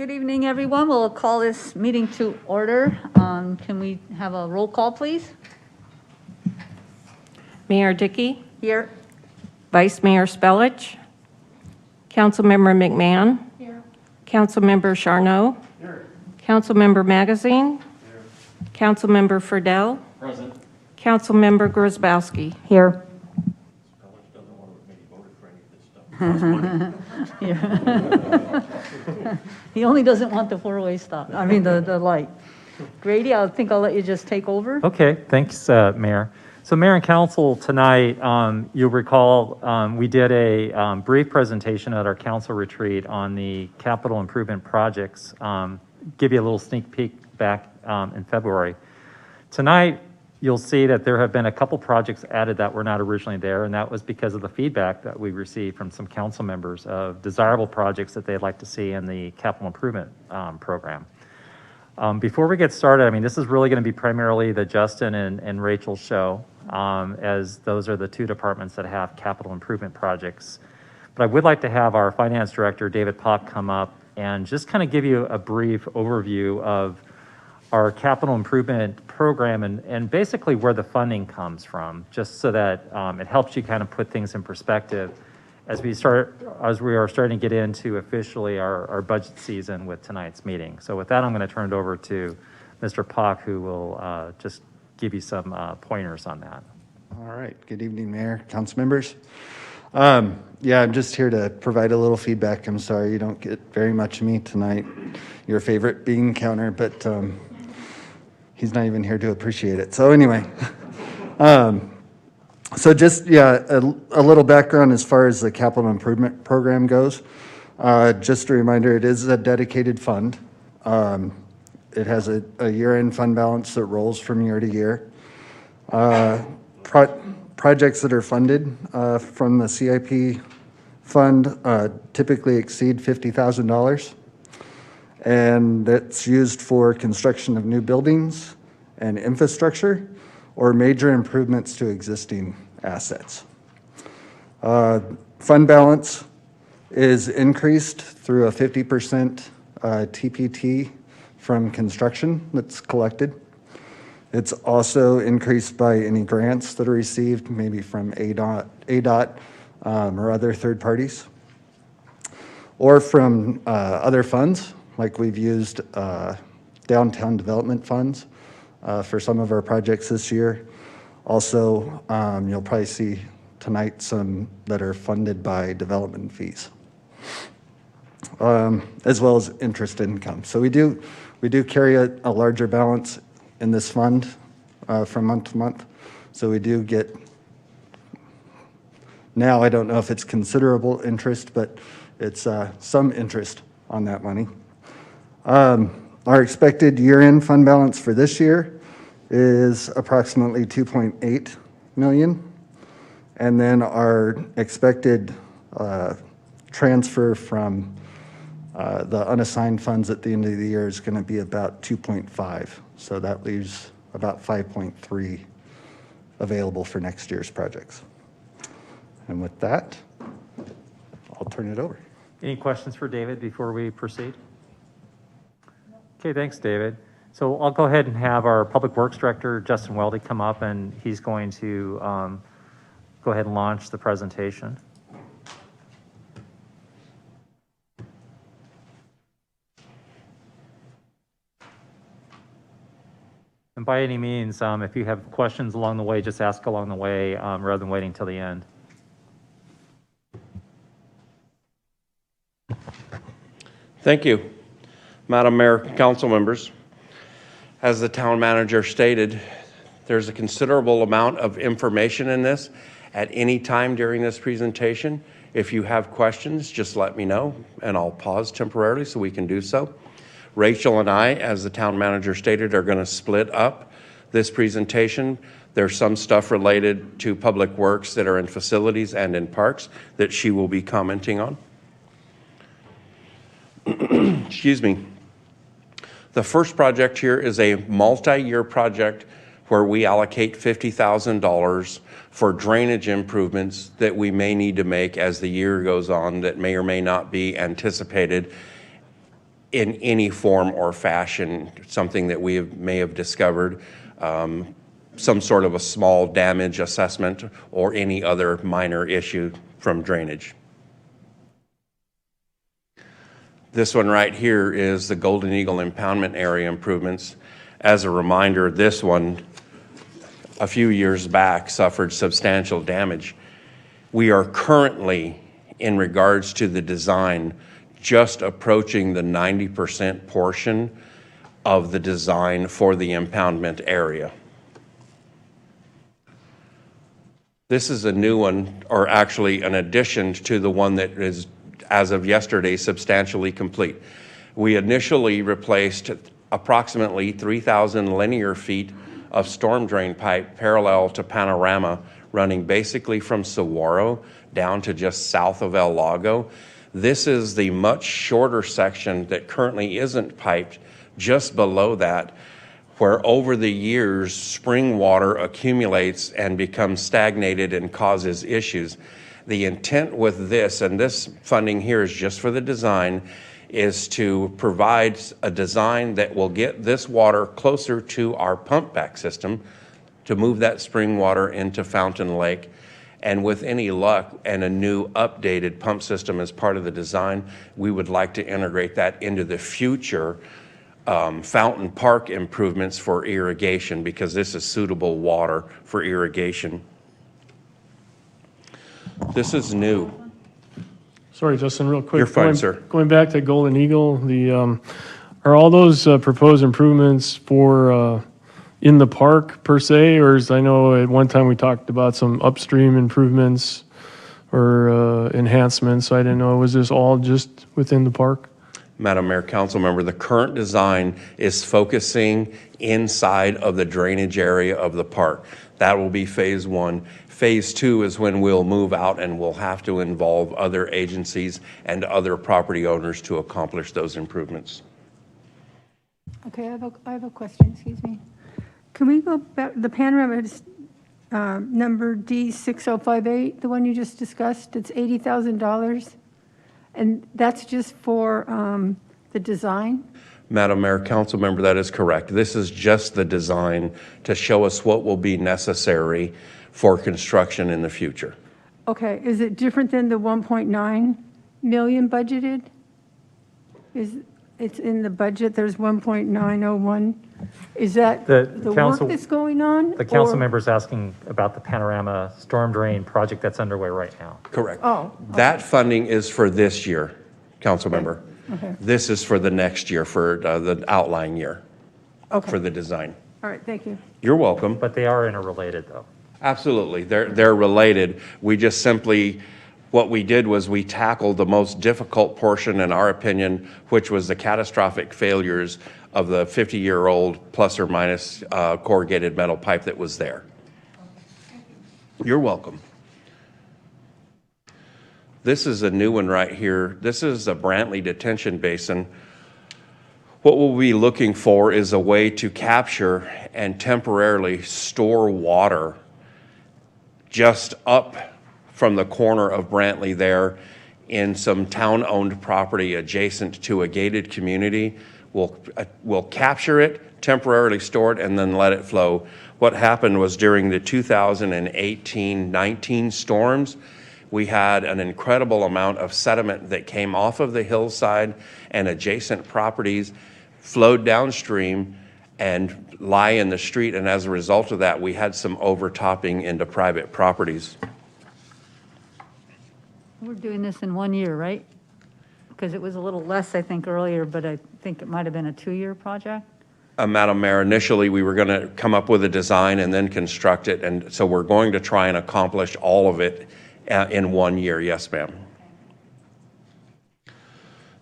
Good evening, everyone. We'll call this meeting to order. Can we have a roll call, please? Mayor Dickey, Here. Vice Mayor Spellich, Councilmember McMahon, here. Councilmember Charno, here. Councilmember Magazine, here. Councilmember Friedel, present. Councilmember Grozbowski, here. Spellich doesn't want to make voted for any of this stuff. He only doesn't want the four-way stop, I mean, the light. Grady, I think I'll let you just take over. Okay, thanks, Mayor. So Mayor and Council, tonight, you'll recall we did a brief presentation at our council retreat on the capital improvement projects. Give you a little sneak peek back in February. Tonight, you'll see that there have been a couple projects added that were not originally there, and that was because of the feedback that we received from some council members of desirable projects that they'd like to see in the capital improvement program. Before we get started, I mean, this is really going to be primarily the Justin and Rachel's show, as those are the two departments that have capital improvement projects. But I would like to have our finance director, David Popp, come up and just kind of give you a brief overview of our capital improvement program and basically where the funding comes from, just so that it helps you kind of put things in perspective as we are starting to get into officially our budget season with tonight's meeting. So with that, I'm going to turn it over to Mr. Popp, who will just give you some pointers on that. All right. Good evening, Mayor, council members. Yeah, I'm just here to provide a little feedback. I'm sorry you don't get very much of me tonight. Your favorite bean counter, but he's not even here to appreciate it. So anyway, so just, yeah, a little background as far as the capital improvement program goes. Just a reminder, it is a dedicated fund. It has a year-end fund balance that rolls from year to year. Projects that are funded from the CIP fund typically exceed $50,000. And that's used for construction of new buildings and infrastructure or major improvements to existing assets. Fund balance is increased through a 50% TPT from construction that's collected. It's also increased by any grants that are received, maybe from ADOT or other third parties, or from other funds, like we've used downtown development funds for some of our projects this year. Also, you'll probably see tonight some that are funded by development fees, as well as interest income. So we do carry a larger balance in this fund from month to month. So we do get, now I don't know if it's considerable interest, but it's some interest on that money. Our expected year-end fund balance for this year is approximately 2.8 million. And then our expected transfer from the unassigned funds at the end of the year is going to be about 2.5. So that leaves about 5.3 available for next year's projects. And with that, I'll turn it over. Any questions for David before we proceed? Okay, thanks, David. So I'll go ahead and have our Public Works Director, Justin Weldy, come up, and he's going to go ahead and launch the presentation. And by any means, if you have questions along the way, just ask along the way rather than waiting till the end. Thank you, Madam Mayor, council members. As the town manager stated, there's a considerable amount of information in this. At any time during this presentation, if you have questions, just let me know and I'll pause temporarily so we can do so. Rachel and I, as the town manager stated, are going to split up this presentation. There's some stuff related to public works that are in facilities and in parks that she will be commenting on. Excuse me. The first project here is a multi-year project where we allocate $50,000 for drainage improvements that we may need to make as the year goes on that may or may not be anticipated in any form or fashion, something that may have discovered, some sort of a small damage assessment or any other minor issue from drainage. This one right here is the Golden Eagle impoundment area improvements. As a reminder, this one, a few years back, suffered substantial damage. We are currently, in regards to the design, just approaching the 90% portion of the design for the impoundment area. This is a new one, or actually an addition to the one that is, as of yesterday, substantially complete. We initially replaced approximately 3,000 linear feet of storm drain pipe parallel to Panorama, running basically from Saguaro down to just south of El Lago. This is the much shorter section that currently isn't piped just below that, where over the years spring water accumulates and becomes stagnated and causes issues. The intent with this, and this funding here is just for the design, is to provide a design that will get this water closer to our pump back system to move that spring water into Fountain Lake. And with any luck and a new updated pump system as part of the design, we would like to integrate that into the future Fountain Park improvements for irrigation, because this is suitable water for irrigation. This is new. Sorry, Justin, real quick. You're fine, sir. Going back to Golden Eagle, are all those proposed improvements for in the park per se, or I know at one time we talked about some upstream improvements or enhancements. I didn't know, was this all just within the park? Madam Mayor, Council Member, the current design is focusing inside of the drainage area of the park. That will be phase one. Phase two is when we'll move out and we'll have to involve other agencies and other property owners to accomplish those improvements. Okay, I have a question, excuse me. Can we go back, the panorama is number D6058, the one you just discussed, it's $80,000? And that's just for the design? Madam Mayor, Council Member, that is correct. This is just the design to show us what will be necessary for construction in the future. Okay, is it different than the 1.9 million budgeted? It's in the budget, there's 1.901. Is that The the work council- that's going on? The council or- member's asking about the Panorama storm drain project that's underway right now. Correct. Oh, That funding is for this year, Council Member. Okay. This is for the next year, for the outlying year, Okay, for the design. all right, thank you. You're welcome. But they are interrelated, though. Absolutely. They're related. We just simply, what we did was we tackled the most difficult portion, in our opinion, which was the catastrophic failures of the 50-year-old plus or minus corrugated metal pipe that was there. You're welcome. This is a new one right here. This is a Brantley Detention Basin. What we'll be looking for is a way to capture and temporarily store water just up from the corner of Brantley there in some town-owned property adjacent to a gated community. We'll capture it, temporarily store it, and then let it flow. What happened was during the 2018-19 storms, we had an incredible amount of sediment that came off of the hillside and adjacent properties, flowed downstream, and lie in the street, and as a result of that, we had some overtopping into private properties. We're doing this in 1 year, right? Because it was a little less, I think, earlier, but I think it might have been a 2-year project. Madam Mayor, initially we were going to come up with a design and then construct it, and so we're going to try and accomplish all of it in 1 year. Yes, ma'am.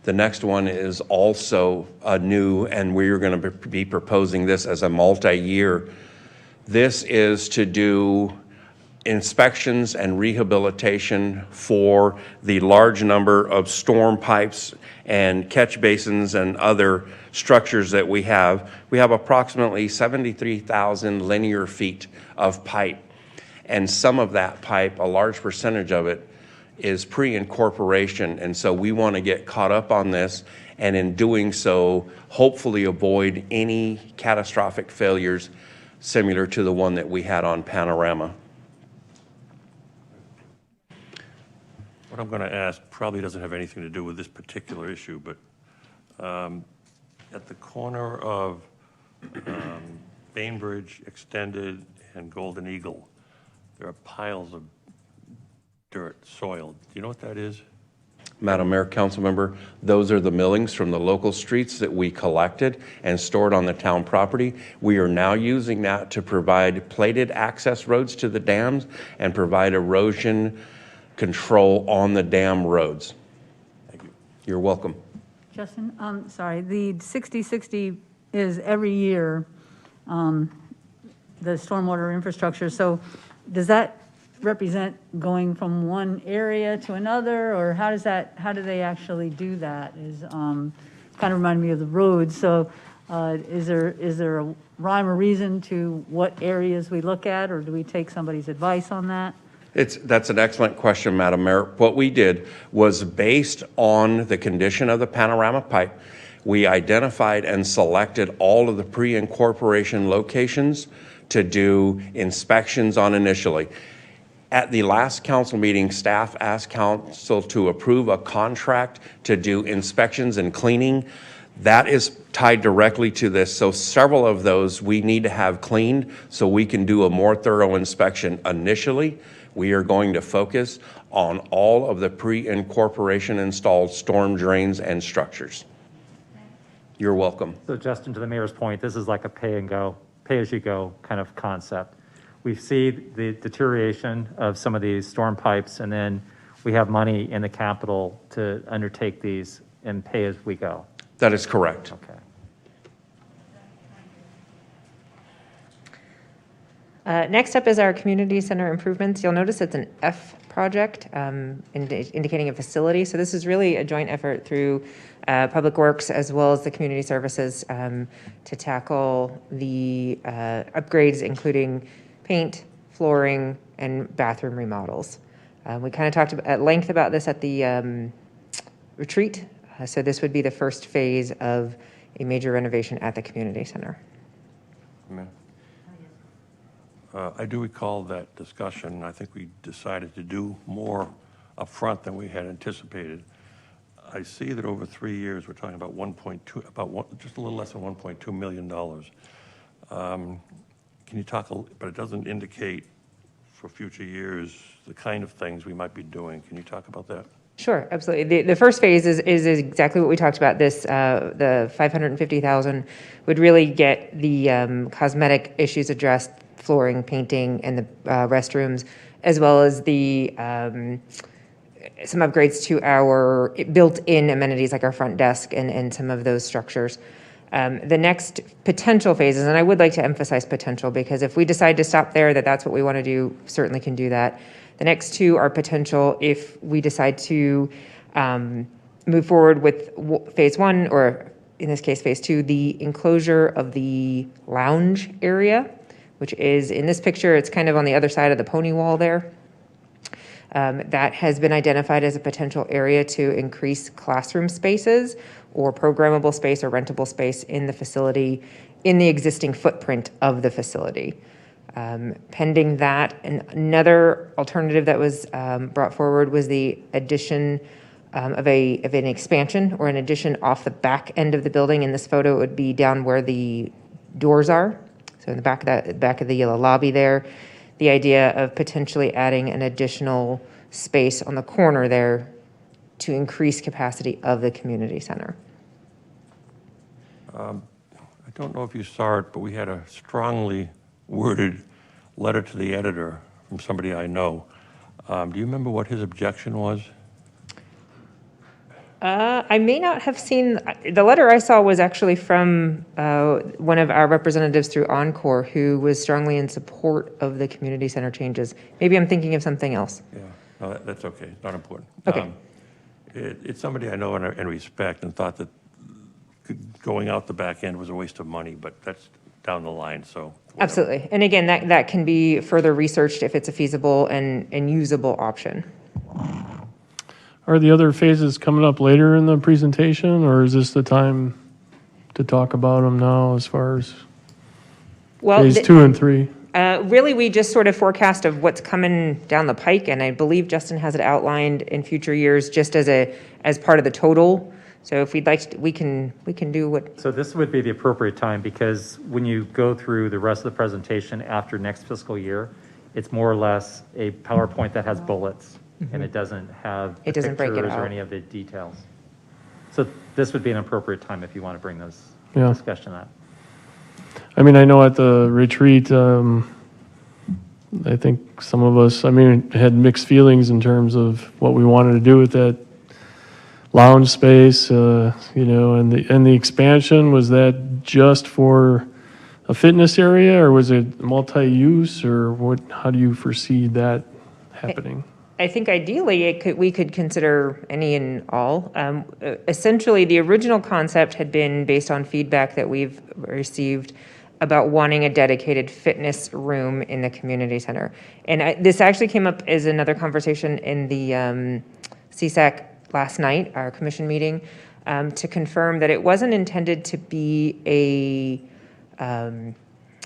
The next one is also new, and we're going to be proposing this as a multi-year. This is to do inspections and rehabilitation for the large number of storm pipes and catch basins and other structures that we have. We have approximately 73,000 linear feet of pipe, and some of that pipe, a large percentage of it, is pre-incorporation, and so we want to get caught up on this and in doing so, hopefully avoid any catastrophic failures similar to the one that we had on Panorama. What I'm going to ask probably doesn't have anything to do with this particular issue, but at the corner of Bainbridge, Extended, and Golden Eagle, there are piles of dirt, soil. Do you know what that is? Madam Mayor, council member, those are the millings from the local streets that we collected and stored on the town property. We are now using that to provide plated access roads to the dams and provide erosion control on the dam roads. Thank you. You're welcome. Justin, sorry, the 60/60 is every year, the stormwater infrastructure. So does that represent going from one area to another, or how do they actually do that? Is kind of reminded me of the roads. So is there a rhyme or reason to what areas we look at, or do we take somebody's advice on that? That's an excellent question, Madam Mayor. What we did was, based on the condition of the Panorama pipe, we identified and selected all of the pre-incorporation locations to do inspections on initially. At the last council meeting, staff asked council to approve a contract to do inspections and cleaning. That is tied directly to this. So several of those we need to have cleaned so we can do a more thorough inspection initially. We are going to focus on all of the pre-incorporation installed storm drains and structures. You're welcome. So Justin, to the mayor's point, this is like a pay-as-you-go kind of concept. We see the deterioration of some of these storm pipes, and then we have money in the capital to undertake these and pay as we go. That is correct. Okay. Next up is our community center improvements. You'll notice it's an F project, indicating a facility. So this is really a joint effort through Public Works as well as the community services to tackle the upgrades, including paint, flooring, and bathroom remodels. We kind of talked at length about this at the retreat. So this would be the first phase of a major renovation at the community center. Amen. I do recall that discussion. I think we decided to do more upfront than we had anticipated. I see that over 3 years, we're talking about just a little less than $1.2 million. Can you talk, but it doesn't indicate for future years the kind of things we might be doing. Can you talk about that? Sure, absolutely. The first phase is exactly what we talked about. This the $550,000 would really get the cosmetic issues addressed, flooring, painting, and the restrooms, as well as the some upgrades to our built-in amenities like our front desk and some of those structures. The next potential phases, and I would like to emphasize potential, because if we decide to stop there, that's what we want to do, certainly can do that. The next two are potential if we decide to move forward with phase one, or in this case, phase two, the enclosure of the lounge area, which is in this picture, it's kind of on the other side of the pony wall there. That has been identified as a potential area to increase classroom spaces or programmable space or rentable space in the facility, in the existing footprint of the facility. Pending that, another alternative that was brought forward was the addition of an expansion or an addition off the back end of the building. In this photo, it would be down where the doors are. So in the back of the yellow lobby there, the idea of potentially adding an additional space on the corner there to increase capacity of the community center. I don't know if you saw it, but we had a strongly worded letter to the editor from somebody I know. Do you remember what his objection was? I may not have seen, the letter I saw was actually from one of our representatives through Encore, who was strongly in support of the community center changes. Maybe I'm thinking of something else. Yeah, no, that's okay. It's not important. Okay. It's somebody I know and respect, and thought that going out the back end was a waste of money, but that's down the line, so. Whatever. Absolutely. And again, that can be further researched if it's a feasible and usable option. Are the other phases coming up later in the presentation, or is this the time to talk about them now as far as Well, phase 2 and 3? Really, we just sort of forecast of what's coming down the pike, and I believe Justin has it outlined in future years just as part of the total. So if we'd like to, we can do what, So this would be the appropriate time, because when you go through the rest of the presentation after next fiscal year, it's more or less a PowerPoint that has bullets, and it doesn't have the It doesn't break it pictures or out. any of the details. So this would be an appropriate time if you want to bring those Yeah. discussion up. I mean, I know at the retreat, I think some of us, had mixed feelings in terms of what we wanted to do with that lounge space, and the expansion. Was that just for a fitness area, or was it multi-use, or what? How do you foresee that happening? I think ideally we could consider any and all. Essentially, the original concept had been based on feedback that we've received about wanting a dedicated fitness room in the community center. And this actually came up as another conversation in the CSAC last night, our commission meeting, to confirm that it wasn't intended to be a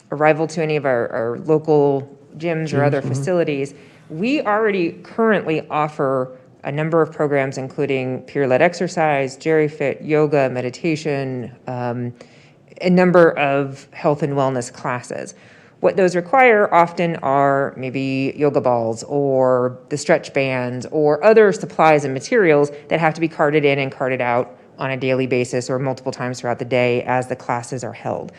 rival to any of our local gyms or other facilities. We already currently offer a number of programs, including peer-led exercise, Jerry Fit, yoga, meditation, a number of health and wellness classes. What those require often are maybe yoga balls or the stretch bands or other supplies and materials that have to be carted in and carted out on a daily basis or multiple times throughout the day as the classes are held.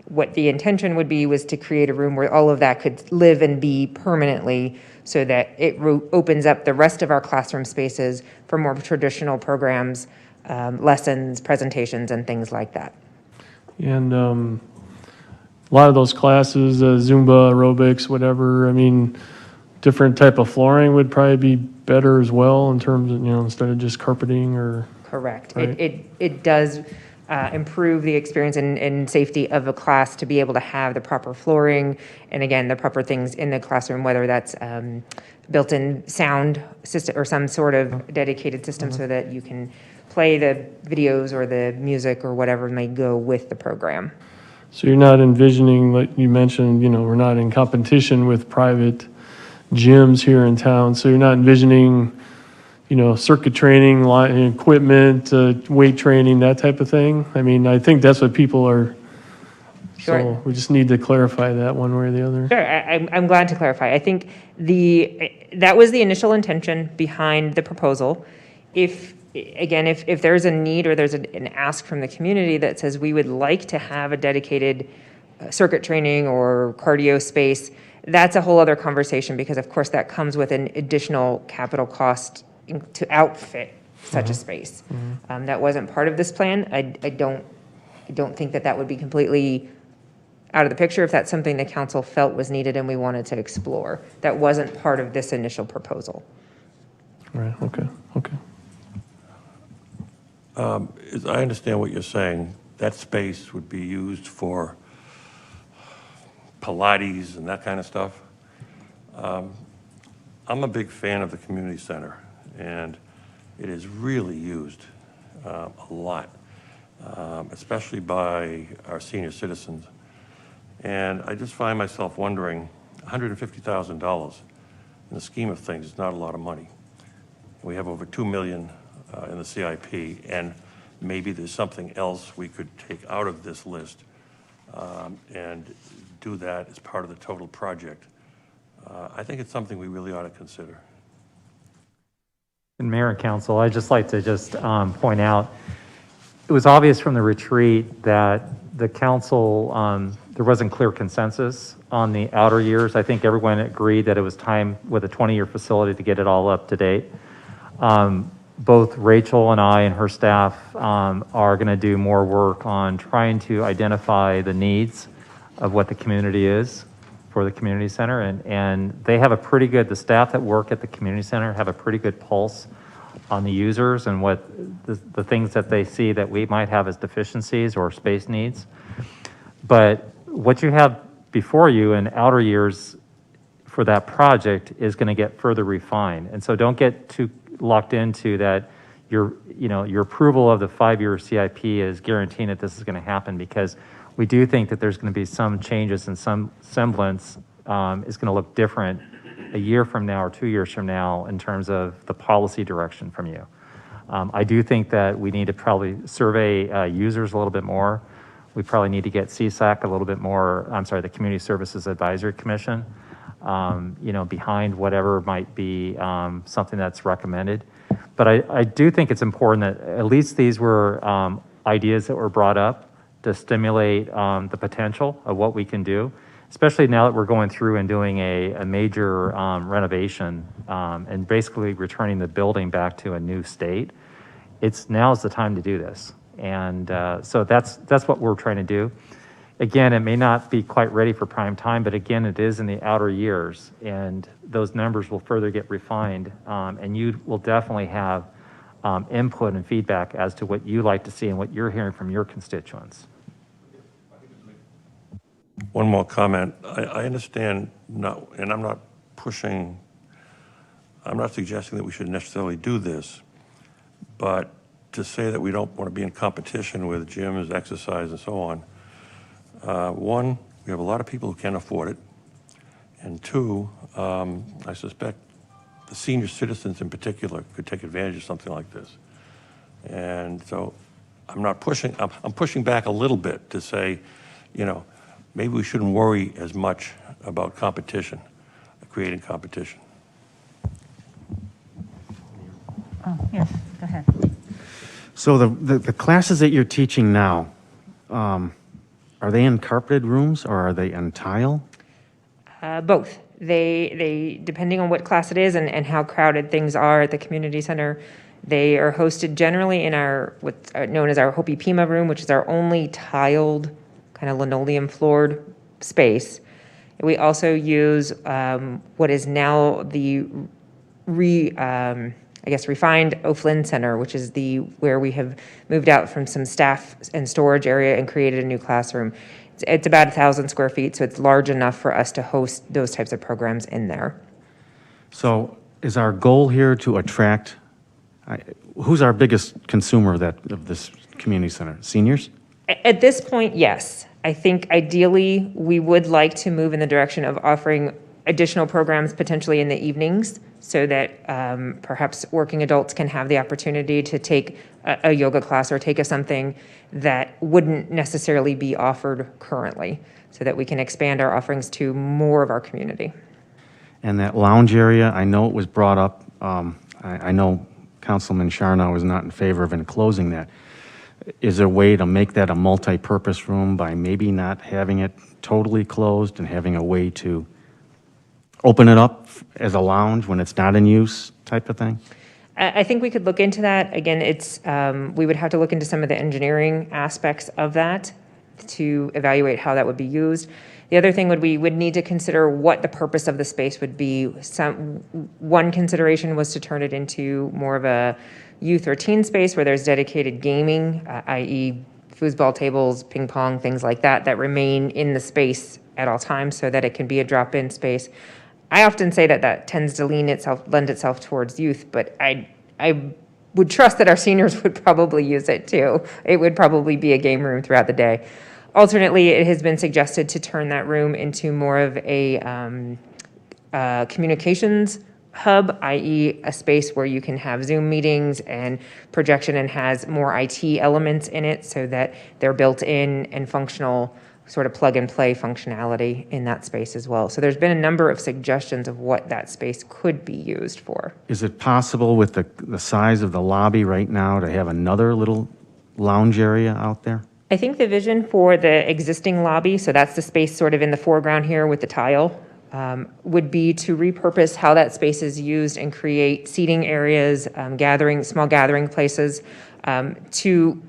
What the intention would be was to create a room where all of that could live and be permanently, so that it opens up the rest of our classroom spaces for more traditional programs, lessons, presentations, and things like that. And a lot of those classes, Zumba, aerobics, whatever, different type of flooring would probably be better as well in terms of, instead of just carpeting or... Correct. Right. It does improve the experience and safety of a class to be able to have the proper flooring and, again, the proper things in the classroom, whether that's built-in sound system or some sort of dedicated system so that you can play the videos or the music or whatever may go with the program. So you're not envisioning, like you mentioned, we're not in competition with private gyms here in town, so you're not envisioning, circuit training, equipment, weight training, that type of thing? I think that's what people are, Sure. so we just need to clarify that one way or the other. Sure, I'm glad to clarify. I think that was the initial intention behind the proposal. If there's a need or there's an ask from the community that says we would like to have a dedicated circuit training or cardio space, that's a whole other conversation, because of course that comes with an additional capital cost to outfit such a space. That wasn't part of this plan. I don't think that would be completely out of the picture if that's something the council felt was needed and we wanted to explore. That wasn't part of this initial proposal. Right, okay. As I understand what you're saying, that space would be used for Pilates and that kind of stuff. I'm a big fan of the community center, and it is really used a lot, especially by our senior citizens. And I just find myself wondering, $150,000 in the scheme of things is not a lot of money. We have over $2 million in the CIP, and maybe there's something else we could take out of this list and do that as part of the total project. I think it's something we really ought to consider. And Mayor and Council, I'd just like to point out, it was obvious from the retreat that the council, there wasn't clear consensus on the outer years. I think everyone agreed that it was time with a 20-year facility to get it all up to date. Both Rachel and I and her staff are going to do more work on trying to identify the needs of what the community is for the community center. And they have the staff that work at the community center have a pretty good pulse on the users and what the things that they see that we might have as deficiencies or space needs. But what you have before you in outer years for that project is going to get further refined. And so don't get too locked into that your approval of the 5-year CIP is guaranteeing that this is going to happen, because we do think that there's going to be some changes and some semblance is going to look different a year from now or 2 years from now in terms of the policy direction from you. I do think that we need to probably survey users a little bit more. We probably need to get CSAC a little bit more, the Community Services Advisory Commission, behind whatever might be something that's recommended. But I do think it's important that at least these were ideas that were brought up to stimulate the potential of what we can do, especially now that we're going through and doing a major renovation and basically returning the building back to a new state. Now's the time to do this. And so that's what we're trying to do. Again, it may not be quite ready for prime time, but again, it is in the outer years, and those numbers will further get refined, and you will definitely have input and feedback as to what you like to see and what you're hearing from your constituents. One more comment. I understand, and I'm not suggesting that we should necessarily do this, but to say that we don't want to be in competition with gyms, exercise, and so on, one, we have a lot of people who can't afford it, and two, I suspect the senior citizens in particular could take advantage of something like this. And so I'm pushing back a little bit to say, maybe we shouldn't worry as much about competition, creating competition. Oh, yes, go ahead. So the classes that you're teaching now, are they in carpeted rooms or are they in tile? Both. They depending on what class it is and how crowded things are at the community center, they are hosted generally in what's known as our Hopi Pima room, which is our only tiled, kind of linoleum floored space. We also use what is now the refined O'Flynn Center, which is where we have moved out from some staff and storage area and created a new classroom. It's about 1,000 square feet, so it's large enough for us to host those types of programs in there. So is our goal here to attract, who's our biggest consumer of this community center? Seniors? At this point, yes. I think ideally we would like to move in the direction of offering additional programs potentially in the evenings so that perhaps working adults can have the opportunity to take a yoga class or take something that wouldn't necessarily be offered currently, so that we can expand our offerings to more of our community. And that lounge area, I know it was brought up, I know Councilman Charnow was not in favor of enclosing that. Is there a way to make that a multi-purpose room by maybe not having it totally closed and having a way to open it up as a lounge when it's not in use type of thing? I think we could look into that. Again, we would have to look into some of the engineering aspects of that to evaluate how that would be used. The other thing we would need to consider what the purpose of the space would be. One consideration was to turn it into more of a youth or teen space where there's dedicated gaming, i.e. foosball tables, ping pong, things like that remain in the space at all times so that it can be a drop-in space. I often say that tends to lend itself towards youth, but I would trust that our seniors would probably use it too. It would probably be a game room throughout the day. Alternately, it has been suggested to turn that room into more of a communications hub, i.e. a space where you can have Zoom meetings and projection and has more IT elements in it so that they're built in and functional, sort of plug and play functionality in that space as well. So there's been a number of suggestions of what that space could be used for. Is it possible with the size of the lobby right now to have another little lounge area out there? I think the vision for the existing lobby, so that's the space sort of in the foreground here with the tile, would be to repurpose how that space is used and create seating areas, small gathering places to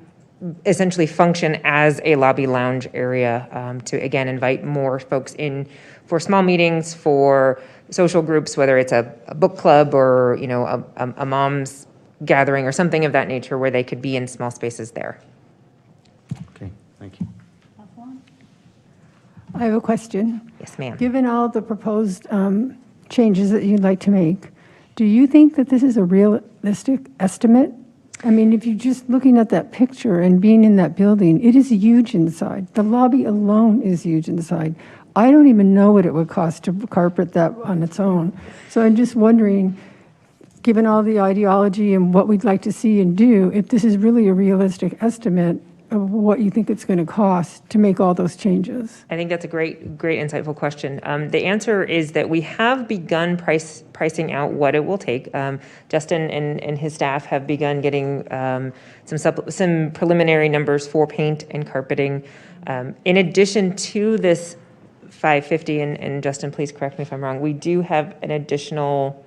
essentially function as a lobby lounge area to, again, invite more folks in for small meetings, for social groups, whether it's a book club or, a mom's gathering or something of that nature where they could be in small spaces there. Okay, thank you. I have a question. Yes, ma'am. Given all the proposed changes that you'd like to make, Do you think that this is a realistic estimate? I mean, if you're just looking at that picture and being in that building, it is huge inside. The lobby alone is huge inside. I don't even know what it would cost to carpet that on its own. So I'm just wondering, given all the ideology and what we'd like to see and do, if this is really a realistic estimate of what you think it's going to cost to make all those changes. I think that's a great insightful question. The answer is that we have begun pricing out what it will take. Justin and his staff have begun getting some preliminary numbers for paint and carpeting. In addition to this 550, and Justin, please correct me if I'm wrong, we do have an additional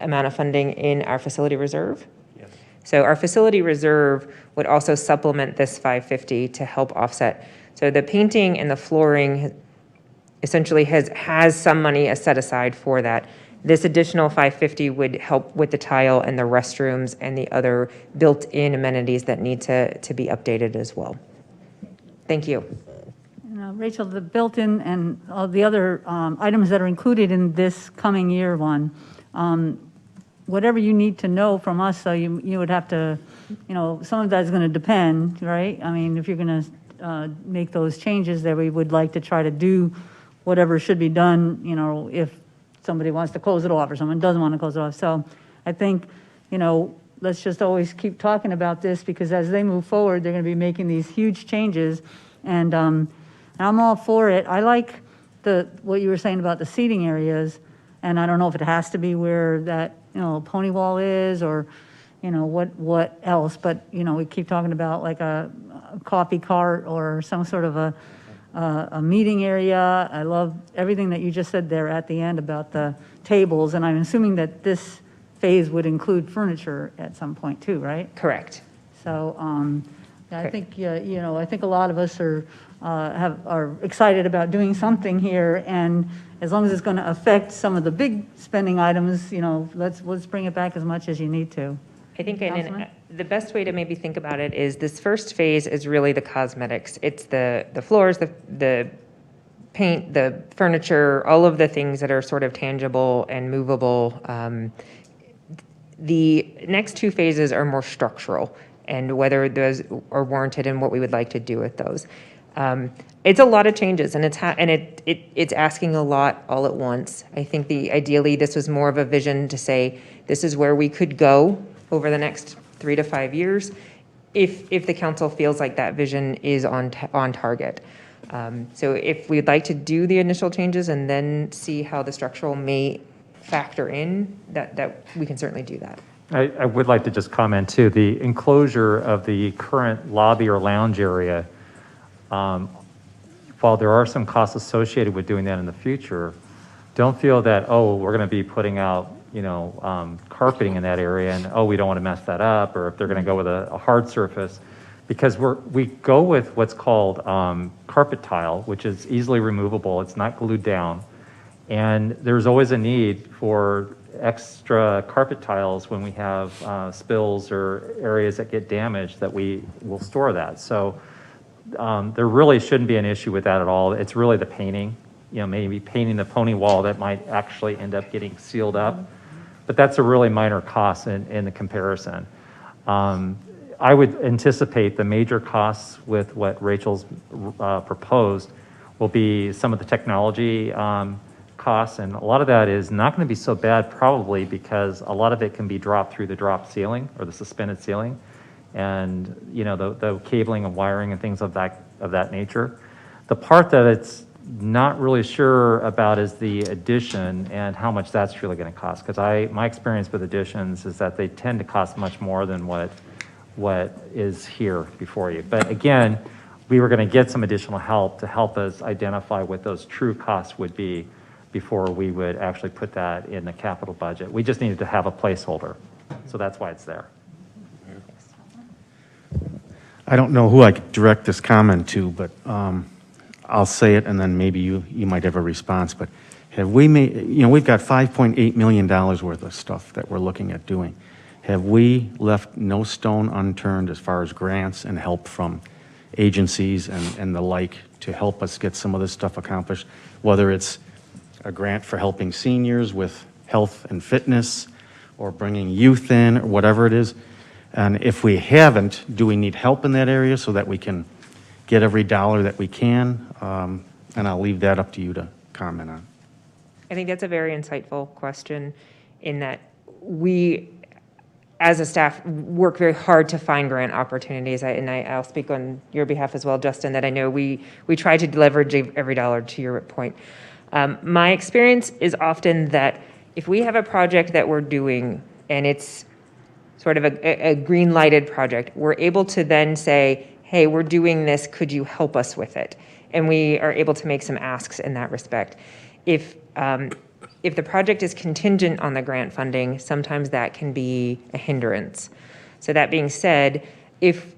amount of funding in our facility reserve. Yes. So our facility reserve would also supplement this 550 to help offset. So the painting and the flooring essentially has some money set aside for that. This additional 550 would help with the tile and the restrooms and the other built-in amenities that need to be updated as well. Thank you. Rachel, the built-in and all the other items that are included in this coming year one, whatever you need to know from us, so you would have to, some of that's going to depend, right? I mean, if you're going to make those changes there, we would like to try to do whatever should be done, if somebody wants to close it off or someone doesn't want to close it off. So I think, let's just always keep talking about this, because as they move forward, they're going to be making these huge changes, and I'm all for it. I like what you were saying about the seating areas, and I don't know if it has to be where that, pony wall is, or, what else, but, we keep talking about like a coffee cart or some sort of a meeting area. I love everything that you just said there at the end about the tables, and I'm assuming that this phase would include furniture at some point too, right? Correct. So, I think, I think a lot of us are excited about doing something here, and as long as it's going to affect some of the big spending items, let's bring it back as much as you need to. I think Councilman? the best way to maybe think about it is this first phase is really the cosmetics. It's the floors, the paint, the furniture, all of the things that are sort of tangible and movable. The next two phases are more structural, and whether those are warranted and what we would like to do with those. It's a lot of changes, and it's asking a lot all at once. I think ideally this was more of a vision to say this is where we could go over the next 3 to 5 years, if the council feels like that vision is on target. So if we'd like to do the initial changes and then see how the structural may factor in, that we can certainly do that. I would like to just comment too, the enclosure of the current lobby or lounge area, while there are some costs associated with doing that in the future, don't feel that, we're going to be putting out, carpeting in that area, and we don't want to mess that up, or if they're going to go with a hard surface, because we go with what's called carpet tile, which is easily removable. It's not glued down, and there's always a need for extra carpet tiles when we have spills or areas that get damaged, that we will store that. So there really shouldn't be an issue with that at all. It's really the painting, maybe painting the pony wall that might actually end up getting sealed up, but that's a really minor cost in the comparison. I would anticipate the major costs with what Rachel's proposed will be some of the technology costs, and a lot of that is not going to be so bad probably, because a lot of it can be dropped through the drop ceiling or the suspended ceiling, and the cabling and wiring and things of that nature. The part that it's not really sure about is the addition and how much that's really going to cost, because my experience with additions is that they tend to cost much more than what is here before you. But again, we were going to get some additional help to help us identify what those true costs would be before we would actually put that in the capital budget. We just needed to have a placeholder, so that's why it's there. I don't know who I could direct this comment to, but I'll say it, and then maybe you might have a response. But have we made, we've got $5.8 million worth of stuff that we're looking at doing. Have we left no stone unturned as far as grants and help from agencies and the like to help us get some of this stuff accomplished? Whether it's a grant for helping seniors with health and fitness, or bringing youth in, or whatever it is. And if we haven't, do we need help in that area so that we can get every dollar that we can? And I'll leave that up to you to comment on. I think that's a very insightful question in that we, as a staff, work very hard to find grant opportunities. I'll speak on your behalf as well, Justin, that I know we try to leverage every dollar, to your point. My experience is often that if we have a project that we're doing and it's sort of a green lighted project, we're able to then say, hey, we're doing this, could you help us with it? And we are able to make some asks in that respect. If the project is contingent on the grant funding, sometimes that can be a hindrance. So that being said, if,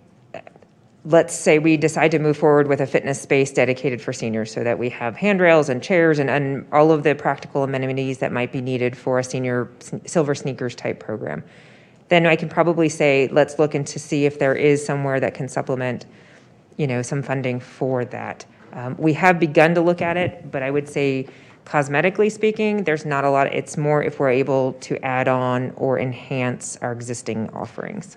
let's say we decide to move forward with a fitness space dedicated for seniors so that we have handrails and chairs and all of the practical amenities that might be needed for a senior Silver Sneakers type program, then I can probably say, let's look into see if there is somewhere that can supplement, some funding for that. We have begun to look at it, but I would say cosmetically speaking, there's not a lot. It's more if we're able to add on or enhance our existing offerings.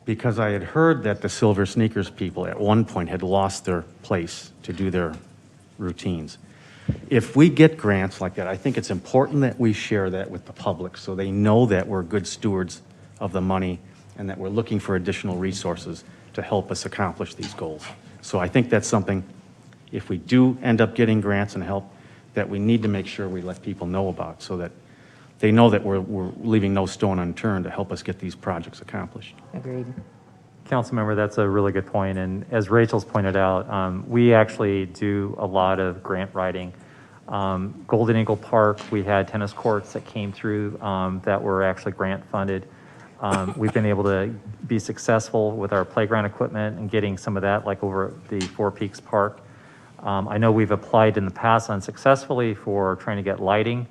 Because I had heard that the Silver Sneakers people at one point had lost their place to do their routines. If we get grants like that, I think it's important that we share that with the public so they know that we're good stewards of the money and that we're looking for additional resources to help us accomplish these goals. So I think that's something, if we do end up getting grants and help, that we need to make sure we let people know about so that they know that we're leaving no stone unturned to help us get these projects accomplished. Agreed. Councilmember, that's a really good point. And as Rachel's pointed out, we actually do a lot of grant writing. Golden Eagle Park, we had tennis courts that came through that were actually grant funded. We've been able to be successful with our playground equipment and getting some of that, like over at the Four Peaks Park. I know we've applied in the past unsuccessfully for trying to get lighting.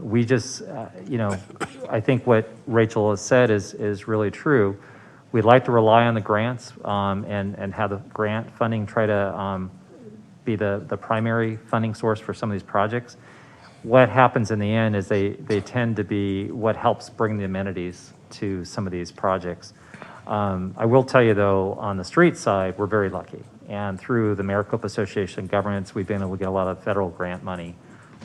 We just, I think what Rachel has said is really true. We'd like to rely on the grants and have the grant funding try to be the primary funding source for some of these projects. What happens in the end is they tend to be what helps bring the amenities to some of these projects. I will tell you though, on the street side, we're very lucky. And through the Maricopa Association of Governments, we've been able to get a lot of federal grant money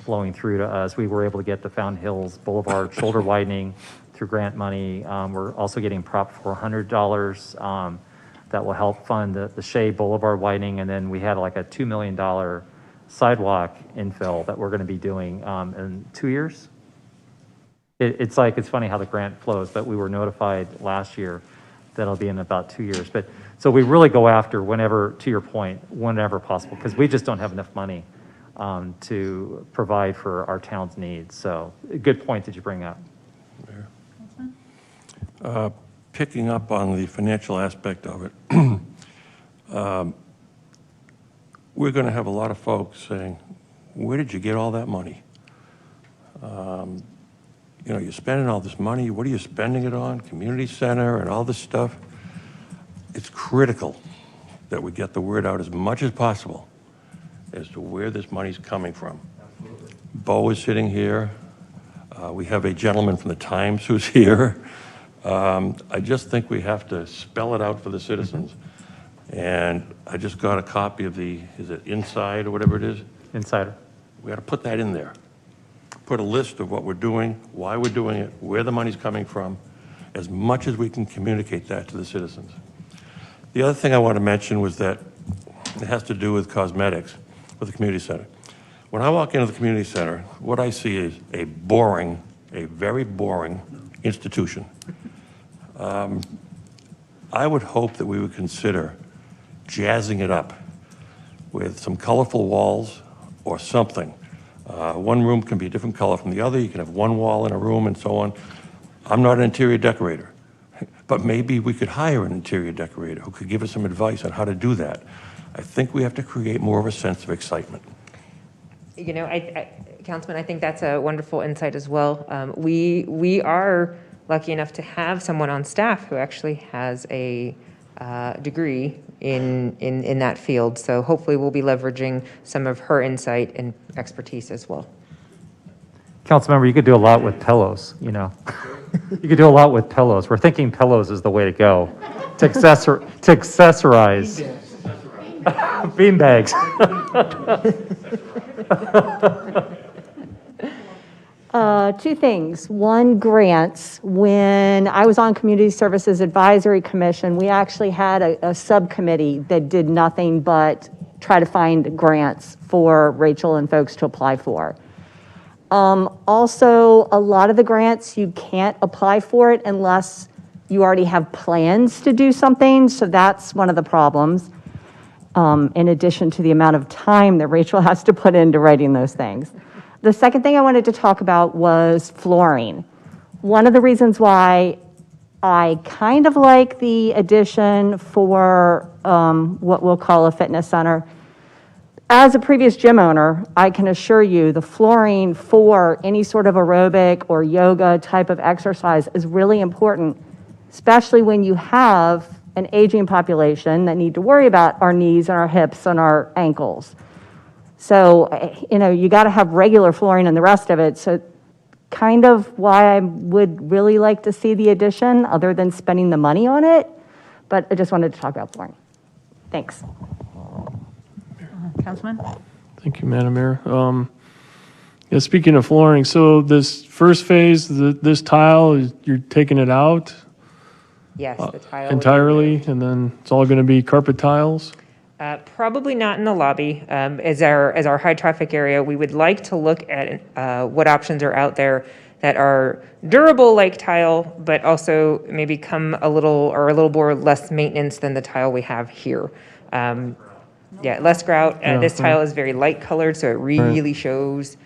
flowing through to us. We were able to get the Fountain Hills Boulevard shoulder widening through grant money. We're also getting Prop $400 that will help fund the Shea Boulevard widening. And then we had like a $2 million sidewalk infill that we're going to be doing in 2 years. It's funny how the grant flows, but we were notified last year that it'll be in about 2 years. But so we really go after whenever, to your point, whenever possible, because we just don't have enough money to provide for our town's needs. So a good point that you bring up. Picking up on the financial aspect of it, we're going to have a lot of folks saying, where did you get all that money? You're spending all this money. What are you spending it on? Community center and all this stuff. It's critical that we get the word out as much as possible as to where this money's coming from. Absolutely. Bo is sitting here. We have a gentleman from the Times who's here. I just think we have to spell it out for the citizens. And I just got a copy of is it Inside or whatever it is? Insider. We got to put that in there. Put a list of what we're doing, why we're doing it, where the money's coming from, as much as we can communicate that to the citizens. The other thing I want to mention was that it has to do with cosmetics with the community center. When I walk into the community center, what I see is a very boring institution. I would hope that we would consider jazzing it up with some colorful walls or something. One room can be a different color from the other. You can have one wall in a room and so on. I'm not an interior decorator, but maybe we could hire an interior decorator who could give us some advice on how to do that. I think we have to create more of a sense of excitement. Councilman, I think that's a wonderful insight as well. We are lucky enough to have someone on staff who actually has a degree in that field. So hopefully we'll be leveraging some of her insight and expertise as well. Councilmember, you could do a lot with pillows, you know? You could do a lot with pillows. We're thinking pillows is the way to go, to accessorize. Bean bags. Two things. One, grants. When I was on Community Services Advisory Commission, we actually had a subcommittee that did nothing but try to find grants for Rachel and folks to apply for. Also, a lot of the grants, you can't apply for it unless you already have plans to do something, so that's one of the problems, in addition to the amount of time that Rachel has to put into writing those things. The second thing I wanted to talk about was flooring. One of the reasons why I kind of like the addition for what we'll call a fitness center. As a previous gym owner, I can assure you the flooring for any sort of aerobic or yoga type of exercise is really important, especially when you have an aging population that need to worry about our knees and our hips and our ankles. So, you know, you got to have regular flooring and the rest of it. So kind of why I would really like to see the addition other than spending the money on it. But I just wanted to talk about flooring. Thanks. Councilman? Thank you, Madam Mayor. Yeah, speaking of flooring, so this first phase, this tile, you're taking it out Yes, the tile. entirely, and then it's all going to be carpet tiles? Probably not in the lobby. As our high traffic area, we would like to look at what options are out there that are durable like tile, but also maybe come a little more less maintenance than the tile we have here. Yeah, less grout. This tile is very light colored, so it really shows,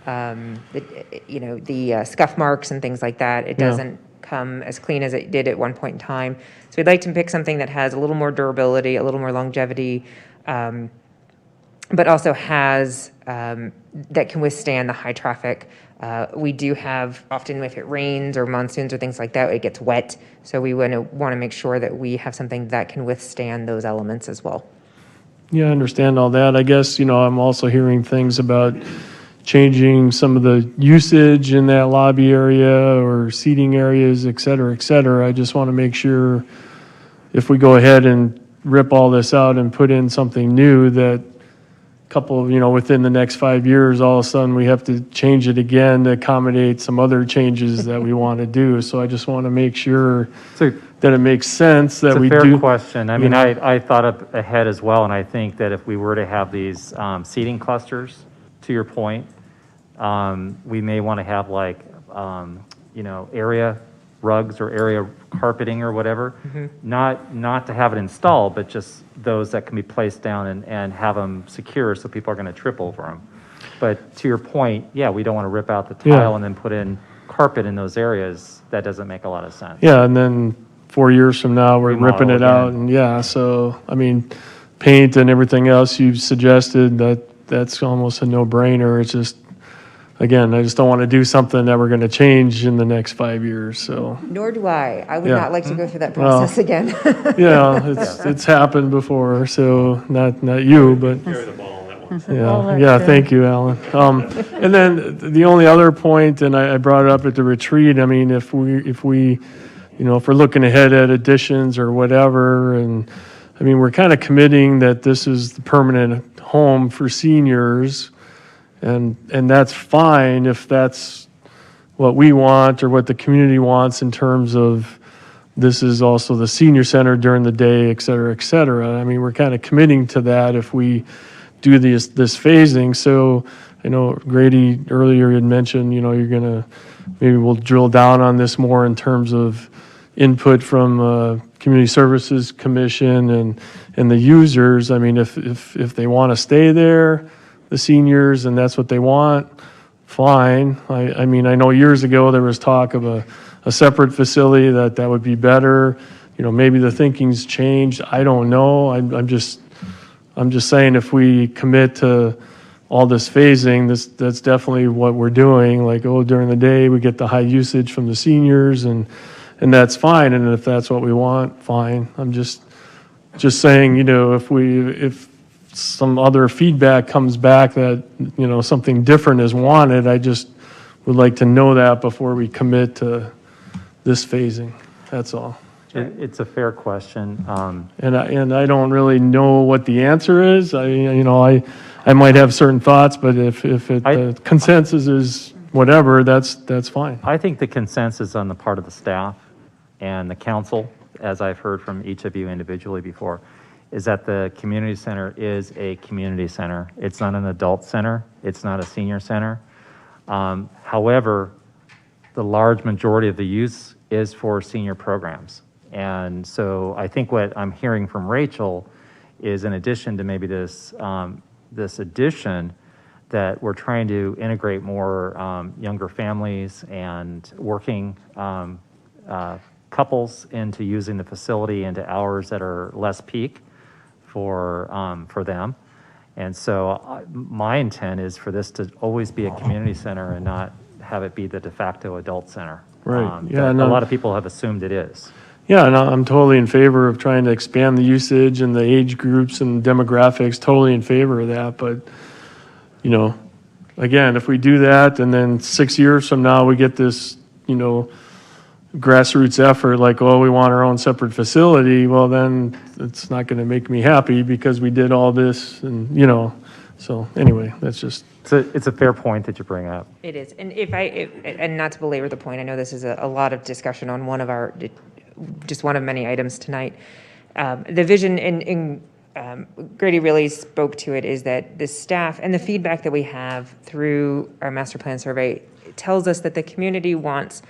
the scuff marks and things like that. It doesn't come as clean as it did at one point in time. So we'd like to pick something that has a little more durability, a little more longevity, but also has, that can withstand the high traffic. We do have, often if it rains or monsoons or things like that, it gets wet. So we want to make sure that we have something that can withstand those elements as well. Yeah, I understand all that. I guess, I'm also hearing things about changing some of the usage in that lobby area or seating areas, et cetera, et cetera. I just want to make sure if we go ahead and rip all this out and put in something new that within the next 5 years, all of a sudden we have to change it again to accommodate some other changes that we want to do. So I just want to make sure that it makes sense that we do. It's a fair question. I mean, I thought up ahead as well, and I think that if we were to have these seating clusters, to your point, we may want to have area rugs or area carpeting or whatever. Not to have it installed, but just those that can be placed down and have them secure so people are going to trip over them. But to your point, yeah, we don't want to rip out the tile and then put in carpet in those areas. That doesn't make a lot of sense. Yeah, and then 4 years from now, we're Remodel ripping it again. out. And so, paint and everything else you've suggested, that's almost a no-brainer. It's just, again, I just don't want to do something that we're going to change in the next 5 years, so. Nor do I. I would Yeah. not like to go through that process again. It's happened before, so not you, but. Carry the ball on that one. Thank you, Alan. And then the only other point, and I brought it up at the retreat, if we're looking ahead at additions or whatever, and, we're kind of committing that this is the permanent home for seniors, and that's fine if that's what we want or what the community wants in terms of this is also the senior center during the day, et cetera, et cetera. We're kind of committing to that if we do this phasing. So I know Grady earlier had mentioned, you're going to, maybe we'll drill down on this more in terms of input from Community Services Commission and the users. If they want to stay there, the seniors, and that's what they want, fine. I know years ago there was talk of a separate facility that would be better. Maybe the thinking's changed. I don't know. I'm just saying if we commit to all this phasing, that's definitely what we're doing. During the day we get the high usage from the seniors, and that's fine. And if that's what we want, fine. I'm just saying, if some other feedback comes back that, something different is wanted, I just would like to know that before we commit to this phasing, that's all. It's a fair question. And I don't really know what the answer is. I might have certain thoughts, but if the consensus is whatever, that's fine. I think the consensus on the part of the staff and the council, as I've heard from each of you individually before, is that the community center is a community center. It's not an adult center. It's not a senior center. However, the large majority of the use is for senior programs. And so I think what I'm hearing from Rachel is, in addition to maybe this addition, that we're trying to integrate more younger families and working couples into using the facility into hours that are less peak for them. And so my intent is for this to always be a community center and not have it be the de facto adult center. Right. A lot of people have assumed it is. Yeah, and I'm totally in favor of trying to expand the usage and the age groups and demographics, totally in favor of that. But, again, if we do that and then 6 years from now we get this, grassroots effort like, oh, we want our own separate facility, well, then it's not going to make me happy because we did all this and, so anyway, that's just. It's a fair point that you bring up. It is. And and not to belabor the point, I know this is a lot of discussion on just one of many items tonight. The vision, and Grady really spoke to it, is that the staff and the feedback that we have through our master plan survey tells us that the community wants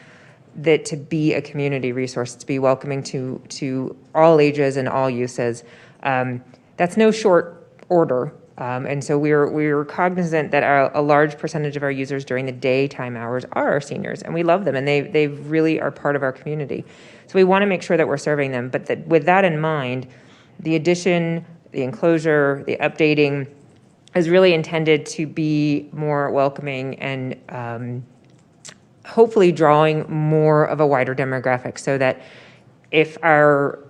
that to be a community resource, to be welcoming to all ages and all uses. That's no short order. And so we're cognizant that a large percentage of our users during the daytime hours are our seniors, and we love them, and they really are part of our community. So we want to make sure that we're serving them, but that with that in mind, the addition, the enclosure, the updating is really intended to be more welcoming and hopefully drawing more of a wider demographic, so that if our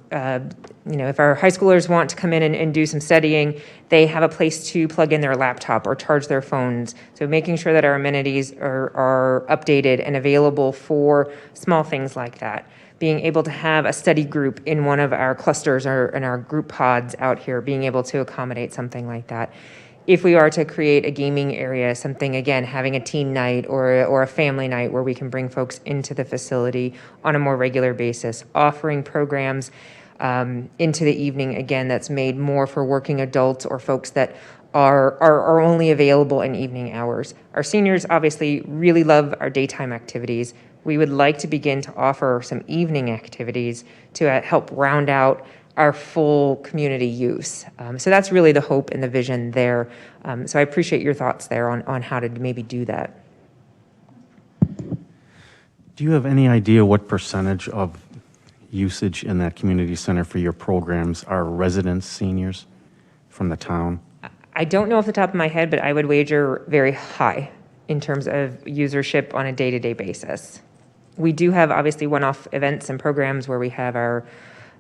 if our high schoolers want to come in and do some studying, they have a place to plug in their laptop or charge their phones. So making sure that our amenities are updated and available for small things like that. Being able to have a study group in one of our clusters or in our group pods out here, being able to accommodate something like that. If we are to create a gaming area, something, again, having a teen night or a family night where we can bring folks into the facility on a more regular basis, offering programs into the evening, again, that's made more for working adults or folks that are only available in evening hours. Our seniors obviously really love our daytime activities. We would like to begin to offer some evening activities to help round out our full community use. So that's really the hope and the vision there. So I appreciate your thoughts there on how to maybe do that. Do you have any idea what percentage of usage in that community center for your programs are residents, seniors from the town? I don't know off the top of my head, but I would wager very high in terms of usership on a day-to-day basis. We do have obviously one-off events and programs where we have our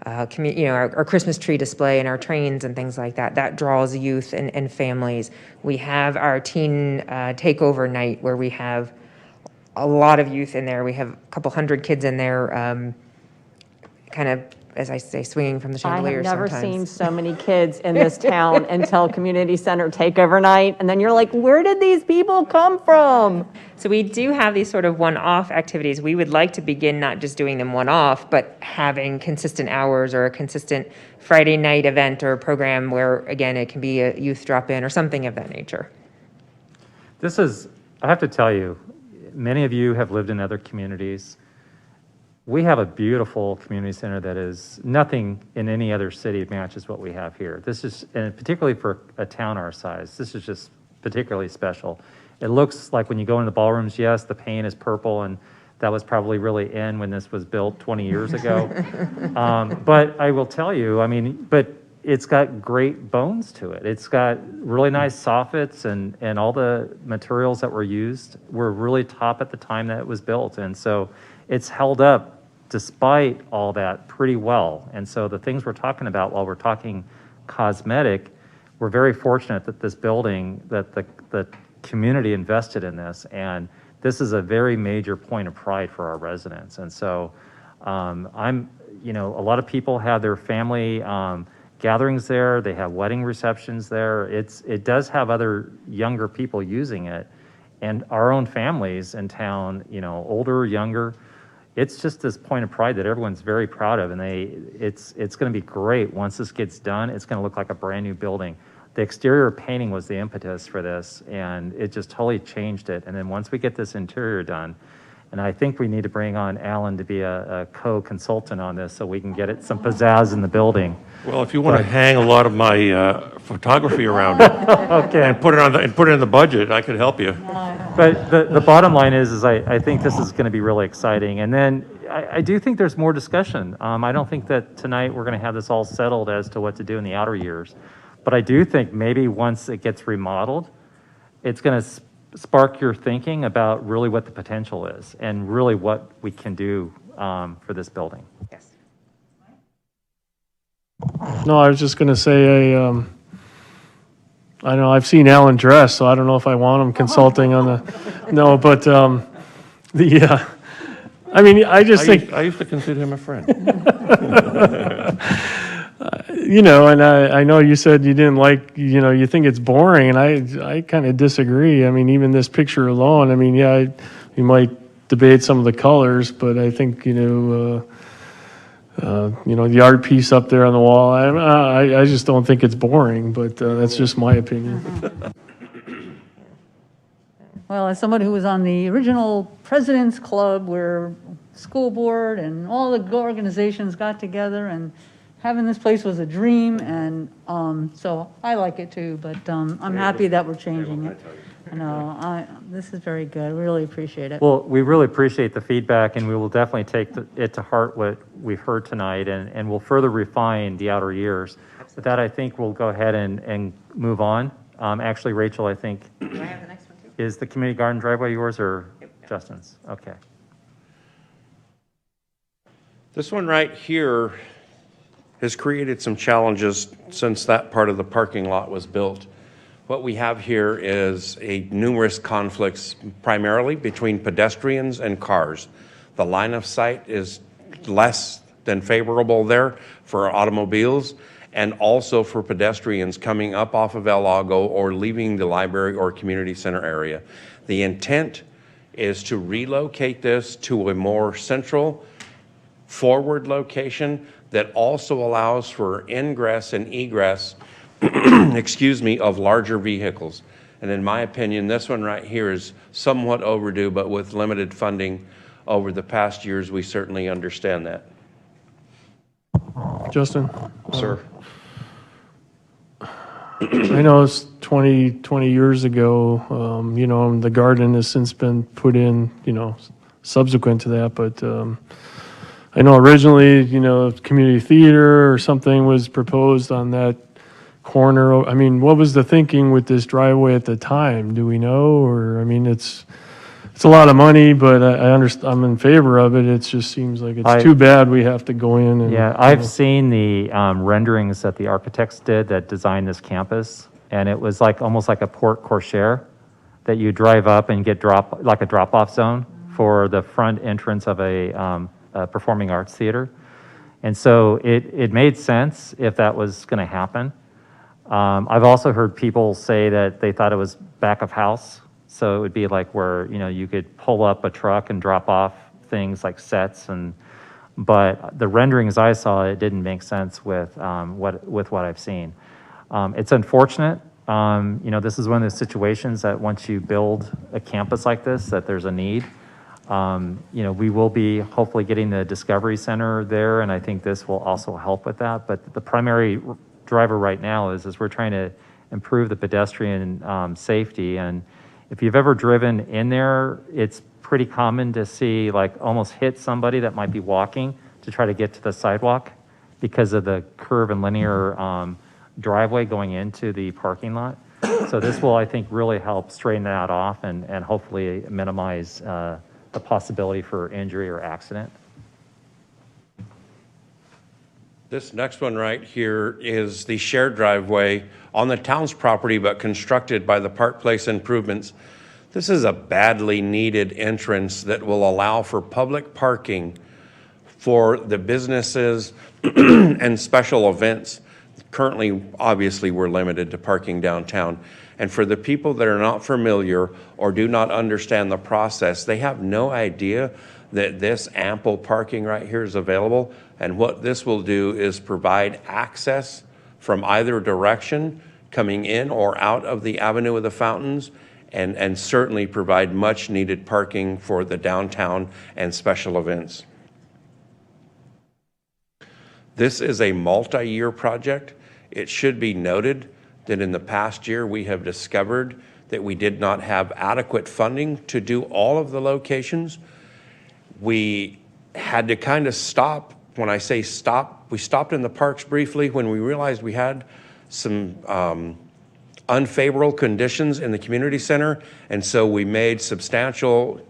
our Christmas tree display and our trains and things like that. That draws youth and families. We have our teen takeover night where we have a lot of youth in there. We have a couple hundred kids in there, kind of, as I say, swinging from the chandelier I have never sometimes. seen so many kids in this town until community center takeover night, and then you're like, where did these people come from? So we do have these sort of one-off activities. We would like to begin not just doing them one-off, but having consistent hours or a consistent Friday night event or program where, again, it can be a youth drop-in or something of that nature. I have to tell you, many of you have lived in other communities. We have a beautiful community center that is nothing in any other city matches what we have here. This is, and particularly for a town our size, this is just particularly special. It looks like when you go into the ballrooms, yes, the paint is purple, and that was probably really in when this was built 20 years ago. But I will tell you, but it's got great bones to it. It's got really nice soffits, and all the materials that were used were really top at the time that it was built. And so it's held up despite all that pretty well. And so the things we're talking about while we're talking cosmetic, we're very fortunate that this building, that the community invested in this, and this is a very major point of pride for our residents. And so you know, a lot of people have their family gatherings there. They have wedding receptions there. It does have other younger people using it, and our own families in town, you know, older, younger. It's just this point of pride that everyone's very proud of, and it's going to be great once this gets done. It's going to look like a brand new building. The exterior painting was the impetus for this, and it just totally changed it. And then once we get this interior done, and I think we need to bring on Alan to be a co-consultant on this so we can get it some pizzazz in the building. Well, if you want to hang a lot of my photography around it Okay. and put it in the budget, I could help you. But the bottom line is I think this is going to be really exciting. And then I do think there's more discussion. I don't think that tonight we're going to have this all settled as to what to do in the outer years. But I do think maybe once it gets remodeled, it's going to spark your thinking about really what the potential is and really what we can do for this building. Yes. No, I was just going to say, I know I've seen Alan dress, so I don't know if I want him consulting on the, no, but I mean, I just think, I used to consider him a friend. you know, and I know you said you didn't like, you know, you think it's boring, and I kind of disagree. I mean, even this picture alone, I mean, yeah, you might debate some of the colors, but I think, you know, the art piece up there on the wall, I just don't think it's boring, but that's just my opinion. Well, as someone who was on the original President's Club where school board and all the organizations got together, and having this place was a dream, and so I like it too, but I'm happy that we're changing it. This is very good. We really appreciate it. Well, we really appreciate the feedback, and we will definitely take it to heart what we've heard tonight, and we'll further refine the outer years. With that, I think we'll go ahead and move on. Actually, Rachel, I think, Do I have the next one too? is the community garden driveway yours or Justin's? Okay. This one right here has created some challenges since that part of the parking lot was built. What we have here is numerous conflicts, primarily between pedestrians and cars. The line of sight is less than favorable there for automobiles, and also for pedestrians coming up off of El Lago or leaving the library or community center area. The intent is to relocate this to a more central, forward location that also allows for ingress and egress of larger vehicles. And in my opinion, this one right here is somewhat overdue, but with limited funding over the past years, we certainly understand that. Justin? Sir. I know it's 20 years ago, you know, the garden has since been put in, you know, subsequent to that, but I know originally, you know, community theater or something was proposed on that corner. I mean, what was the thinking with this driveway at the time? Do we know? Or, I mean, it's a lot of money, but I understand, I'm in favor of it. It just seems like it's too bad we have to go in and. Yeah, I've seen the renderings that the architects did that designed this campus, and it was like almost like a porte cochere that you drive up and get like a drop-off zone for the front entrance of a performing arts theater. And so it made sense if that was going to happen. I've also heard people say that they thought it was back of house. So it would be like where, you know, you could pull up a truck and drop off things like sets, but the renderings I saw, it didn't make sense with what I've seen. It's unfortunate. You know, this is one of those situations that once you build a campus like this, that there's a need. You know, we will be hopefully getting the Discovery Center there, and I think this will also help with that. But the primary driver right now is we're trying to improve the pedestrian safety. And if you've ever driven in there, it's pretty common to see like almost hit somebody that might be walking to try to get to the sidewalk because of the curve and linear driveway going into the parking lot. So this will, I think, really help straighten that off and hopefully minimize the possibility for injury or accident. This next one right here is the shared driveway on the town's property, but constructed by the Park Place Improvements. This is a badly needed entrance that will allow for public parking for the businesses and special events. Currently, obviously, we're limited to parking downtown. And for the people that are not familiar or do not understand the process, they have no idea that this ample parking right here is available. And what this will do is provide access from either direction, coming in or out of the Avenue of the Fountains, and certainly provide much needed parking for the downtown and special events. This is a multi-year project. It should be noted that in the past year, we have discovered that we did not have adequate funding to do all of the locations. We had to kind of stop. When I say stop, we stopped in the parks briefly when we realized we had some unfavorable conditions in the community center, and so we made substantial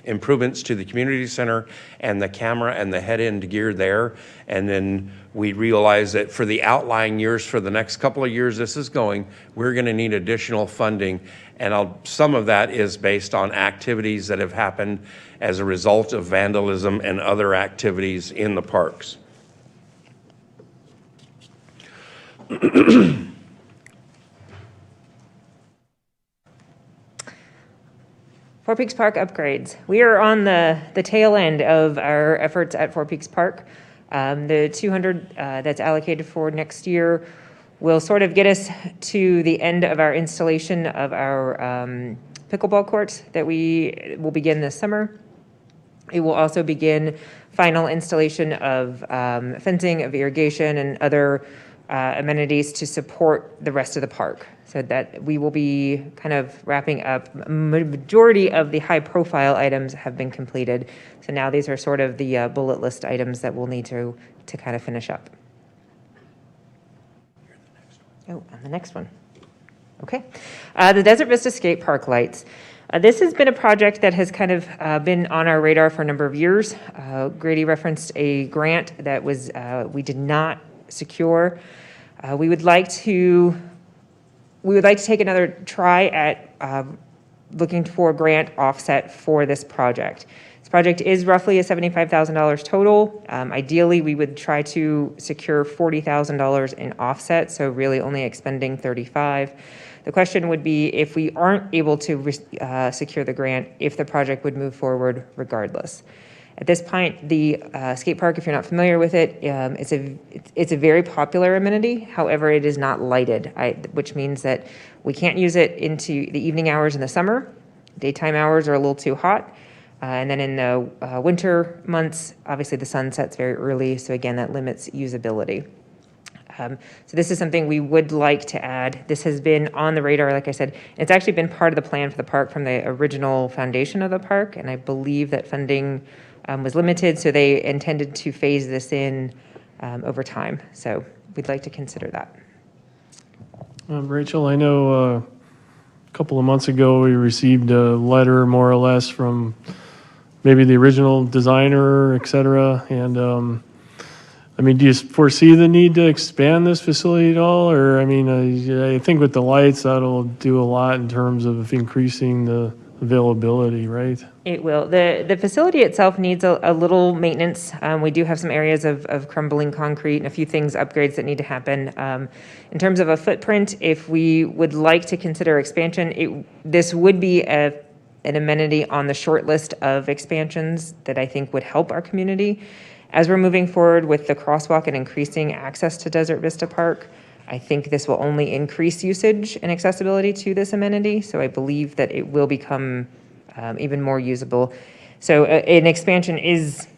improvements to the community center and the camera and the head-end gear there. And then we realized that for the outlying years, for the next couple of years this is going, we're going to need additional funding. And some of that is based on activities that have happened as a result of vandalism and other activities in the parks. Four Peaks Park upgrades. We are on the tail end of our efforts at Four Peaks Park. The 200 that's allocated for next year will sort of get us to the end of our installation of our pickleball courts that we will begin this summer. It will also begin final installation of fencing, of irrigation, and other amenities to support the rest of the park. So that we will be kind of wrapping up. Majority of the high profile items have been completed. So now these are sort of the bullet list items that we'll need to kind of finish up. Oh, on the next one. Okay. The Desert Vista Skate Park lights. This has been a project that has kind of been on our radar for a number of years. Grady referenced a grant that was we did not secure. We would like to take another try at looking for grant offset for this project. This project is roughly a $75,000 total. Ideally, we would try to secure $40,000 in offset, so really only expending $35,000. The question would be if we aren't able to secure the grant, if the project would move forward regardless. At this point, the skate park, if you're not familiar with it, it's a very popular amenity. However, it is not lighted, which means that we can't use it into the evening hours in the summer. Daytime hours are a little too hot. And then in the winter months, obviously the sun sets very early. So again, that limits usability. So this is something we would like to add. This has been on the radar, like I said. It's actually been part of the plan for the park from the original foundation of the park. And I believe that funding was limited, so they intended to phase this in over time. So we'd like to consider that. Rachel, I know a couple of months ago we received a letter more or less from maybe the original designer, et cetera. And I mean, do you foresee the need to expand this facility at all? Or, I mean, I think with the lights, that'll do a lot in terms of increasing the availability, right? It will. The facility itself needs a little maintenance. We do have some areas of crumbling concrete and a few upgrades that need to happen. In terms of a footprint, if we would like to consider expansion, this would be an amenity on the short list of expansions that I think would help our community. As we're moving forward with the crosswalk and increasing access to Desert Vista Park, I think this will only increase usage and accessibility to this amenity. So I believe that it will become even more usable. So an expansion is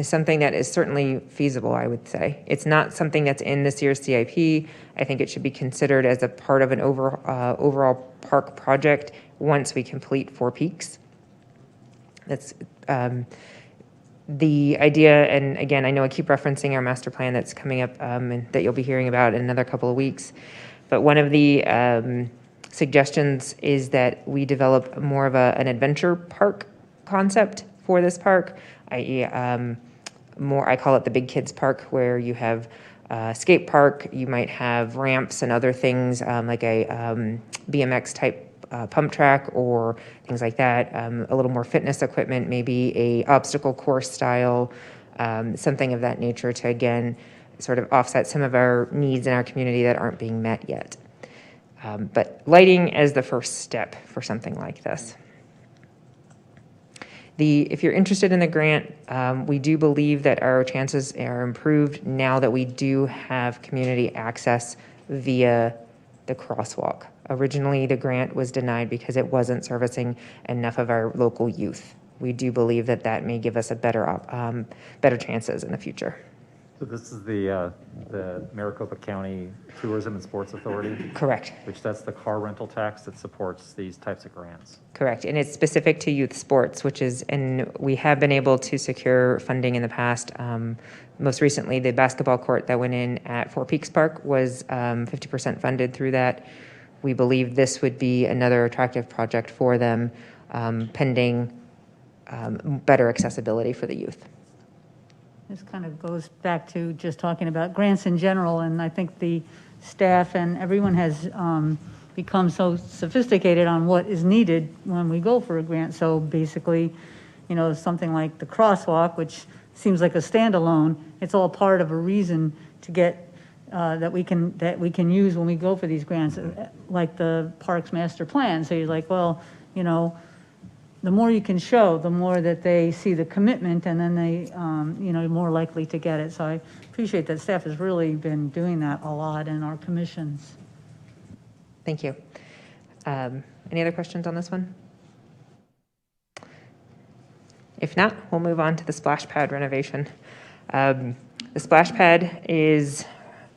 something that is certainly feasible, I would say. It's not something that's in this year's CIP. I think it should be considered as a part of an overall park project once we complete Four Peaks. That's the idea, and again, I know I keep referencing our master plan that's coming up and that you'll be hearing about in another couple of weeks. But one of the suggestions is that we develop more of an adventure park concept for this park, i.e. I call it the big kids park, where you have a skate park, you might have ramps and other things like a BMX type pump track or things like that, a little more fitness equipment, maybe a obstacle course style, something of that nature to, again, sort of offset some of our needs in our community that aren't being met yet. But lighting as the first step for something like this. If you're interested in the grant, we do believe that our chances are improved now that we do have community access via the crosswalk. Originally, the grant was denied because it wasn't servicing enough of our local youth. We do believe that that may give us a better chances in the future. So this is the Maricopa County Tourism and Sports Authority? Correct. Which that's the car rental tax that supports these types of grants. Correct, and it's specific to youth sports, and we have been able to secure funding in the past. Most recently, the basketball court that went in at Four Peaks Park was 50% funded through that. We believe this would be another attractive project for them, pending better accessibility for the youth. This kind of goes back to just talking about grants in general, and I think the staff and everyone has become so sophisticated on what is needed when we go for a grant. So basically, you know, something like the crosswalk, which seems like a standalone, it's all part of a reason to get that we can use when we go for these grants, like the parks master plan. So you're like, well, you know, the more you can show, the more that they see the commitment, and then they, you know, more likely to get it. So I appreciate that staff has really been doing that a lot in our commissions. Thank you. Any other questions on this one? If not, we'll move on to the splash pad renovation. The splash pad is,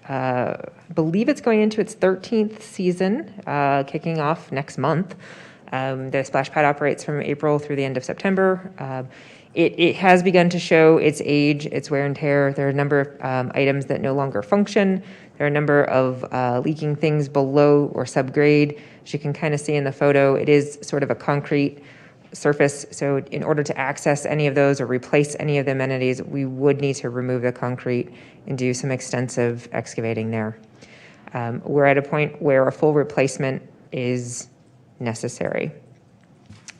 I believe it's going into its 13th season, kicking off next month. The splash pad operates from April through the end of September. It has begun to show its age, its wear and tear. There are a number of items that no longer function. There are a number of leaking things below or subgrade. As you can kind of see in the photo, it is sort of a concrete surface. So in order to access any of those or replace any of the amenities, we would need to remove the concrete and do some extensive excavating there. We're at a point where a full replacement is necessary.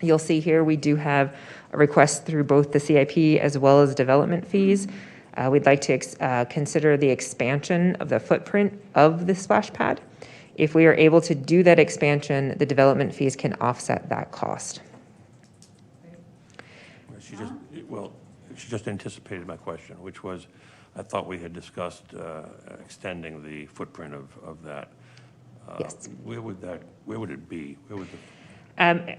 You'll see here we do have a request through both the CIP as well as development fees. We'd like to consider the expansion of the footprint of the splash pad. If we are able to do that expansion, the development fees can offset that cost. She just anticipated my question, which was, I thought we had discussed extending the footprint of that. Yes. Where would it be? Where would the...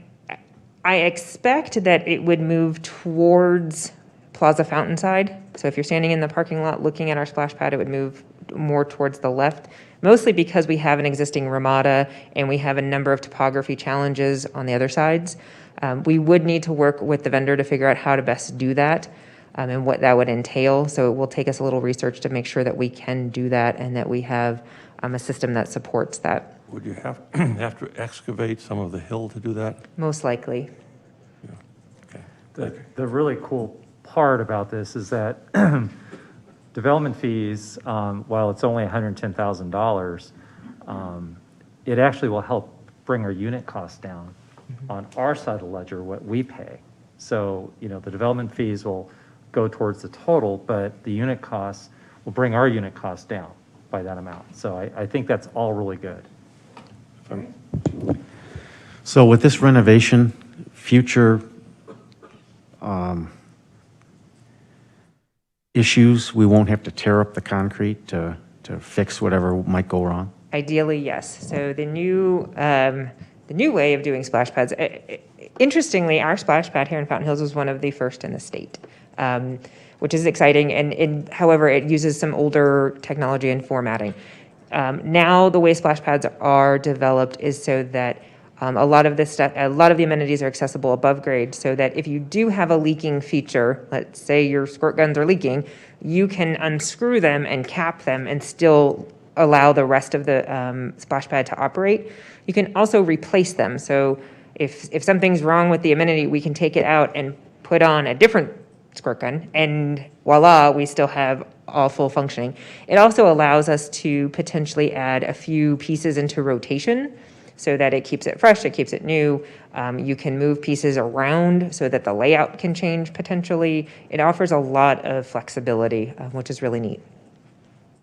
I expect that it would move towards Plaza Fountainside. So if you're standing in the parking lot looking at our splash pad, it would move more towards the left, mostly because we have an existing ramada and we have a number of topography challenges on the other sides. We would need to work with the vendor to figure out how to best do that and what that would entail. So it will take us a little research to make sure that we can do that and that we have a system that supports that. Would you have to excavate some of the hill to do that? Most likely. Yeah. Okay. The really cool part about this is that development fees, while it's only $110,000, it actually will help bring our unit costs down on our side of the ledger, what we pay. So, you know, the development fees will go towards the total, but the unit costs will bring our unit costs down by that amount. So I think that's all really good. So with this renovation, future issues, we won't have to tear up the concrete to fix whatever might go wrong? Ideally, yes. So the new way of doing splash pads, interestingly, our splash pad here in Fountain Hills was one of the first in the state, which is exciting. And however, it uses some older technology and formatting. Now, the way splash pads are developed is so that a lot of the amenities are accessible above grade, so that if you do have a leaking feature, let's say your squirt guns are leaking, you can unscrew them and cap them and still allow the rest of the splash pad to operate. You can also replace them. So if something's wrong with the amenity, we can take it out and put on a different squirt gun, and voila, we still have all full functioning. It also allows us to potentially add a few pieces into rotation. so that it keeps it fresh, it keeps it new. You can move pieces around so that the layout can change potentially. It offers a lot of flexibility, which is really neat.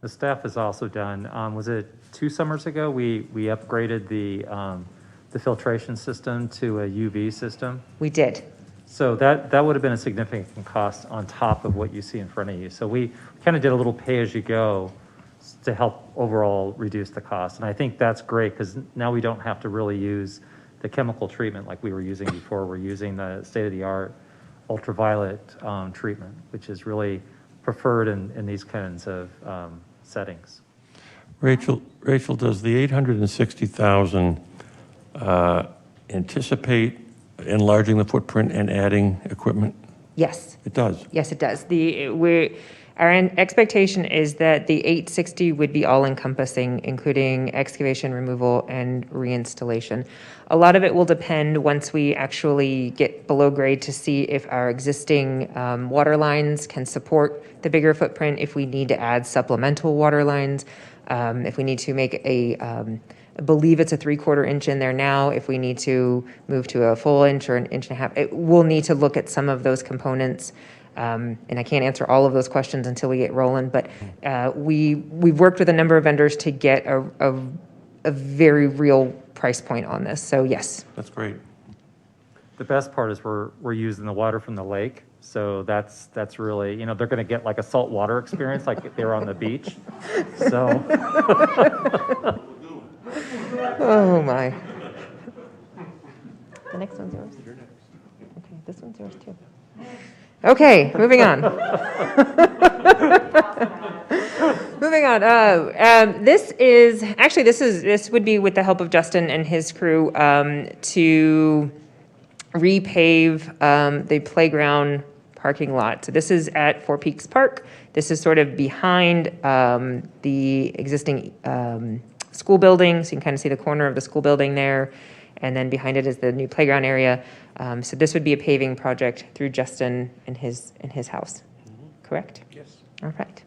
The staff has also done, was it 2 summers ago, we upgraded the filtration system to a UV system. We did. So that would have been a significant cost on top of what you see in front of you. So we kind of did a little pay-as-you-go to help overall reduce the cost. And I think that's great because now we don't have to really use the chemical treatment like we were using before. We're using the state-of-the-art ultraviolet treatment, which is really preferred in these kinds of settings. Rachel, does the 860,000 anticipate enlarging the footprint and adding equipment? Yes. It does. Yes, it does. Our expectation is that the 860 would be all-encompassing, including excavation, removal, and reinstallation. A lot of it will depend once we actually get below grade to see if our existing water lines can support the bigger footprint, if we need to add supplemental water lines, if we need to make I believe it's a 3/4 inch in there now. If we need to move to a full inch or an inch and a half, we'll need to look at some of those components. And I can't answer all of those questions until we get rolling, but we've worked with a number of vendors to get a very real price point on this. So yes. That's great. The best part is we're using the water from the lake. So that's really, they're going to get like a saltwater experience like if they were on the beach. So. Oh my. The next one's yours? Okay, this one's yours too. Okay, moving on. Moving on. This would be with the help of Justin and his crew to repave the playground parking lot. So this is at Four Peaks Park. This is sort of behind the existing school building. So you can kind of see the corner of the school building there. And then behind it is the new playground area. So this would be a paving project through Justin and his house, correct? Yes. All right.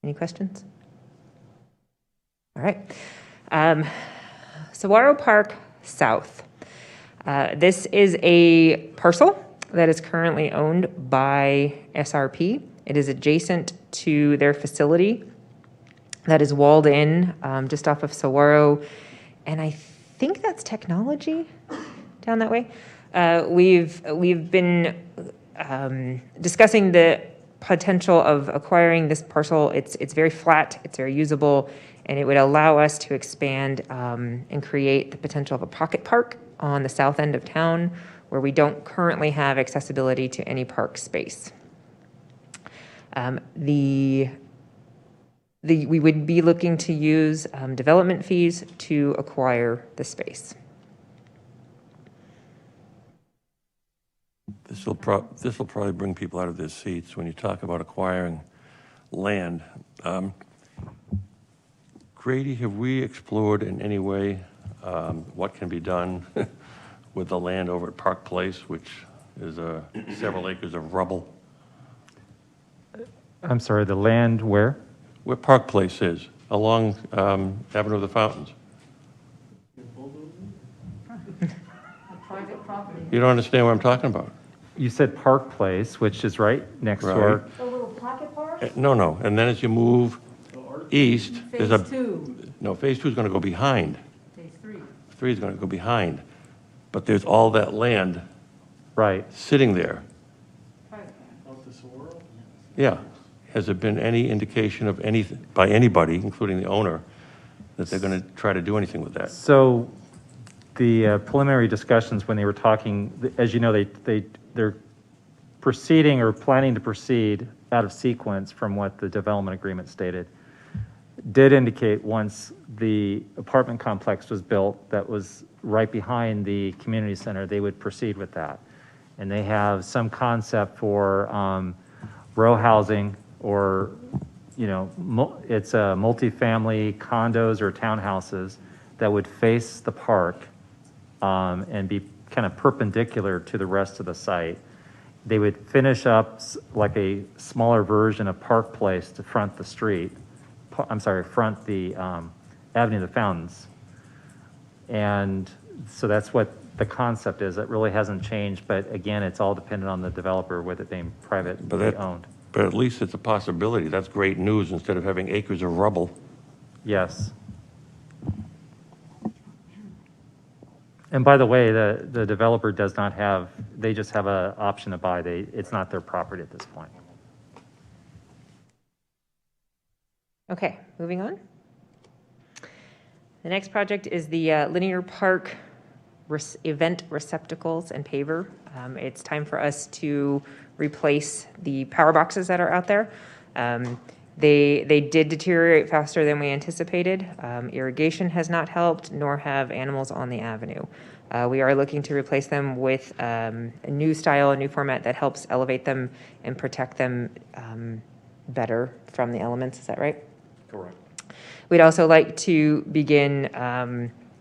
Any questions? All right. Saguaro Park South. This is a parcel that is currently owned by SRP. It is adjacent to their facility that is walled in just off of Saguaro. And I think that's Technology down that way. We've been discussing the potential of acquiring this parcel. It's very flat, it's very usable, and it would allow us to expand and create the potential of a pocket park on the south end of town where we don't currently have accessibility to any park space. We would be looking to use development fees to acquire the space. This will probably bring people out of their seats when you talk about acquiring land. Grady, have we explored in any way what can be done with the land over at Park Place, which is several acres of rubble? I'm sorry, the land where? Where Park Place is, along Avenue of the Fountains. You don't understand what I'm talking about? You said Park Place, which is right next door. A little pocket park? No. And then as you move east, there's a... Phase 2, No, Phase 2 is going to go behind. phase 3. 3 is going to go behind. But there's all that land Right. sitting there. Yeah. Has there been any indication of anything, by anybody, including the owner, that they're going to try to do anything with that? So the preliminary discussions when they were talking, as you know, they're proceeding or planning to proceed out of sequence from what the development agreement stated. Did indicate once the apartment complex was built that was right behind the community center, they would proceed with that. And they have some concept for row housing or, it's a multifamily condos or townhouses that would face the park and be kind of perpendicular to the rest of the site. They would finish up like a smaller version of Park Place to front the street. Front the Avenue of the Fountains. And so that's what the concept is. It really hasn't changed, but again, it's all dependent on the developer, with it being privately owned. But at least it's a possibility. That's great news instead of having acres of rubble. Yes. And by the way, the developer does not have, they just have an option to buy. It's not their property at this point. Okay, moving on. The next project is the linear park event receptacles and paver. It's time for us to replace the power boxes that are out there. They did deteriorate faster than we anticipated. Irrigation has not helped, nor have animals on the avenue. We are looking to replace them with a new style, a new format that helps elevate them and protect them better from the elements. Is that right? Correct. We'd also like to begin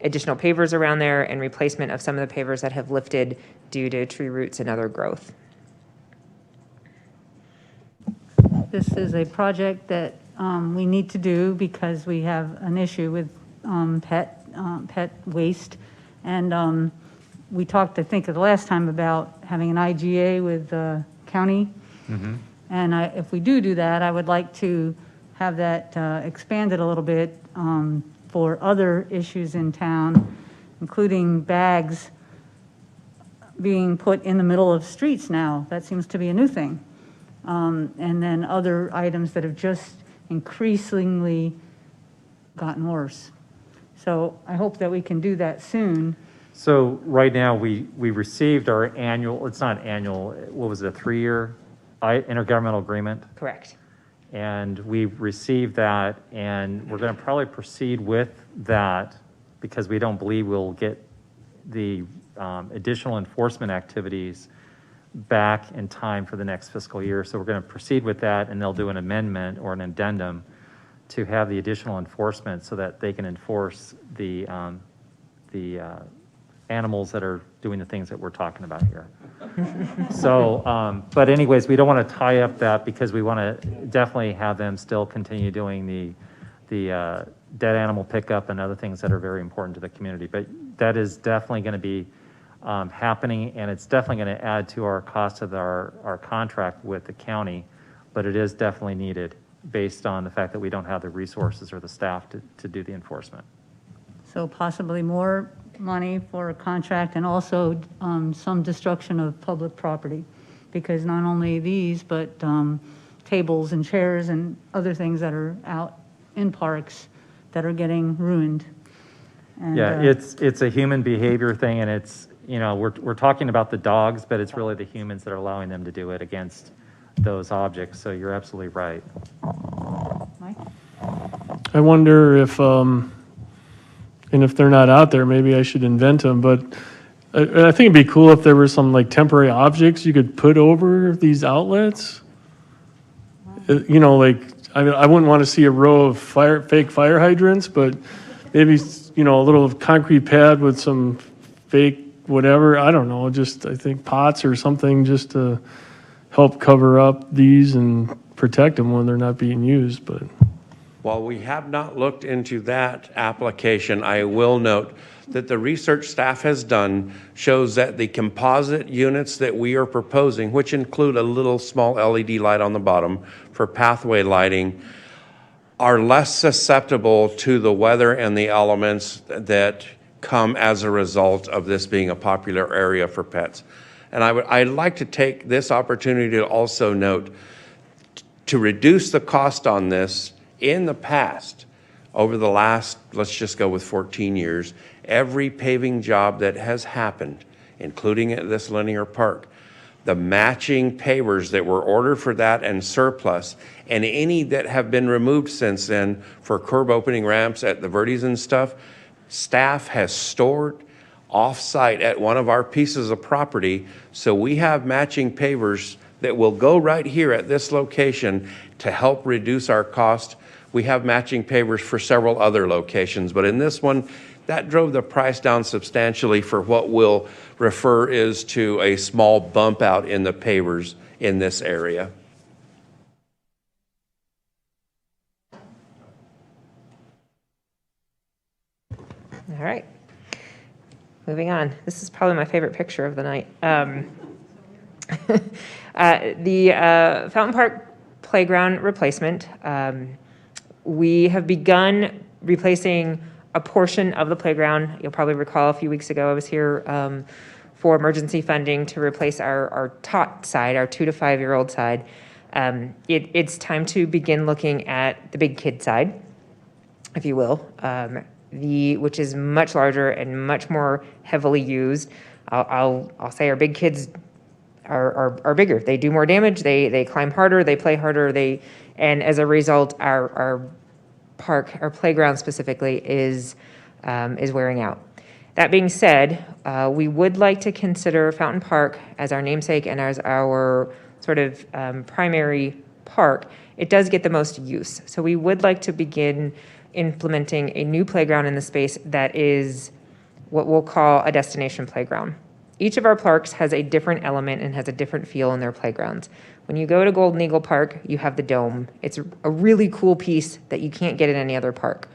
additional pavers around there and replacement of some of the pavers that have lifted due to tree roots and other growth. This is a project that we need to do because we have an issue with pet waste. And we talked, I think, the last time about having an IGA with the county. And if we do that, I would like to have that expanded a little bit for other issues in town, including bags being put in the middle of streets now. That seems to be a new thing. And then other items that have just increasingly gotten worse. So I hope that we can do that soon. So right now, we received our annual, it's not annual, what was it, a 3-year intergovernmental agreement? Correct. And we've received that, and we're going to probably proceed with that because we don't believe we'll get the additional enforcement activities back in time for the next fiscal year. So we're going to proceed with that, and they'll do an amendment or an addendum to have the additional enforcement so that they can enforce the animals that are doing the things that we're talking about here. So, but anyways, we don't want to tie up that because we want to definitely have them still continue doing the dead animal pickup and other things that are very important to the community. But that is definitely going to be happening, and it's definitely going to add to our cost of our contract with the county, but it is definitely needed based on the fact that we don't have the resources or the staff to do the enforcement. So possibly more money for a contract and also some destruction of public property. Because not only these, but tables and chairs and other things that are out in parks that are getting ruined. And, Yeah, it's a human behavior thing, and it's, you know, we're talking about the dogs, but it's really the humans that are allowing them to do it against those objects. So you're absolutely right. Mike? I wonder if, and if they're not out there, maybe I should invent them, but I think it'd be cool if there were some like temporary objects you could put over these outlets. You know, like, I wouldn't want to see a row of fake fire hydrants, but maybe, you know, a little concrete pad with some fake whatever, I don't know, just I think pots or something just to help cover up these and protect them when they're not being used, but. While we have not looked into that application, I will note that the research staff has done shows that the composite units that we are proposing, which include a little small LED light on the bottom for pathway lighting, are less susceptible to the weather and the elements that come as a result of this being a popular area for pets. And I'd like to take this opportunity to also note, to reduce the cost on this, in the past, over the last, let's just go with 14 years, every paving job that has happened, including at this linear park, the matching pavers that were ordered for that and surplus, and any that have been removed since then for curb opening ramps at the Verdes and stuff, staff has stored off-site at one of our pieces of property, so we have matching pavers that will go right here at this location to help reduce our cost. We have matching pavers for several other locations, but in this one, that drove the price down substantially for what we'll refer is to a small bump out in the pavers in this area. All right. Moving on. This is probably my favorite picture of the night. The Fountain Park playground replacement. We have begun replacing a portion of the playground. You'll probably recall a few weeks ago I was here for emergency funding to replace our tot side, our 2 to 5 year old side. It's time to begin looking at the big kid side, if you will, which is much larger and much more heavily used. I'll say our big kids are bigger. They do more damage. They climb harder. They play harder. And as a result, our park, our playground specifically, is wearing out. That being said, we would like to consider Fountain Park as our namesake and as our sort of primary park. It does get the most use. So we would like to begin implementing a new playground in the space that is what we'll call a destination playground. Each of our parks has a different element and has a different feel in their playgrounds. When you go to Golden Eagle Park, you have the dome. It's a really cool piece that you can't get in any other park.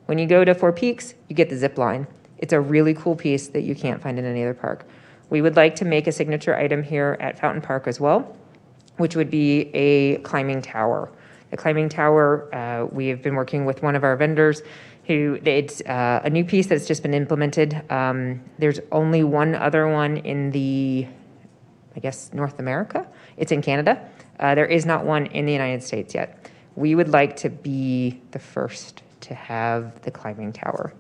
When you go to Four Peaks, you get the zip line. It's a really cool piece that you can't find in any other park. We would like to make a signature item here at Fountain Park as well, which would be a climbing tower. The climbing tower, we have been working with one of our vendors who, it's a new piece that's just been implemented. There's only one other one in I guess, North America. It's in Canada. There is not one in the United States yet. We would like to be the first to have the climbing tower.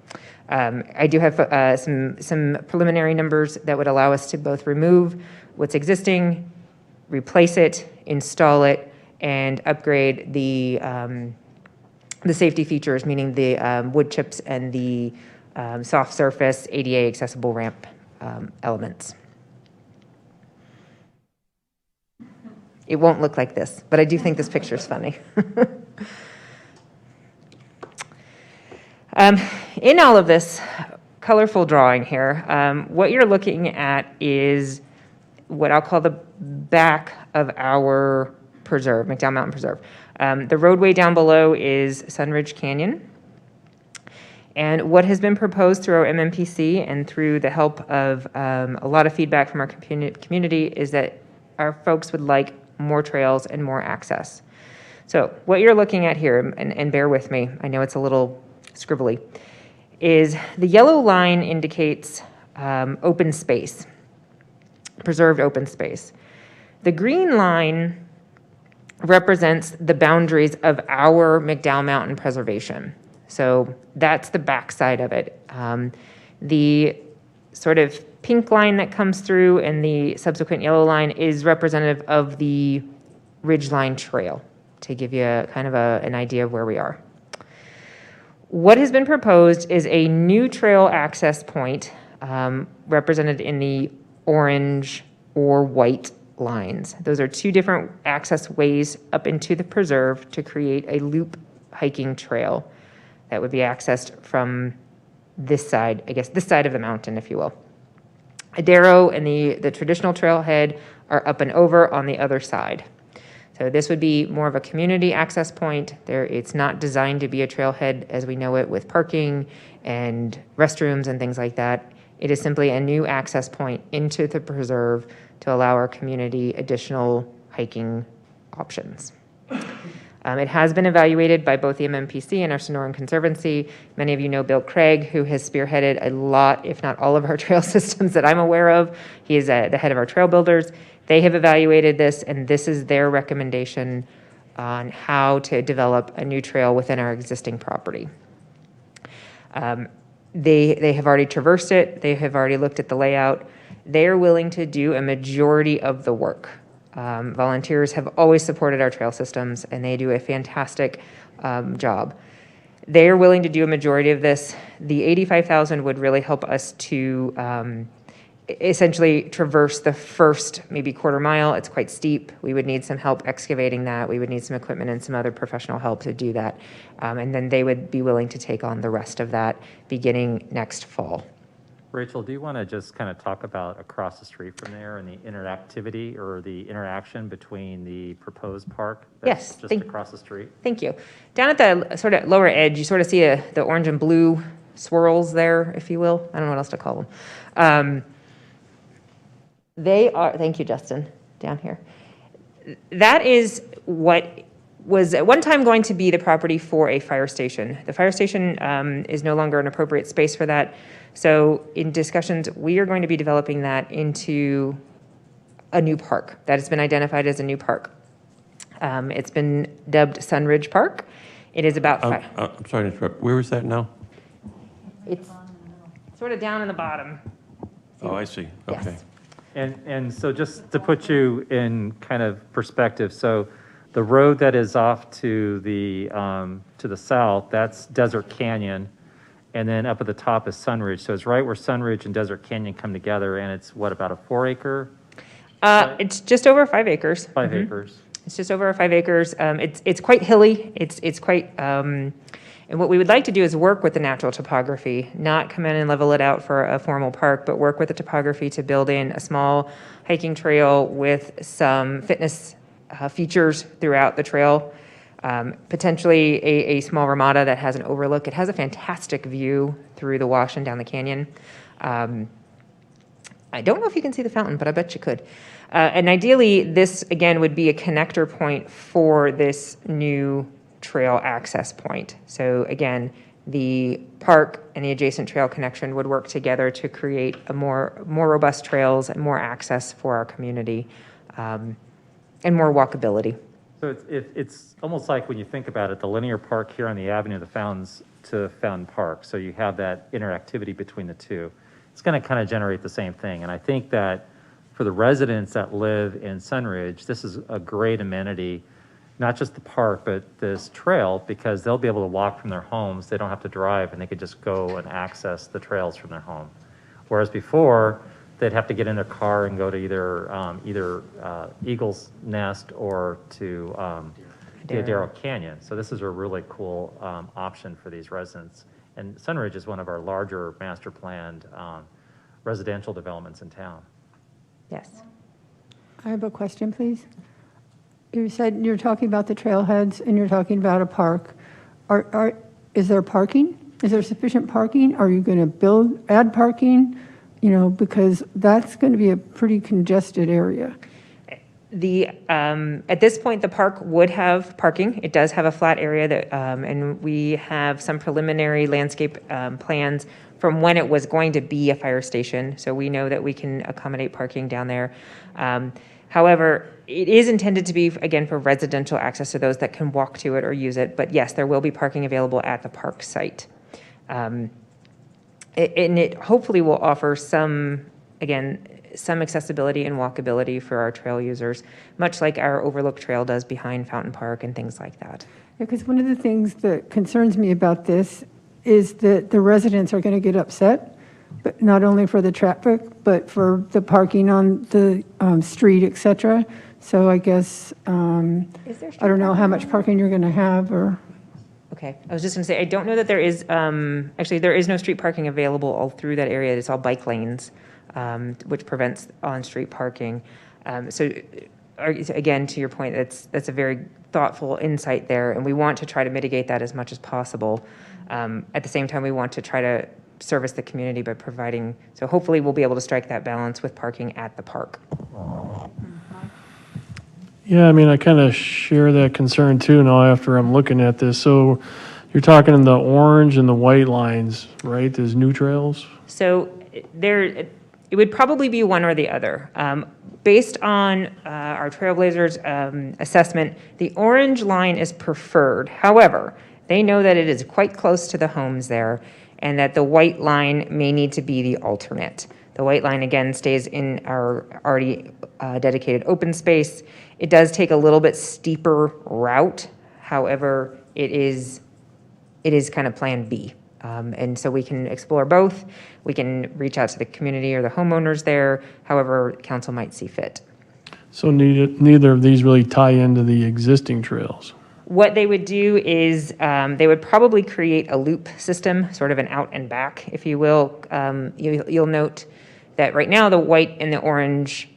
I do have some preliminary numbers that would allow us to both remove what's existing, replace it, install it, and upgrade the safety features, meaning the wood chips and the soft surface ADA accessible ramp elements. It won't look like this, but I do think this picture is funny. In all of this colorful drawing here, what you're looking at is what I'll call the back of our preserve, McDowell Mountain Preserve. The roadway down below is Sunridge Canyon. And what has been proposed through our MMPC and through the help of a lot of feedback from our community is that our folks would like more trails and more access. So what you're looking at here, and bear with me, I know it's a little scribbly, is the yellow line indicates open space, preserved open space. The green line represents the boundaries of our McDowell Mountain Preservation. So that's the backside of it. The sort of pink line that comes through and the subsequent yellow line is representative of the Ridgeline Trail, to give you kind of an idea of where we are. What has been proposed is a new trail access point represented in the orange or white lines. Those are two different access ways up into the preserve to create a loop hiking trail that would be accessed from this side, I guess this side of the mountain, if you will. Adero and the traditional trailhead are up and over on the other side. So this would be more of a community access point. It's not designed to be a trailhead as we know it, with parking and restrooms and things like that. It is simply a new access point into the preserve to allow our community additional hiking options. It has been evaluated by both the MMPC and our Sonoran Conservancy. Many of you know Bill Craig, who has spearheaded a lot, if not all of our trail systems that I'm aware of. He is the head of our trail builders. They have evaluated this, and this is their recommendation on how to develop a new trail within our existing property. They have already traversed it. They have already looked at the layout. They are willing to do a majority of the work. Volunteers have always supported our trail systems, and they do a fantastic job. They are willing to do a majority of this. The $85,000 would really help us to essentially traverse the first maybe quarter mile. It's quite steep. We would need some help excavating that. We would need some equipment and some other professional help to do that. And then they would be willing to take on the rest of that beginning next fall. Rachel, do you want to just kind of talk about across the street from there and the interactivity or the interaction between the proposed park that's Yes, just across the street? Thank you. Down at the sort of lower edge, you sort of see the orange and blue swirls there, if you will. I don't know what else to call them. They are, thank you, Justin, down here. That is what was at one time going to be the property for a fire station. The fire station is no longer an appropriate space for that. So in discussions, we are going to be developing that into a new park that has been identified as a new park. It's been dubbed Sunridge Park. It is about I'm sorry to interrupt. Where is that now? it's sort of down in the bottom. Oh, I see. Yes. Okay. And so just to put you in kind of perspective, so the road that is off to the south, that's Desert Canyon. And then up at the top is Sunridge. So it's right where Sunridge and Desert Canyon come together, and it's what, about a 4 acre? It's just over 5 acres. 5 acres. It's just over 5 acres. It's quite hilly. It's quite, and what we would like to do is work with the natural topography, not come in and level it out for a formal park, but work with the topography to build in a small hiking trail with some fitness features throughout the trail. Potentially a small ramada that has an overlook. It has a fantastic view through the wash and down the canyon. I don't know if you can see the fountain, but I bet you could. And ideally, this, again, would be a connector point for this new trail access point. So again, the park and the adjacent trail connection would work together to create a more robust trails and more access for our community, and more walkability. So it's almost like when you think about it, the linear park here on the Avenue of the Fountains to Fountain Park. So you have that interactivity between the two. It's going to kind of generate the same thing. And I think that for the residents that live in Sunridge, this is a great amenity, not just the park, but this trail, because they'll be able to walk from their homes. They don't have to drive, and they could just go and access the trails from their home. Whereas before, they'd have to get in their car and go to either Eagle's Nest or to Darrow Canyon. So this is a really cool option for these residents. And Sunridge is one of our larger master planned residential developments in town. Yes. I have a question, please. You said you're talking about the trailheads and you're talking about a park. Is there parking? Is there sufficient parking? Are you going to add parking? You know, because that's going to be a pretty congested area. At this point, the park would have parking. It does have a flat area that, and we have some preliminary landscape plans from when it was going to be a fire station. So we know that we can accommodate parking down there. However, it is intended to be, again, for residential access to those that can walk to it or use it. But yes, there will be parking available at the park site. And it hopefully will offer some accessibility and walkability for our trail users, much like our Overlook Trail does behind Fountain Park and things like that. Because one of the things that concerns me about this is that the residents are going to get upset, but not only for the traffic, but for the parking on the street, et cetera. So I guess, I don't know how much parking you're going to have or... Okay, I was just going to say, I don't know that there is, actually, there is no street parking available all through that area. It's all bike lanes, which prevents on-street parking. So again, to your point, that's a very thoughtful insight there, and we want to try to mitigate that as much as possible. At the same time, we want to try to service the community by providing, so hopefully we'll be able to strike that balance with parking at the park. Yeah, I mean, I kind of share that concern too now after I'm looking at this. So you're talking in the orange and the white lines, right? There's new trails? So it would probably be one or the other. Based on our Trailblazers assessment, the orange line is preferred. However, they know that it is quite close to the homes there and that the white line may need to be the alternate. The white line, again, stays in our already dedicated open space. It does take a little bit steeper route. However, it is kind of plan B. And so we can explore both. We can reach out to the community or the homeowners there, however council might see fit. So neither of these really tie into the existing trails? What they would do is they would probably create a loop system, sort of an out and back, if you will. You'll note that right now the white and the orange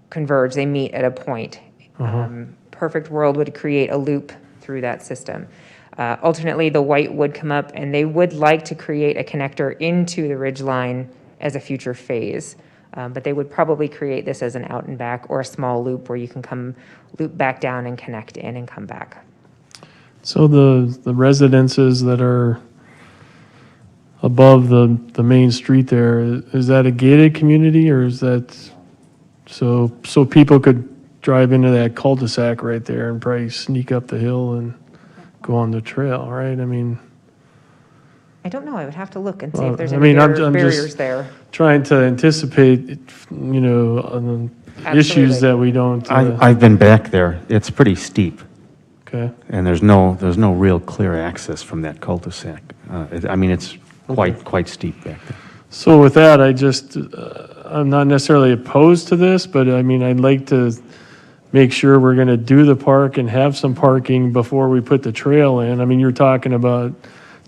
converge. They meet at a point. Perfect World would create a loop through that system. Alternately, the white would come up, and they would like to create a connector into the ridge line as a future phase. But they would probably create this as an out and back or a small loop where you can come loop back down and connect in and come back. So the residences that are above the main street there, is that a gated community, or is that so people could drive into that cul-de-sac right there and probably sneak up the hill and go on the trail, right? I mean, I don't know. I would have to look and see well, if there's I any mean, I'm just barriers there. trying to anticipate, issues Absolutely. that we don't. I've been back there. It's pretty steep, Okay. and there's no real clear access from that cul-de-sac. I mean, it's quite steep back there. So with that, I'm not necessarily opposed to this, but I mean, I'd like to make sure we're going to do the park and have some parking before we put the trail in. I mean, you're talking about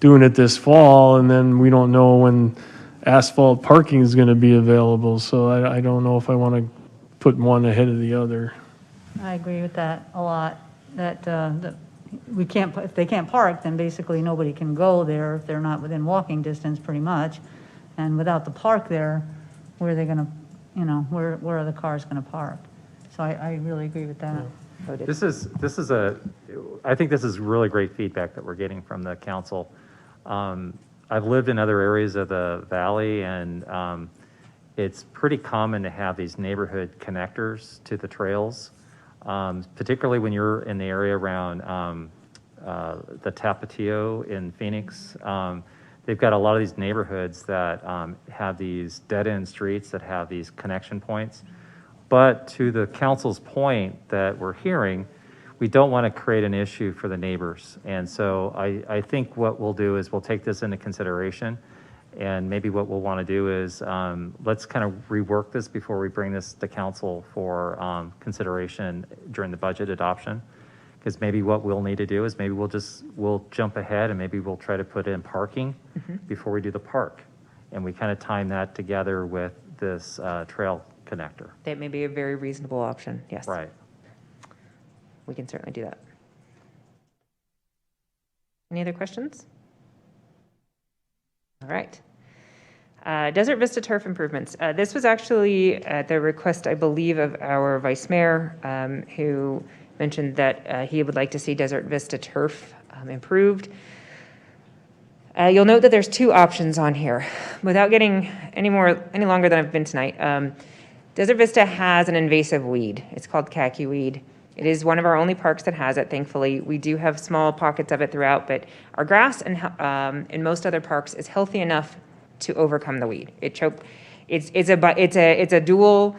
doing it this fall, and then we don't know when asphalt parking is going to be available. So I don't know if I want to put one ahead of the other. I agree with that a lot, that we can't, if they can't park, then basically nobody can go there if they're not within walking distance pretty much. And without the park there, where are they gonna, where are the cars gonna park? So I really agree with that. I think this is really great feedback that we're getting from the council. I've lived in other areas of the valley, and it's pretty common to have these neighborhood connectors to the trails, particularly when you're in the area around the Tapatio in Phoenix. They've got a lot of these neighborhoods that have these dead-end streets that have these connection points. But to the council's point that we're hearing, we don't want to create an issue for the neighbors. And so I think what we'll do is we'll take this into consideration, and maybe what we'll want to do is let's kind of rework this before we bring this to council for consideration during the budget adoption. Because maybe what we'll need to do is maybe we'll jump ahead, and maybe we'll try to put in parking before we do the park. And we kind of time that together with this trail connector. That may be a very reasonable option, yes. Right. We can certainly do that. Any other questions? All right. Desert Vista turf improvements. This was actually at the request, I believe, of our vice mayor, who mentioned that he would like to see Desert Vista turf improved. You'll note that there's two options on here. Without getting any longer than I've been tonight, Desert Vista has an invasive weed. It's called khaki weed. It is one of our only parks that has it, thankfully. We do have small pockets of it throughout, but our grass in most other parks is healthy enough to overcome the weed. It's a dual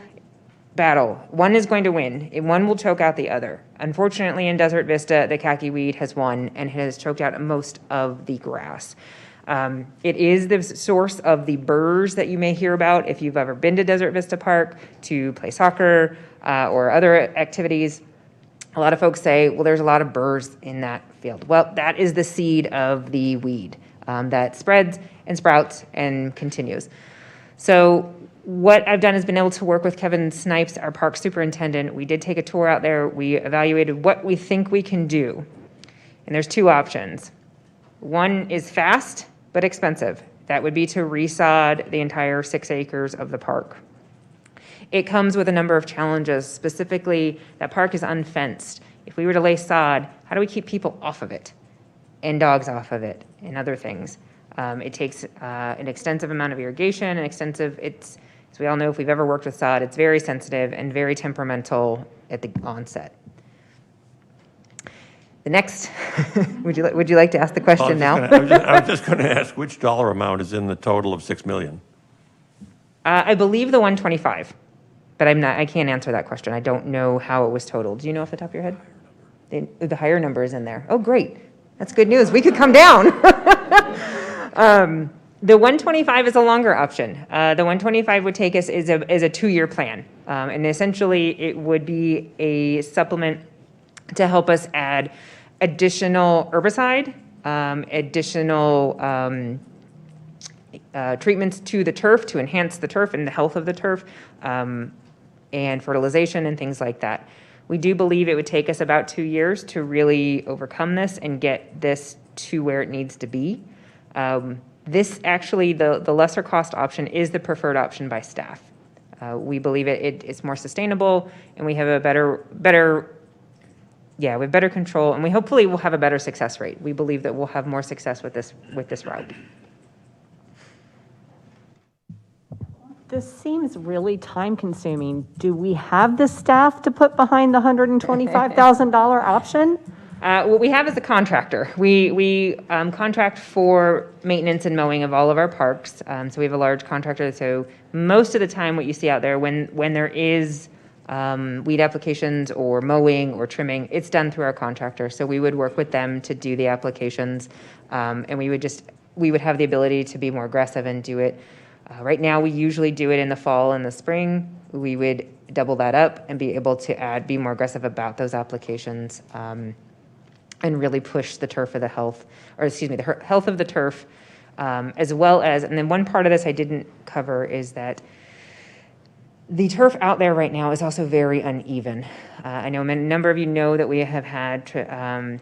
battle. One is going to win, and one will choke out the other. Unfortunately, in Desert Vista, the khaki weed has won and has choked out most of the grass. It is the source of the burrs that you may hear about if you've ever been to Desert Vista Park to play soccer or other activities. A lot of folks say, well, there's a lot of burrs in that field. Well, that is the seed of the weed that spreads and sprouts and continues. So what I've done is been able to work with Kevin Snipes, our park superintendent. We did take a tour out there. We evaluated what we think we can do. And there's two options. One is fast but expensive. That would be to resod the entire 6 acres of the park. It comes with a number of challenges. Specifically, that park is unfenced. If we were to lay sod, how do we keep people off of it and dogs off of it and other things? It takes an extensive amount of irrigation, as we all know, if we've ever worked with sod, it's very sensitive and very temperamental at the onset. The next, would you like to ask the question now? I was just going to ask, which dollar amount is in the total of 6 million? I believe the 125, but I can't answer that question. I don't know how it was totaled. Do you know off the top of your head? The higher number is in there. Oh, great. That's good news. We could come down. The 125 is a longer option. The 125 would take us is a 2-year plan. And essentially it would be a supplement to help us add additional herbicide, additional treatments to the turf to enhance the turf and the health of the turf, and fertilization and things like that. We do believe it would take us about 2 years to really overcome this and get this to where it needs to be. This actually, the lesser cost option is the preferred option by staff. We believe it's more sustainable, and we have a we have better control, and we hopefully will have a better success rate. We believe that we'll have more success with this route. This seems really time-consuming. Do we have the staff to put behind the $125,000 option? What we have is a contractor. We contract for maintenance and mowing of all of our parks. So we have a large contractor. So most of the time what you see out there when there is weed applications or mowing or trimming, it's done through our contractor. So we would work with them to do the applications, and we would have the ability to be more aggressive and do it. Right now, we usually do it in the fall and the spring. We would double that up and be able to be more aggressive about those applications, and really push the turf of the health, or excuse me, the health of the turf, as well as, and then one part of this I didn't cover is that the turf out there right now is also very uneven. I know a number of you know that we have had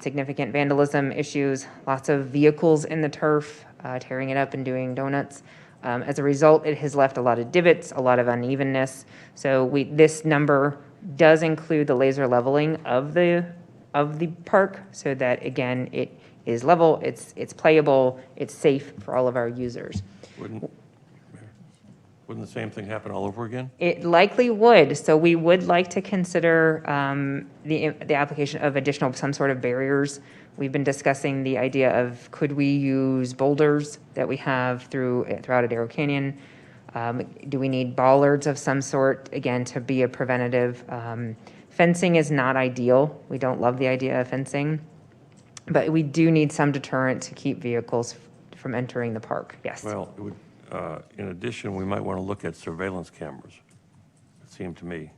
significant vandalism issues, lots of vehicles in the turf, tearing it up and doing donuts. As a result, it has left a lot of divots, a lot of unevenness. So this number does include the laser leveling of the park, so that again it is level, it's playable, it's safe for all of our users. Wouldn't the same thing happen all over again? It likely would. So we would like to consider the application of some sort of barriers. We've been discussing the idea of could we use boulders that we have throughout Adaro Canyon? Do we need bollards of some sort, again, to be a preventative? Fencing is not ideal. We don't love the idea of fencing, but we do need some deterrent to keep vehicles from entering the park. Yes. Well, it would, in addition, we might want to look at surveillance cameras, it seemed to me,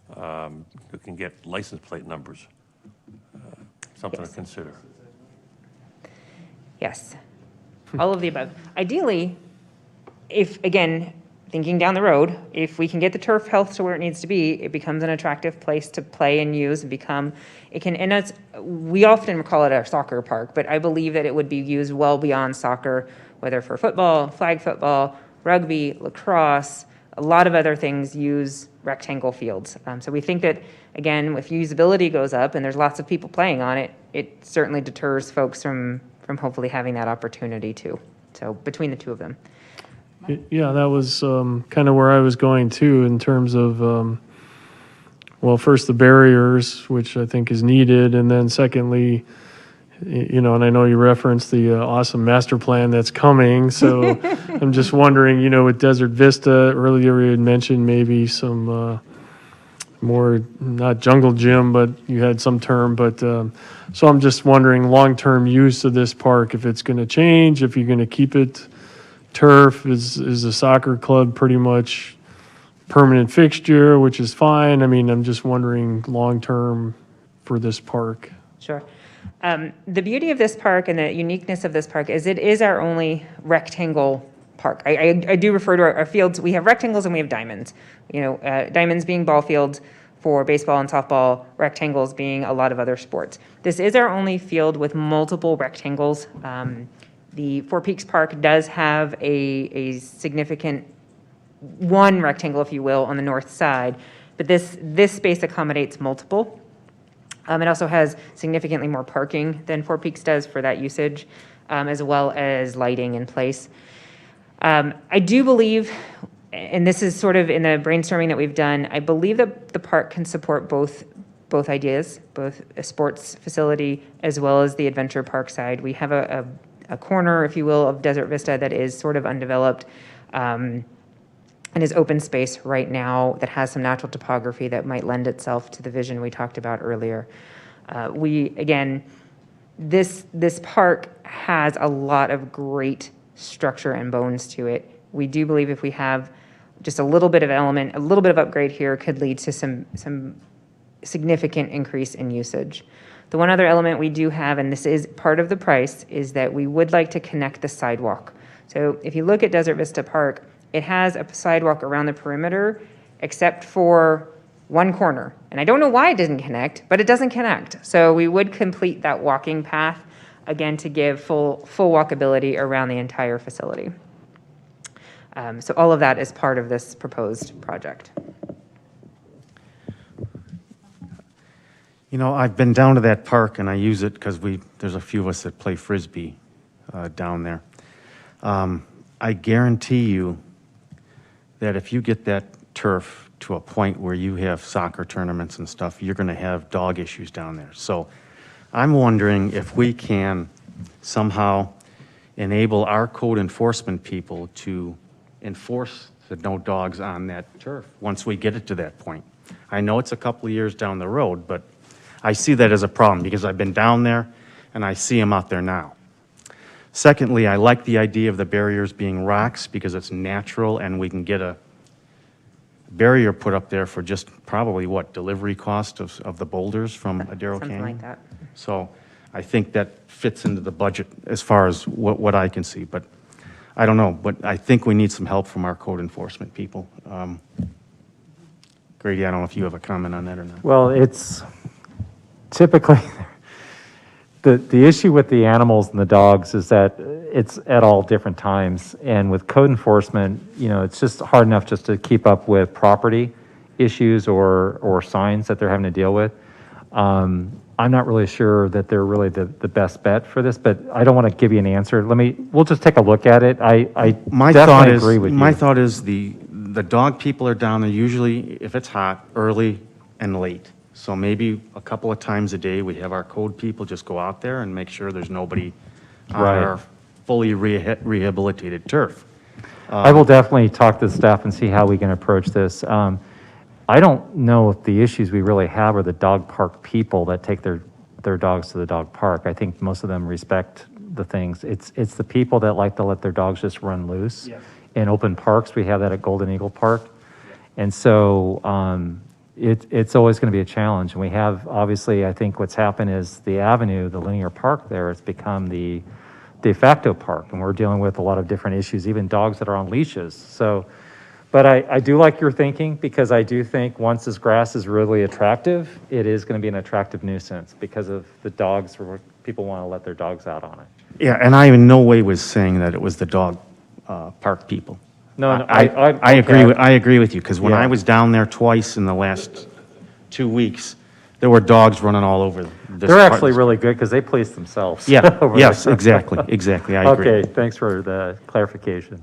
who can get license plate numbers. Something to consider. Yes. All of the above. Ideally, if, again, thinking down the road, if we can get the turf health to where it needs to be, it becomes an attractive place to play and use and we often call it a soccer park, but I believe that it would be used well beyond soccer, whether for football, flag football, rugby, lacrosse, a lot of other things use rectangle fields. So we think that, again, if usability goes up and there's lots of people playing on it, it certainly deters folks from hopefully having that opportunity too. So between the two of them. Yeah, that was kind of where I was going too, in terms of, well, first the barriers, which I think is needed, and then secondly, and I know you referenced the awesome master plan that's coming, so I'm just wondering, with Desert Vista, earlier you had mentioned maybe some more, not jungle gym, but you had some term, but so I'm just wondering long-term use of this park, if it's going to change, if you're going to keep it turf, is the soccer club pretty much permanent fixture, which is fine. I mean, I'm just wondering long-term for this park. Sure. The beauty of this park and the uniqueness of this park is it is our only rectangle park. I do refer to our fields. We have rectangles and we have diamonds. Diamonds being ball fields for baseball and softball, rectangles being a lot of other sports. This is our only field with multiple rectangles. The Four Peaks Park does have a significant one rectangle, if you will, on the north side, but this space accommodates multiple. It also has significantly more parking than Four Peaks does for that usage, as well as lighting in place. I do believe, and this is sort of in the brainstorming that we've done, I believe that the park can support both ideas, both a sports facility as well as the adventure park side. We have a corner, if you will, of Desert Vista that is sort of undeveloped and is open space right now that has some natural topography that might lend itself to the vision we talked about earlier. This park has a lot of great structure and bones to it. We do believe if we have just a little bit of upgrade here could lead to some significant increase in usage. The one other element we do have, and this is part of the price, is that we would like to connect the sidewalk. So if you look at Desert Vista Park, it has a sidewalk around the perimeter, except for one corner. And I don't know why it doesn't connect, but it doesn't connect. So we would complete that walking path. again, to give full walkability around the entire facility. So all of that is part of this proposed project. You know, I've been down to that park and I use it because there's a few of us that play Frisbee down there. I guarantee you that if you get that turf to a point where you have soccer tournaments and stuff, you're going to have dog issues down there. So I'm wondering if we can somehow enable our code enforcement people to enforce the no dogs on that turf once we get it to that point. I know it's a couple of years down the road, but I see that as a problem because I've been down there and I see them out there now. Secondly, I like the idea of the barriers being rocks because it's natural and we can get a barrier put up there for just probably what, delivery cost of the boulders from Adero Canyon? Something like that. So I think that fits into the budget as far as what I can see, but I don't know, but I think we need some help from our code enforcement people. Grady, I don't know if you have a comment on that or not. Well, it's typically, the issue with the animals and the dogs is that it's at all different times. And with code enforcement, you know, it's just hard enough just to keep up with property issues or signs that they're having to deal with. I'm not really sure that they're really the best bet for this, but I don't want to give you an answer. We'll just take a look at it. I definitely agree with you. My thought is the dog people are down there usually, if it's hot, early and late. So maybe a couple of times a day, we have our code people just go out there and make sure there's nobody on Right. our fully rehabilitated turf. I will definitely talk to the staff and see how we can approach this. I don't know if the issues we really have are the dog park people that take their dogs to the dog park. I think most of them respect the things. It's the people that like to let their dogs just run loose. Yes. In open parks, we have that at Golden Eagle Park. And so it's always going to be a challenge. And we have, obviously, I think what's happened is the avenue, the linear park there, has become the de facto park. And we're dealing with a lot of different issues, even dogs that are on leashes. So, but I do like your thinking because I do think once this grass is really attractive, it is going to be an attractive nuisance because of the dogs, or people want to let their dogs out on it. Yeah, and I in no way was saying that it was the dog park people. No, I agree with you, because when Yeah. I was down there twice in the last 2 weeks, there were dogs running all over this. They're actually really good because they police themselves. Yeah, over yes, there. exactly, I agree. Okay, thanks for the clarification.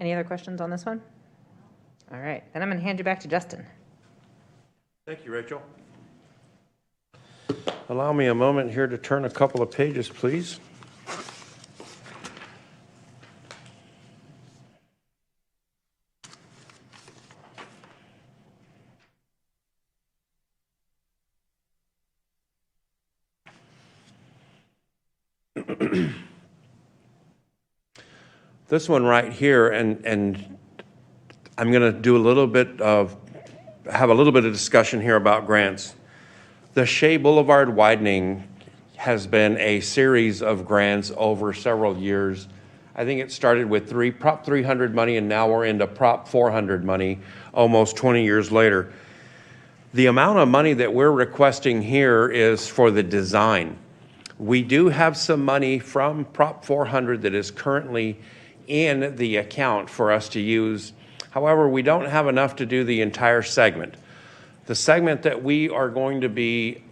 Any other questions on this one? All right, then I'm going to hand you back to Justin. Thank you, Rachel. Allow me a moment here to turn a couple of pages, please. This one right here, and I'm going to do have a little bit of discussion here about grants. The Shea Boulevard widening has been a series of grants over several years. I think it started with Prop 300 money, and now we're into Prop 400 money almost 20 years later. The amount of money that we're requesting here is for the design. We do have some money from Prop 400 that is currently in the account for us to use. However, we don't have enough to do the entire segment. The segment that we are going to be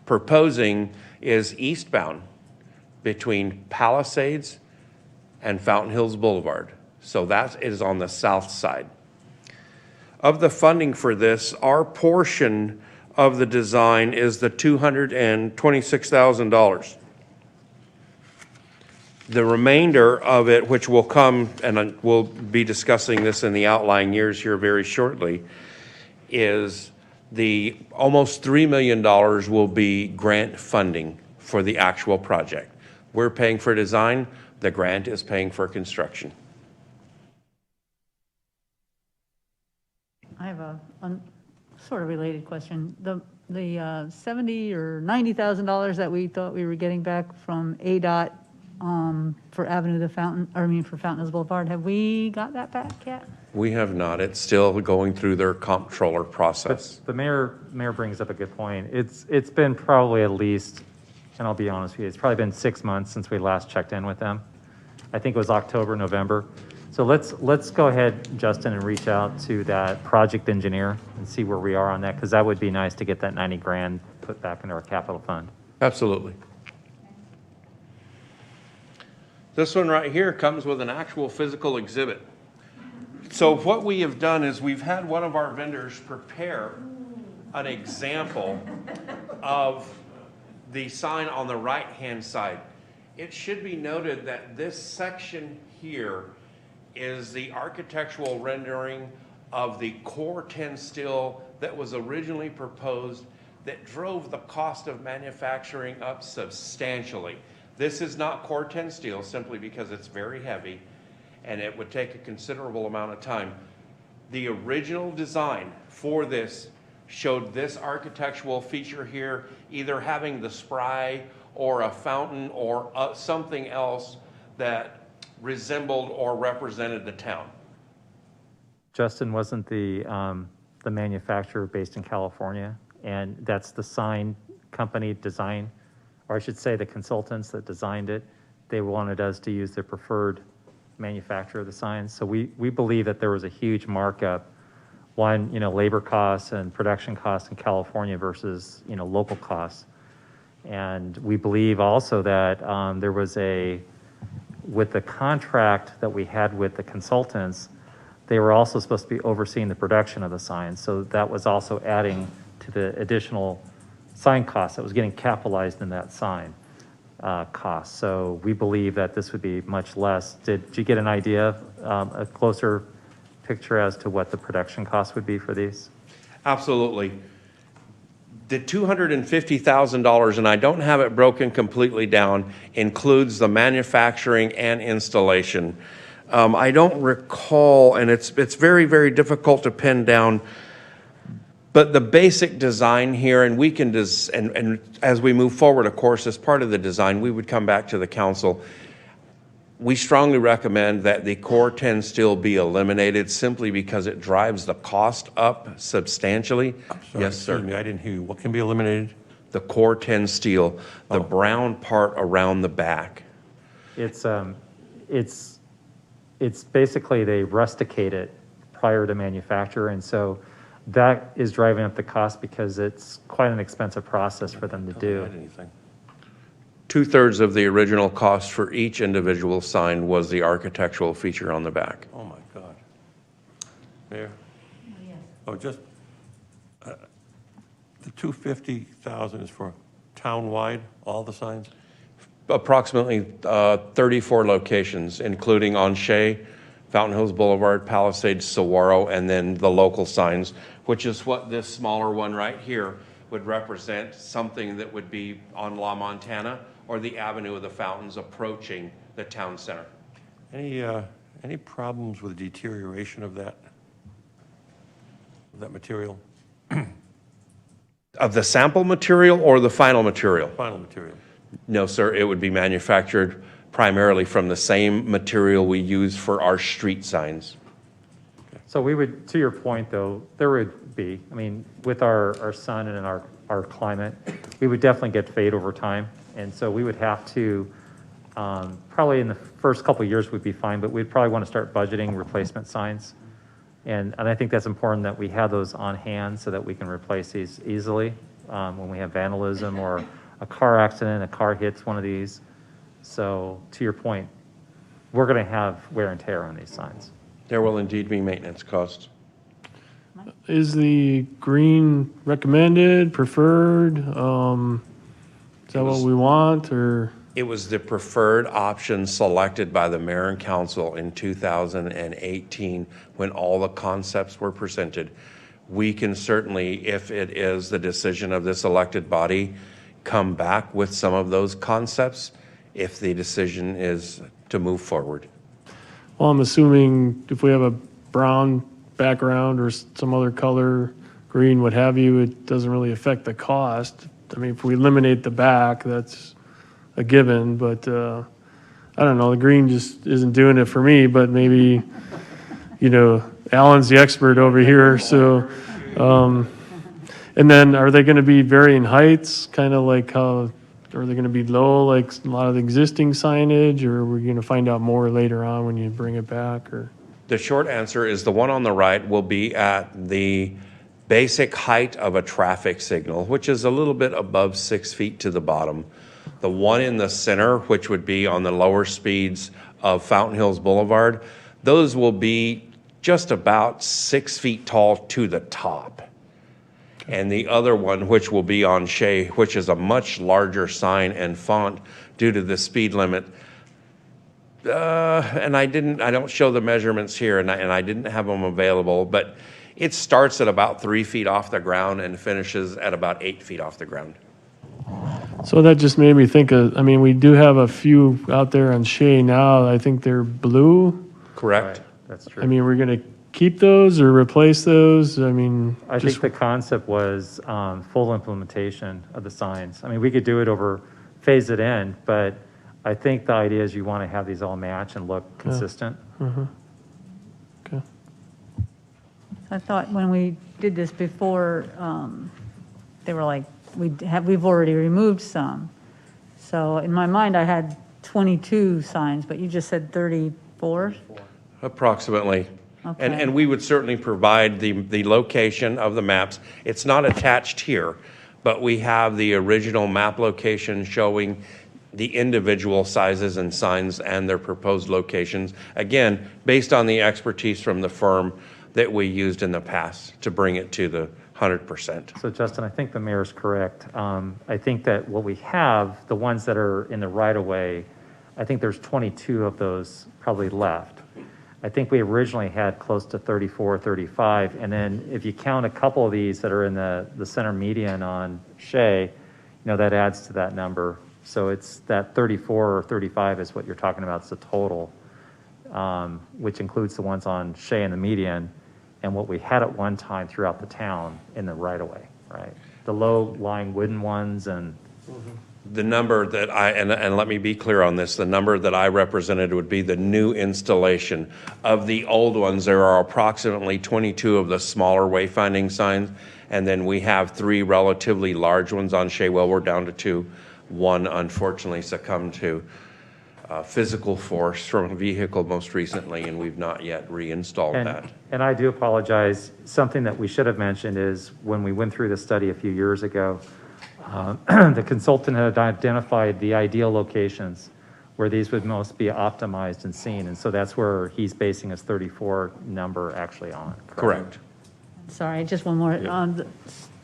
proposing is eastbound between Palisades and Fountain Hills Boulevard. So that is on the south side. Of the funding for this, our portion of the design is the $226,000. The remainder of it, which will come, and we'll be discussing this in the outlying years here very shortly, is the almost $3 million will be grant funding for the actual project. We're paying for design, the grant is paying for construction. I have a sort of related question. The $70,000 or $90,000 that we thought we were getting back from ADOT for Avenue to Fountain, or I mean, for Fountain Hills Boulevard. Have we got that back yet? We have not. It's still going through their comptroller process. The mayor brings up a good point. It's been probably at least, and I'll be honest with you, it's probably been 6 months since we last checked in with them. I think it was October, November. So let's go ahead, Justin, and reach out to that project engineer and see where we are on that, because that would be nice to get that 90 grand put back into our capital fund. Absolutely. This one right here comes with an actual physical exhibit. So what we have done is we've had one of our vendors prepare an example of the sign on the right-hand side. It should be noted that this section here is the architectural rendering of the core 10 steel that was originally proposed that drove the cost of manufacturing up substantially. This is not core 10 steel simply because it's very heavy and it would take a considerable amount of time. The original design for this showed this architectural feature here, either having the spry or a fountain or something else that resembled or represented the town. Justin, wasn't the manufacturer based in California? And that's the sign company design, or I should say the consultants that designed it. They wanted us to use their preferred manufacturer of the signs. So we believe that there was a huge markup, one, labor costs and production costs in California versus, local costs. And we believe also that there was with the contract that we had with the consultants, they were also supposed to be overseeing the production of the signs. So that was also adding to the additional sign cost that was getting capitalized in that sign cost. So we believe that this would be much less. Did you get an idea, a closer picture as to what the production cost would be for these? Absolutely. The $250,000, and I don't have it broken completely down, includes the manufacturing and installation. I don't recall, and it's very, very difficult to pin down, but the basic design here, and we can and as we move forward, of course, as part of the design, we would come back to the council. We strongly recommend that the core 10 steel be eliminated simply because it drives the cost up substantially. Sorry, Yes, sir. excuse me, I didn't hear you. What can be eliminated? The core 10 steel, the brown part around the back. It's basically they rusticate it prior to manufacture, and so that is driving up the cost because it's quite an expensive process for them to do. Add anything. 2/3 of the original cost for each individual sign was the architectural feature on the back. Oh, my God. Mayor? Oh, just, the 250,000 is for town-wide, all the signs? Approximately 34 locations, including on Shea, Fountain Hills Boulevard, Palisades, Saguaro, and then the local signs, which is what this smaller one right here would represent, something that would be on La Montana or the Avenue of the Fountains approaching the town center. Any problems with deterioration of that material, Of the sample material or the final material? final material? No, sir, it would be manufactured primarily from the same material we use for our street signs. So we would, to your point though, there would be, with our sun and our climate, we would definitely get fade over time. And so we would have to, probably in the first couple of years would be fine, but we'd probably want to start budgeting replacement signs. And I think that's important that we have those on hand so that we can replace these easily when we have vandalism or a car accident, a car hits one of these. So to your point, we're going to have wear and tear on these signs. There will indeed be maintenance costs. Is the green recommended, preferred? Is that what we want, or? It was the preferred option selected by the mayor and council in 2018 when all the concepts were presented. We can certainly, if it is the decision of this elected body, come back with some of those concepts if the decision is to move forward. Well, I'm assuming if we have a brown background or some other color, green, what have you, it doesn't really affect the cost. If we eliminate the back, that's a given, but I don't know, the green just isn't doing it for me, but maybe, Alan's the expert over here, so, and then are they gonna be varying heights, kind of like how, are they gonna be low, like a lot of the existing signage, or are we gonna find out more later on when you bring it back, or? The short answer is the one on the right will be at the basic height of a traffic signal, which is a little bit above 6 feet to the bottom. The one in the center, which would be on the lower speeds of Fountain Hills Boulevard, those will be just about 6 feet tall to the top. And the other one, which will be on Shea, which is a much larger sign and font due to the speed limit. And I don't show the measurements here, and I didn't have them available, but it starts at about 3 feet off the ground and finishes at about 8 feet off the ground. So that just made me think of, we do have a few out there on Shea now, I think they're blue. Correct. That's true. We're gonna keep those or replace those? I think the concept was full implementation of the signs. We could do it over, phase it in, but I think the idea is you want to have these all match and look consistent. Okay. I thought when we did this before, they were like, we've already removed some. So in my mind, I had 22 signs, but you just said 34? Approximately. Okay. And we would certainly provide the location of the maps. It's not attached here, but we have the original map location showing the individual sizes and signs and their proposed locations. Again, based on the expertise from the firm that we used in the past to bring it to the 100%. So Justin, I think the mayor's correct. I think that what we have, the ones that are in the right of way, I think there's 22 of those probably left. I think we originally had close to 34, 35, and then if you count a couple of these that are in the center median on Shea, that adds to that number. So it's that 34 or 35 is what you're talking about, it's the total, which includes the ones on Shea and the median, and what we had at one time throughout the town in the right-of-way, right? The low-lying wooden ones and... The number that and let me be clear on this, the number that I represented would be the new installation. Of the old ones, there are approximately 22 of the smaller wayfinding signs, and then we have 3 relatively large ones on Shea. Well, we're down to 2. One, unfortunately, succumbed to physical force from a vehicle most recently, and we've not yet reinstalled that. And I do apologize. Something that we should have mentioned is when we went through the study a few years ago, the consultant had identified the ideal locations where these would most be optimized and seen. And so that's where he's basing his 34 number actually on. Correct. Sorry, just one more.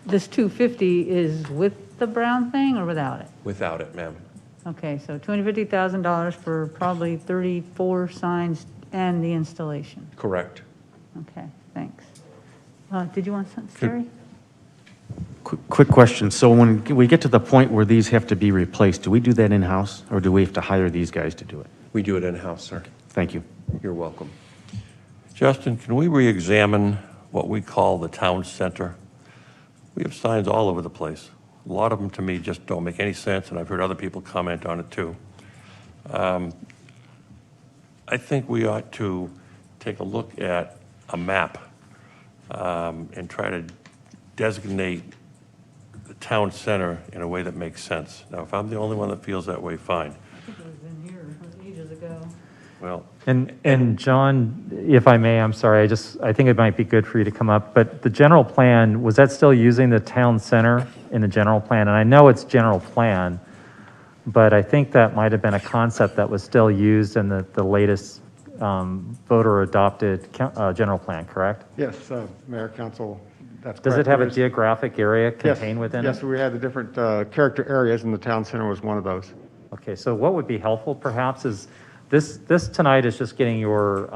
This 250 is with the brown thing or without it? Without it, ma'am. Okay, so $250,000 for probably 34 signs and the installation. Correct. Okay, thanks. Did you want something, Terry? Quick question. So when we get to the point where these have to be replaced, do we do that in-house, or do we have to hire these guys to do it? We do it in-house, sir. Thank you. You're welcome. Justin, can we re-examine what we call the town center? We have signs all over the place. A lot of them, to me, just don't make any sense, and I've heard other people comment on it, too. I think we ought to take a look at a map and try to designate the town center in a way that makes sense. Now, if I'm the only one that feels that way, fine. I think it was in here ages ago. Well, And John, if I may, I'm sorry, I think it might be good for you to come up, but the general plan, was that still using the town center in the general plan? And I know it's general plan, but I think that might have been a concept that was still used in the latest voter adopted general plan, correct? Yes, Mayor, Council, that's correct. Does it have a There's- geographic area contained within it? Yes, we had the different character areas, and the town center was one of those. Okay, so what would be helpful perhaps is, this tonight is just getting your,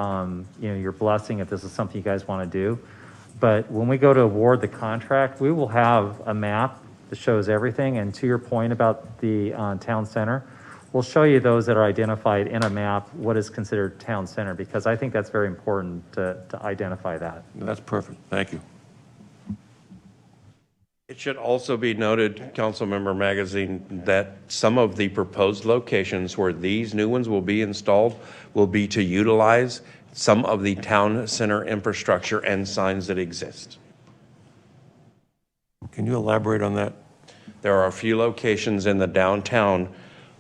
your blessing if this is something you guys want to do. But when we go to award the contract, we will have a map that shows everything. And to your point about the town center, we'll show you those that are identified in a map, what is considered town center, because I think that's very important to identify that. that's perfect. Thank you. It should also be noted, Councilmember Magazine, that some of the proposed locations where these new ones will be installed will be to utilize some of the town center infrastructure and signs that exist. Can you elaborate on that? There are a few locations in the downtown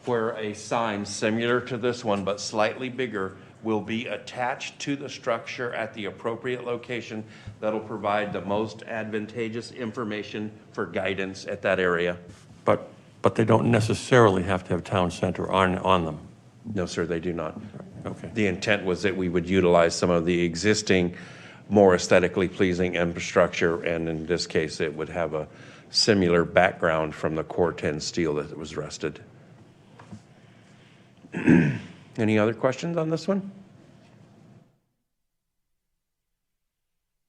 where a sign similar to this one, but slightly bigger, will be attached to the structure at the appropriate location that'll provide the most advantageous information for guidance at that area. But they don't necessarily have to have town center on them. No, sir, they do not. Okay. The intent was that we would utilize some of the existing, more aesthetically pleasing infrastructure, and in this case, it would have a similar background from the Core 10 steel that was rusted. Any other questions on this one?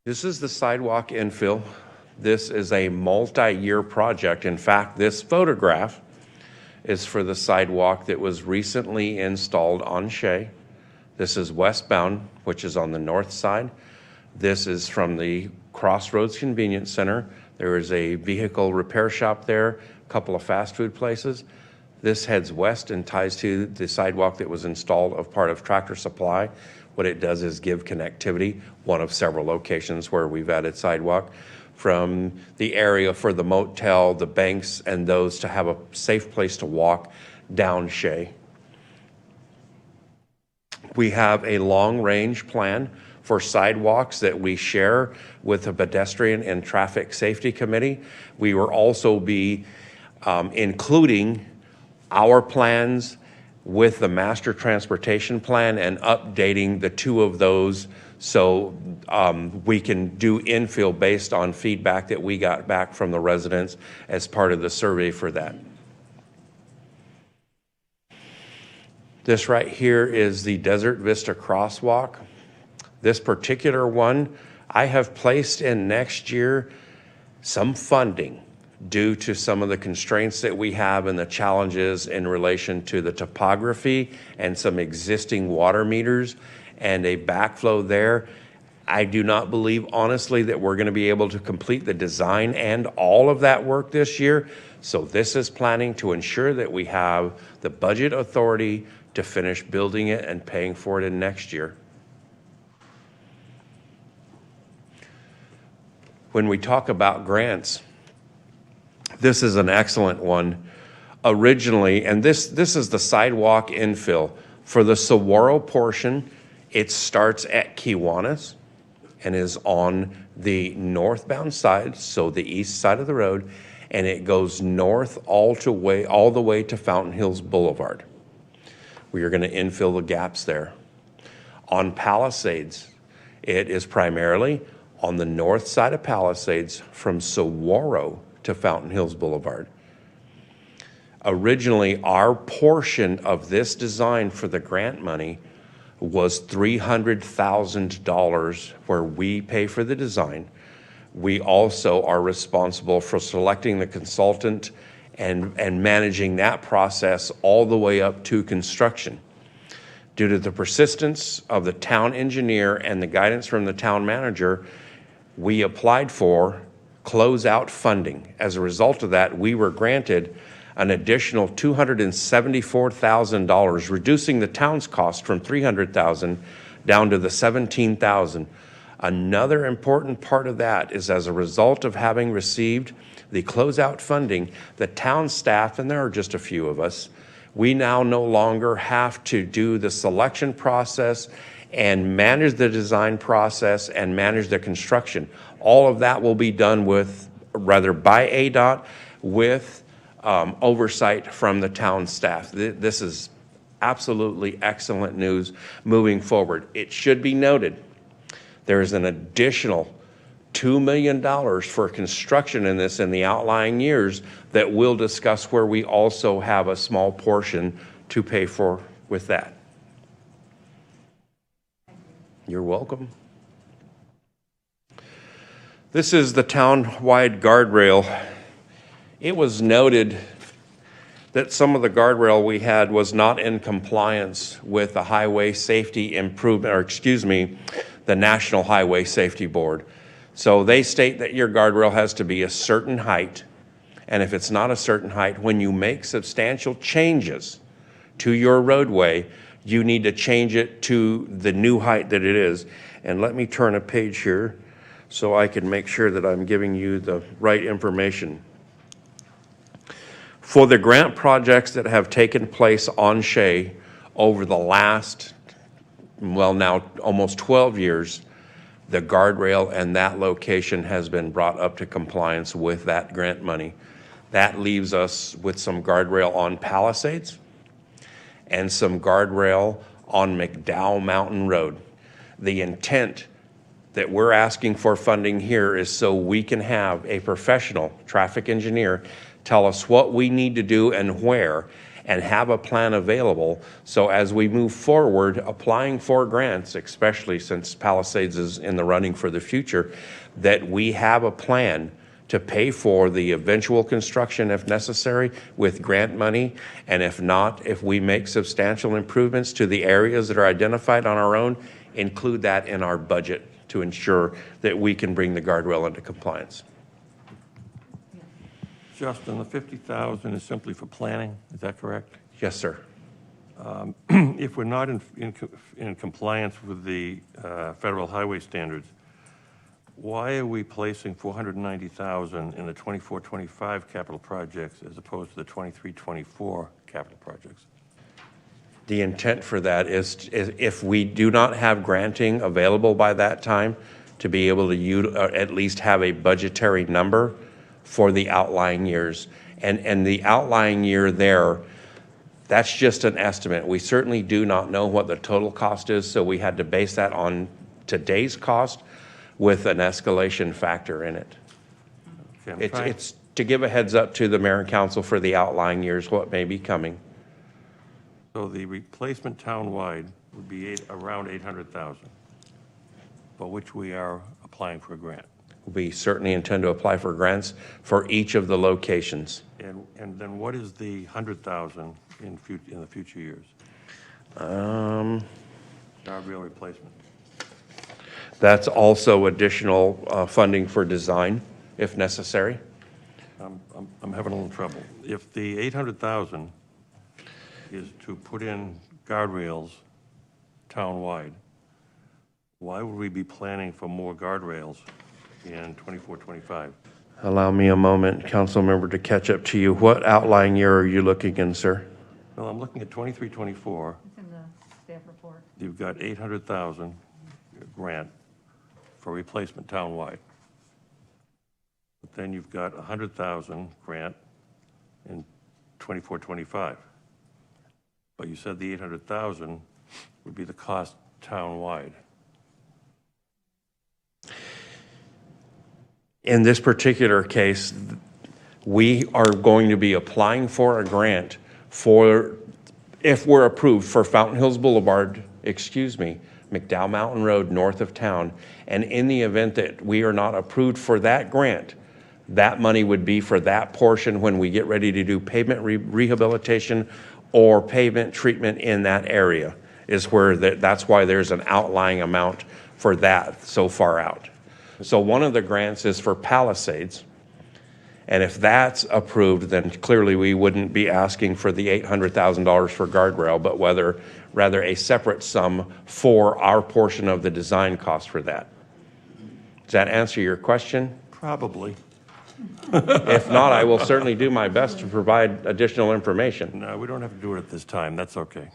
This is the sidewalk infill. This is a multi-year project. In fact, this photograph is for the sidewalk that was recently installed on Shea. This is westbound, which is on the north side. This is from the Crossroads Convenience Center. There is a vehicle repair shop there, a couple of fast food places. This heads west and ties to the sidewalk that was installed of part of Tractor Supply. What it does is give connectivity, one of several locations where we've added sidewalk, from the area for the motel, the banks, and those to have a safe place to walk down Shea. We have a long-range plan for sidewalks that we share with the Pedestrian and Traffic Safety Committee. We will also be including our plans with the master transportation plan and updating the two of those so we can do infill based on feedback that we got back from the residents as part of the survey for that. This right here is the Desert Vista crosswalk. This particular one, I have placed in next year some funding due to some of the constraints that we have and the challenges in relation to the topography and some existing water meters and a backflow there. I do not believe, honestly, that we're going to be able to complete the design and all of that work this year. So this is planning to ensure that we have the budget authority to finish building it and paying for it in next year. When we talk about grants, this is an excellent one. Originally, and this is the sidewalk infill. For the Saguaro portion, it starts at Kiwanis and is on the northbound side, so the east side of the road, and it goes north all the way to Fountain Hills Boulevard. We are going to infill the gaps there. On Palisades, it is primarily on the north side of Palisades from Saguaro to Fountain Hills Boulevard. Originally, our portion of this design for the grant money was $300,000 where we pay for the design. We also are responsible for selecting the consultant and managing that process all the way up to construction. Due to the persistence of the town engineer and the guidance from the town manager, we applied for closeout funding. As a result of that, we were granted an additional $274,000, reducing the town's cost from $300,000 down to the $17,000. Another important part of that is, as a result of having received the closeout funding, the town staff, and there are just a few of us, we now no longer have to do the selection process and manage the design process and manage the construction. All of that will be done by ADOT with oversight from the town staff. This is absolutely excellent news moving forward. It should be noted, there is an additional $2 million for construction in this in the outlying years that we'll discuss, where we also have a small portion to pay for with that. You're welcome. This is the town-wide guardrail. It was noted that some of the guardrail we had was not in compliance with the Highway Safety Improvement, the National Highway Safety Board. So they state that your guardrail has to be a certain height, and if it's not a certain height, when you make substantial changes to your roadway, you need to change it to the new height that it is. And let me turn a page here so I can make sure that I'm giving you the right information. For the grant projects that have taken place on Shea over the last, well, now almost 12 years, the guardrail and that location has been brought up to compliance with that grant money. That leaves us with some guardrail on Palisades and some guardrail on McDowell Mountain Road. The intent that we're asking for funding here is so we can have a professional traffic engineer tell us what we need to do and where, and have a plan available. So as we move forward, applying for grants, especially since Palisades is in the running for the future, that we have a plan to pay for the eventual construction if necessary with grant money. And if not, if we make substantial improvements to the areas that are identified on our own, include that in our budget to ensure that we can bring the guardrail into compliance. Justin, the 50,000 is simply for planning, is that correct? Yes, sir. If we're not in compliance with the federal highway standards, why are we placing 490,000 in the 24-25 capital projects as opposed to the 23-24 capital projects? The intent for that is if we do not have granting available by that time, to be able to at least have a budgetary number for the outlying years. And the outlying year there, that's just an estimate. We certainly do not know what the total cost is, so we had to base that on today's cost with an escalation factor in it. Okay, It's to give a heads up to the mayor and council for the outlying years, what may be coming. So the replacement townwide would be around 800,000, for which we are applying for a grant. We certainly intend to apply for grants for each of the locations. And then what is the 100,000 in the future years? Um, Guardrail replacement. That's also additional funding for design, if necessary. I'm having a little trouble. If the 800,000 is to put in guardrails townwide, why would we be planning for more guardrails in 24-25? Allow me a moment, council member, to catch up to you. What outlying year are you looking in, sir? Well, I'm looking at 23-24. It's in the staff report. You've got 800,000 grant for replacement townwide. But then you've got 100,000 grant in 24-25. But you said the 800,000 would be the cost townwide. In this particular case, we are going to be applying for a grant for, if we're approved, for Fountain Hills Boulevard, McDowell Mountain Road north of town. And in the event that we are not approved for that grant, that money would be for that portion when we get ready to do pavement rehabilitation or pavement treatment in that area, is where that's why there's an outlying amount for that so far out. So one of the grants is for Palisades, and if that's approved, then clearly we wouldn't be asking for the $800,000 for guardrail, but rather a separate sum for our portion of the design cost for that. Does that answer your question? Probably. If not, I will certainly do my best to provide additional information. No, we don't have to do it at this time. That's okay.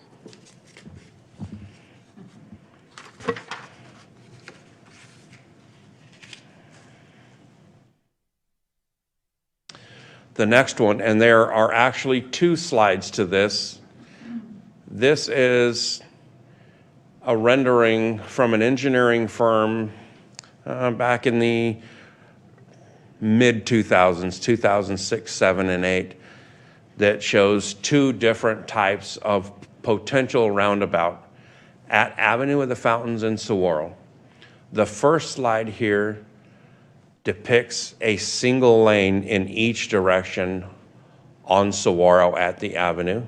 The next one, and there are actually two slides to this. This is a rendering from an engineering firm back in the mid-2000s, 2006, 7, and 8, that shows two different types of potential roundabout at Avenue of the Fountains in Saguaro. The first slide here depicts a single lane in each direction on Saguaro at the avenue.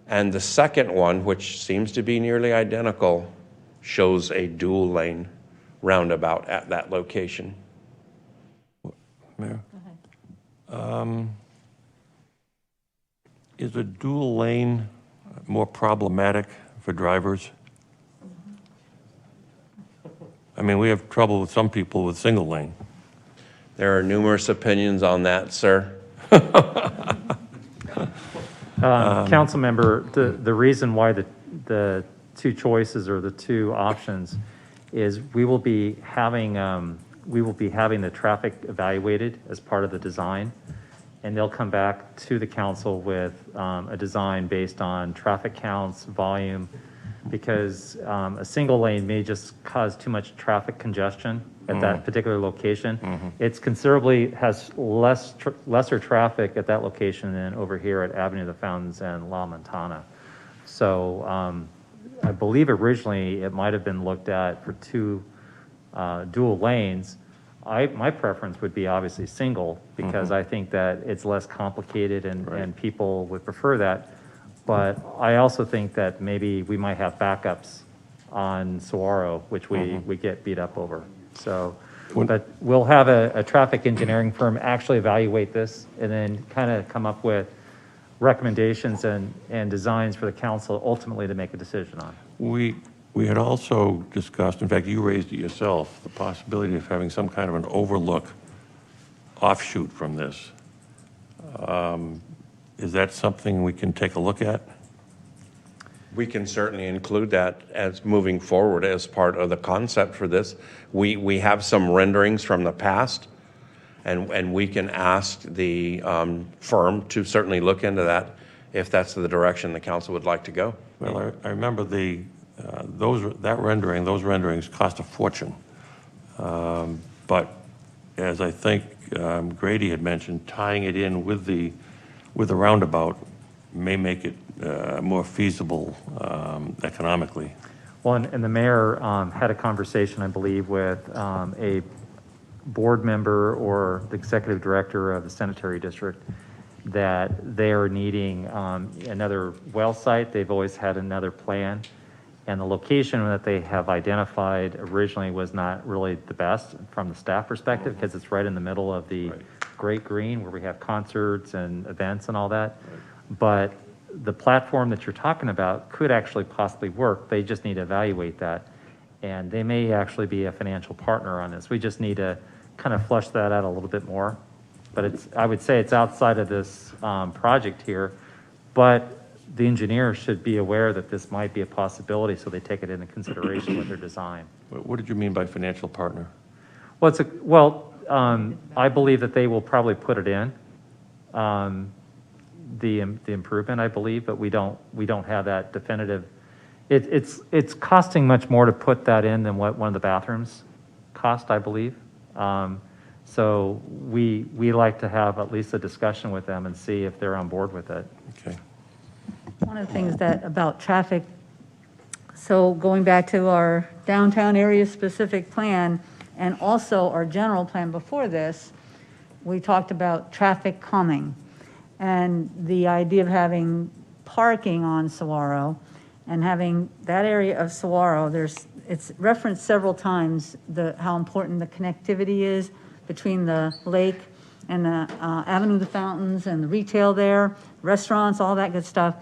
And the second one, which seems to be nearly identical, shows a dual lane roundabout at that location. Mayor? Is a dual lane more problematic for drivers? I mean, we have trouble with some people with single lane. There are numerous opinions on that, sir. Council member, the reason why the two choices or the two options is we will be having the traffic evaluated as part of the design, and they'll come back to the council with a design based on traffic counts, volume, because a single lane may just cause too much traffic congestion at that particular location. It's considerably has lesser traffic at that location than over here at Avenue of the Fountains and La Montana. So I believe originally it might have been looked at for two dual lanes. My preference would be obviously single, because I think that it's less complicated and people would prefer that. But I also think that maybe we might have backups on Saguaro, which we get beat up over. So, but we'll have a traffic engineering firm actually evaluate this and then kind of come up with recommendations and designs for the council ultimately to make a decision on. We had also discussed, in fact, you raised it yourself, the possibility of having some kind of an overlook offshoot from this. Is that something we can take a look at? We can certainly include that as moving forward as part of the concept for this. We have some renderings from the past, and we can ask the firm to certainly look into that if that's the direction the council would like to go. Well, I remember those renderings cost a fortune. But as I think Grady had mentioned, tying it in with the roundabout may make it more feasible economically. Well, and the mayor had a conversation, I believe, with a board member or the executive director of the sanitary district that they are needing another well site. They've always had another plan, and the location that they have identified originally was not really the best from the staff perspective, because it's right in the middle of the Great Green where we have concerts and events and all that. But the platform that you're talking about could actually possibly work. They just need to evaluate that, and they may actually be a financial partner on this. We just need to kind of flush that out a little bit more. But I would say it's outside of this project here, but the engineers should be aware that this might be a possibility, so they take it into consideration with their design. What did you mean by financial partner? Well, I believe that they will probably put it in, the improvement, I believe, but we don't have that definitive. It's costing much more to put that in than what one of the bathrooms cost, I believe. So we like to have at least a discussion with them and see if they're on board with it. Okay. One of the things that about traffic, so going back to our downtown area specific plan and also our general plan before this, we talked about traffic calming and the idea of having parking on Saguaro and having that area of Saguaro. It's referenced several times how important the connectivity is between the lake and the Avenue of the Fountains and the retail there, restaurants, all that good stuff.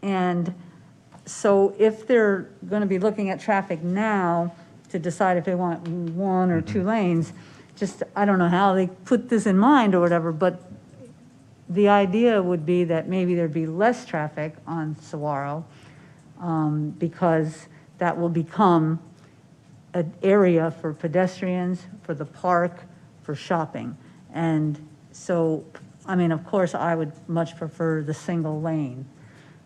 And so if they're going to be looking at traffic now to decide if they want one or two lanes, I don't know how they put this in mind or whatever, but the idea would be that maybe there'd be less traffic on Saguaro because that will become an area for pedestrians, for the park, for shopping. And so, I mean, of course, I would much prefer the single lane.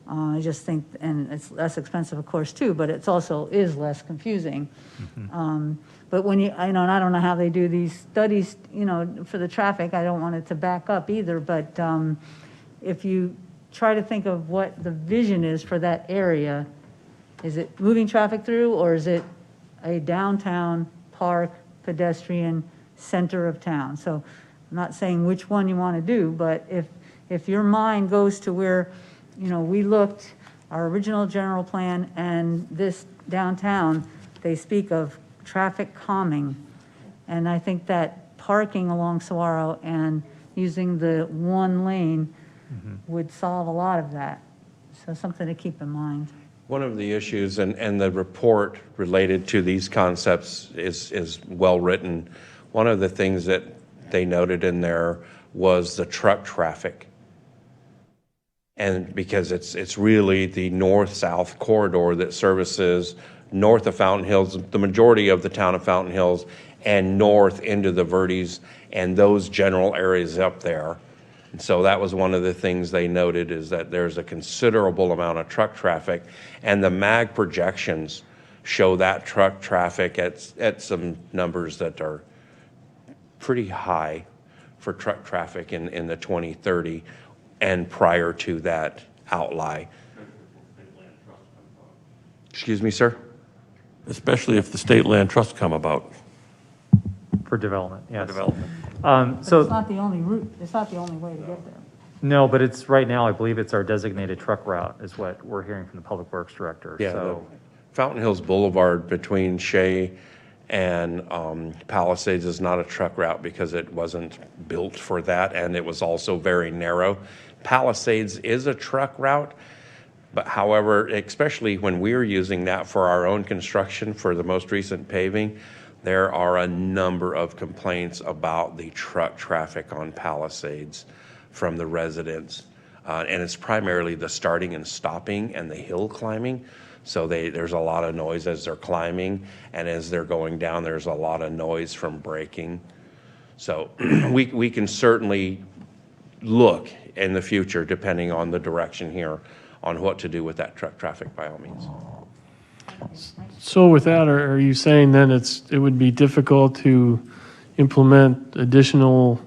I just think, and it's less expensive, of course, too, but it's also is less confusing. But when and I don't know how they do these studies, for the traffic. I don't want it to back up either, but if you try to think of what the vision is for that area, is it moving traffic through, or is it a downtown park pedestrian center of town? So I'm not saying which one you want to do, but if your mind goes to where, we looked, our original general plan and this downtown, they speak of traffic calming. And I think that parking along Saguaro and using the one lane would solve a lot of that. So something to keep in mind. One of the issues, and the report related to these concepts is well-written. One of the things that they noted in there was the truck traffic. And because it's really the north-south corridor that services north of Fountain Hills, the majority of the town of Fountain Hills, and north into the Verdes and those general areas up there. And so that was one of the things they noted, is that there's a considerable amount of truck traffic, and the MAG projections show that truck traffic at some numbers that are pretty high for truck traffic in the 2030 and prior to that outlie. Excuse me, sir? Especially if the state land trusts come about. For development, yes. Development. But it's So, not the only route, it's not the only way to get there. no, but it's, right now, I believe it's our designated truck route is what we're hearing from the Public Works Director. Yeah, So, Fountain Hills Boulevard between Shea and Palisades is not a truck route because it wasn't built for that, and it was also very narrow. Palisades is a truck route, but however, especially when we're using that for our own construction for the most recent paving, there are a number of complaints about the truck traffic on Palisades from the residents. And it's primarily the starting and stopping and the hill climbing. So there's a lot of noise as they're climbing, and as they're going down, there's a lot of noise from braking. So we can certainly look in the future, depending on the direction here, on what to do with that truck traffic by all means. So with that, are you saying then it would be difficult to implement additional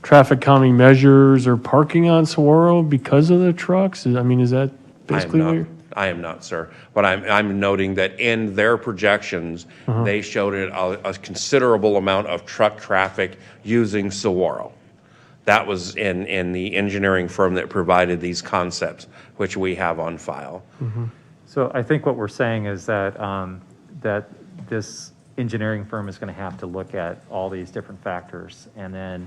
traffic calming measures or parking on Saguaro because of the trucks? I mean, is that basically what you're? I am not, sir. But I'm noting that in their projections, they showed a considerable amount of truck traffic using Saguaro. That was in the engineering firm that provided these concepts, which we have on file. so I think what we're saying is that, that this engineering firm is going to have to look at all these different factors, and then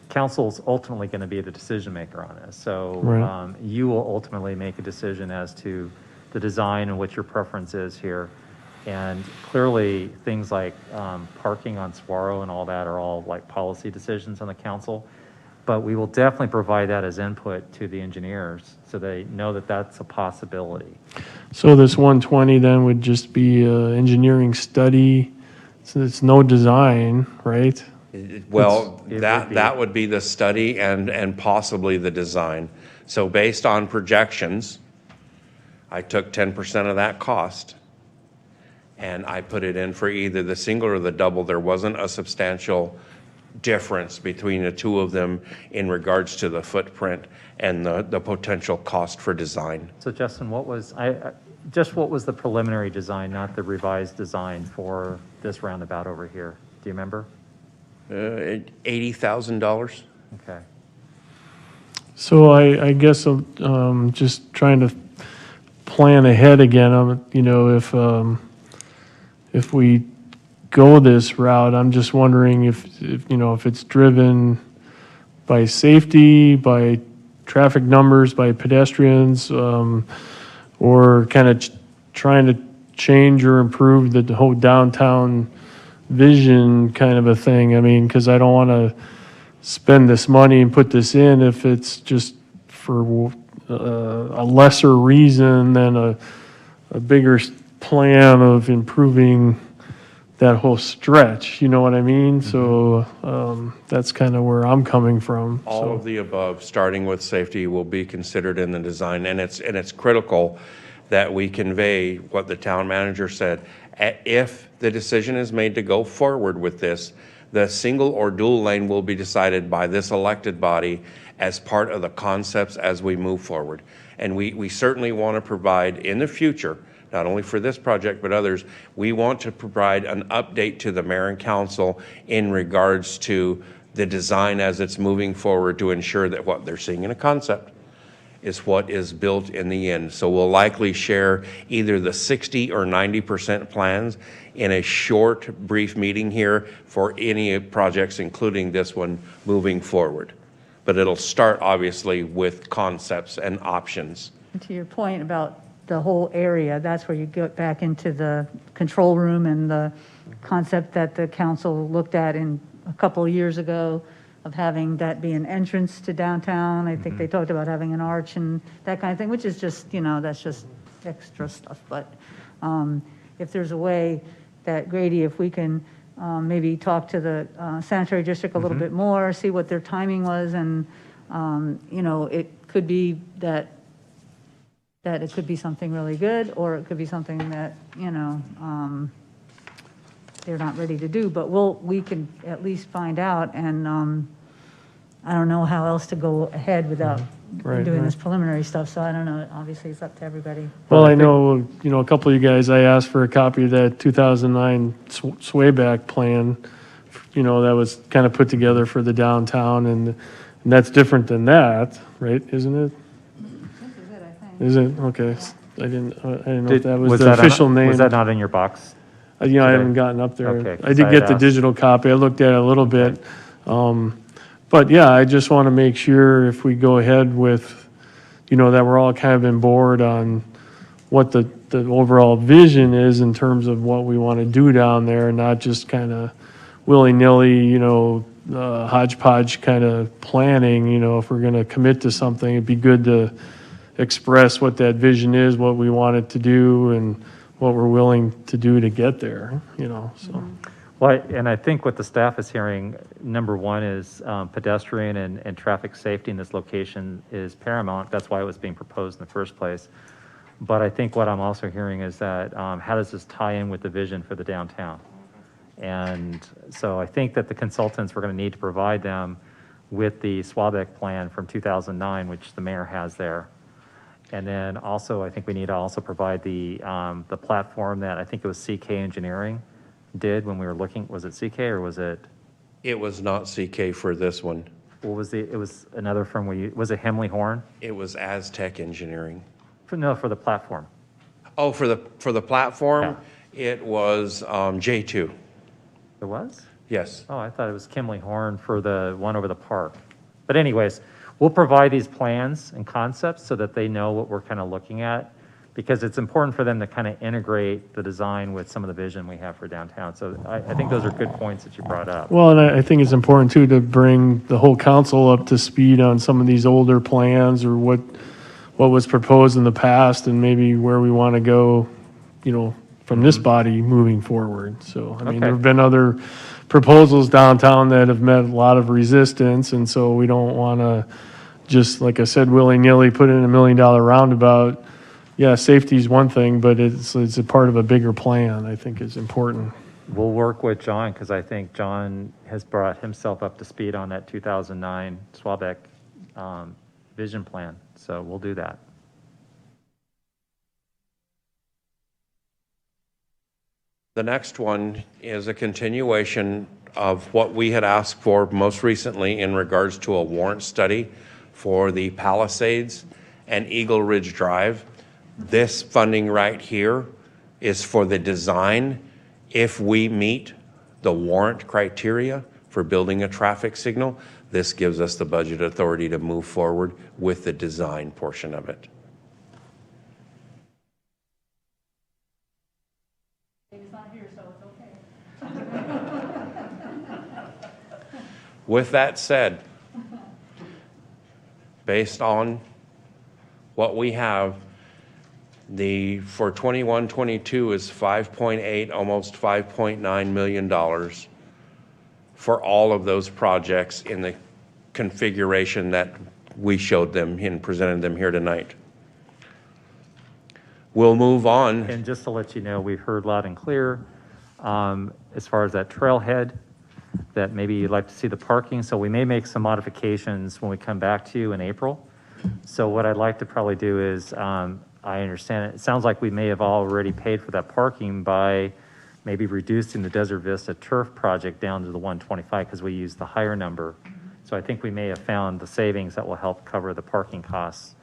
council's ultimately going to be the decision maker on this. So Right. you will ultimately make a decision as to the design and what your preference is here. And clearly, things like parking on Saguaro and all that are all like policy decisions on the council. But we will definitely provide that as input to the engineers so they know that that's a possibility. So this 120 then would just be engineering study, so it's no design, right? Well, It would be. that would be the study and possibly the design. So based on projections, I took 10% of that cost and I put it in for either the single or the double. There wasn't a substantial difference between the two of them in regards to the footprint and the potential cost for design. So Justin, what was the preliminary design, not the revised design for this roundabout over here? Do you remember? $80,000. Okay. So I guess I'm just trying to plan ahead again. You know, if we go this route, I'm just wondering if you know, if it's driven by safety, by traffic numbers, by pedestrians, or kind of trying to change or improve the whole downtown vision kind of a thing. I mean, because I don't want to spend this money and put this in if it's just for a lesser reason than a bigger plan of improving that whole stretch, you know what I mean? So that's kind of where I'm coming from. All So- of the above, starting with safety, will be considered in the design, and it's critical that we convey what the town manager said. If the decision is made to go forward with this, the single or dual lane will be decided by this elected body as part of the concepts as we move forward. And we certainly want to provide in the future, not only for this project, but others, we want to provide an update to the mayor and council in regards to the design as it's moving forward to ensure that what they're seeing in a concept is what is built in the end. So we'll likely share either the 60 or 90% plans in a short, brief meeting here for any projects, including this one, moving forward. But it'll start obviously with concepts and options. And to your point about the whole area, that's where you get back into the control room and the concept that the council looked at in a couple of years ago of having that be an entrance to downtown. I think they talked about having an arch and that kind of thing, which is just, that's just extra stuff. But if there's a way that, Grady, if we can maybe talk to the sanitary district a little bit more, see what their timing was, and, it could be that it could be something really good, or it could be something that, they're not ready to do, but we can at least find out, and I don't know how else to go ahead without doing this preliminary stuff, so I don't know, obviously it's up to everybody. Well, I know, a couple of you guys, I asked for a copy of that 2009 swayback plan, that was kind of put together for the downtown, and that's different than that, right, isn't it? This is it, I think. Is it? Okay. I didn't know if Did- that was the that official not- name. Was that not in your box? I haven't gotten up there. Okay, 'cause I did I get had the asked. digital copy. I looked at it a little bit. But yeah, I just want to make sure if we go ahead with, that we're all kind of in board on what the overall vision is in terms of what we want to do down there, not just kind of willy-nilly, hodgepodge kind of planning. If we're going to commit to something, it'd be good to express what that vision is, what we want it to do, and what we're willing to do to get there, so. Well, and I think what the staff is hearing, number one is pedestrian and traffic safety in this location is paramount. That's why it was being proposed in the first place. But I think what I'm also hearing is that how does this tie in with the vision for the downtown? And so I think that the consultants, we're going to need to provide them with the SWABEC plan from 2009, which the mayor has there. And then also, I think we need to also provide the platform that I think it was CK Engineering did when we were looking. Was it CK or was it? It was not CK for this one. What was it was another firm was it Hemley Horn? It was Aztec Engineering. For the platform. Oh, for the platform, it was J2. It was? Yes. Oh, I thought it was Kimley Horn for the one over the park. But anyways, we'll provide these plans and concepts so that they know what we're kind of looking at, because it's important for them to kind of integrate the design with some of the vision we have for downtown. So I think those are good points that you brought up. Well, and I think it's important too to bring the whole council up to speed on some of these older plans or what was proposed in the past and maybe where we want to go, from this body moving forward. So, I mean, Okay. there have been other proposals downtown that have met a lot of resistance, and so we don't want to just, like I said, willy-nilly put in $1 million roundabout. Yeah, safety is one thing, but it's a part of a bigger plan, I think is important. We'll work with John, because I think John has brought himself up to speed on that 2009 SWABEC vision plan. So we'll do that. The next one is a continuation of what we had asked for most recently in regards to a warrant study for the Palisades and Eagle Ridge Drive. This funding right here is for the design. If we meet the warrant criteria for building a traffic signal, this gives us the budget authority to move forward with the design portion of it. He's not here, so it's okay. With that said, based on what we have, for 21-22 is 5.8, almost $5.9 million for all of those projects in the configuration that we showed them and presented them here tonight. We'll move on. And just to let you know, we've heard loud and clear as far as that trailhead, that maybe you'd like to see the parking. So we may make some modifications when we come back to you in April. So what I'd like to probably do is, I understand it sounds like we may have already paid for that parking by maybe reducing the Desert Vista turf project down to the 125 because we used the higher number. So I think we may have found the savings that will help cover the parking costs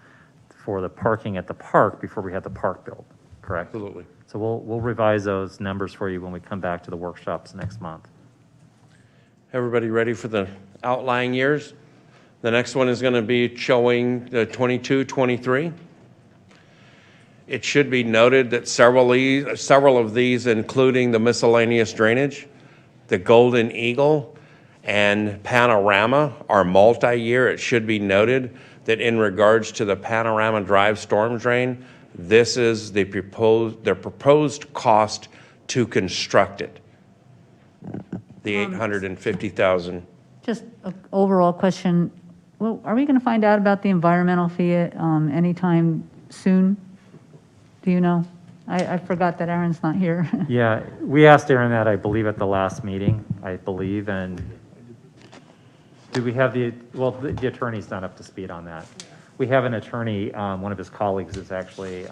for the parking at the park before we had the park built, correct? Absolutely. So we'll revise those numbers for you when we come back to the workshops next month. Everybody ready for the outlying years? The next one is going to be showing the 22, 23. It should be noted that several of these, including the miscellaneous drainage, the Golden Eagle, and Panorama, are multi-year. It should be noted that in regards to the Panorama Drive storm drain, this is the proposed cost to construct it. The $850,000. Just an overall question. Well, are we going to find out about the environmental fee anytime soon? Do you know? I forgot that Aaron's not here. Yeah, we asked Aaron that, I believe, at the last meeting, I believe, and do we have the attorney's not up to speed on that. We have an attorney, one of his colleagues is actually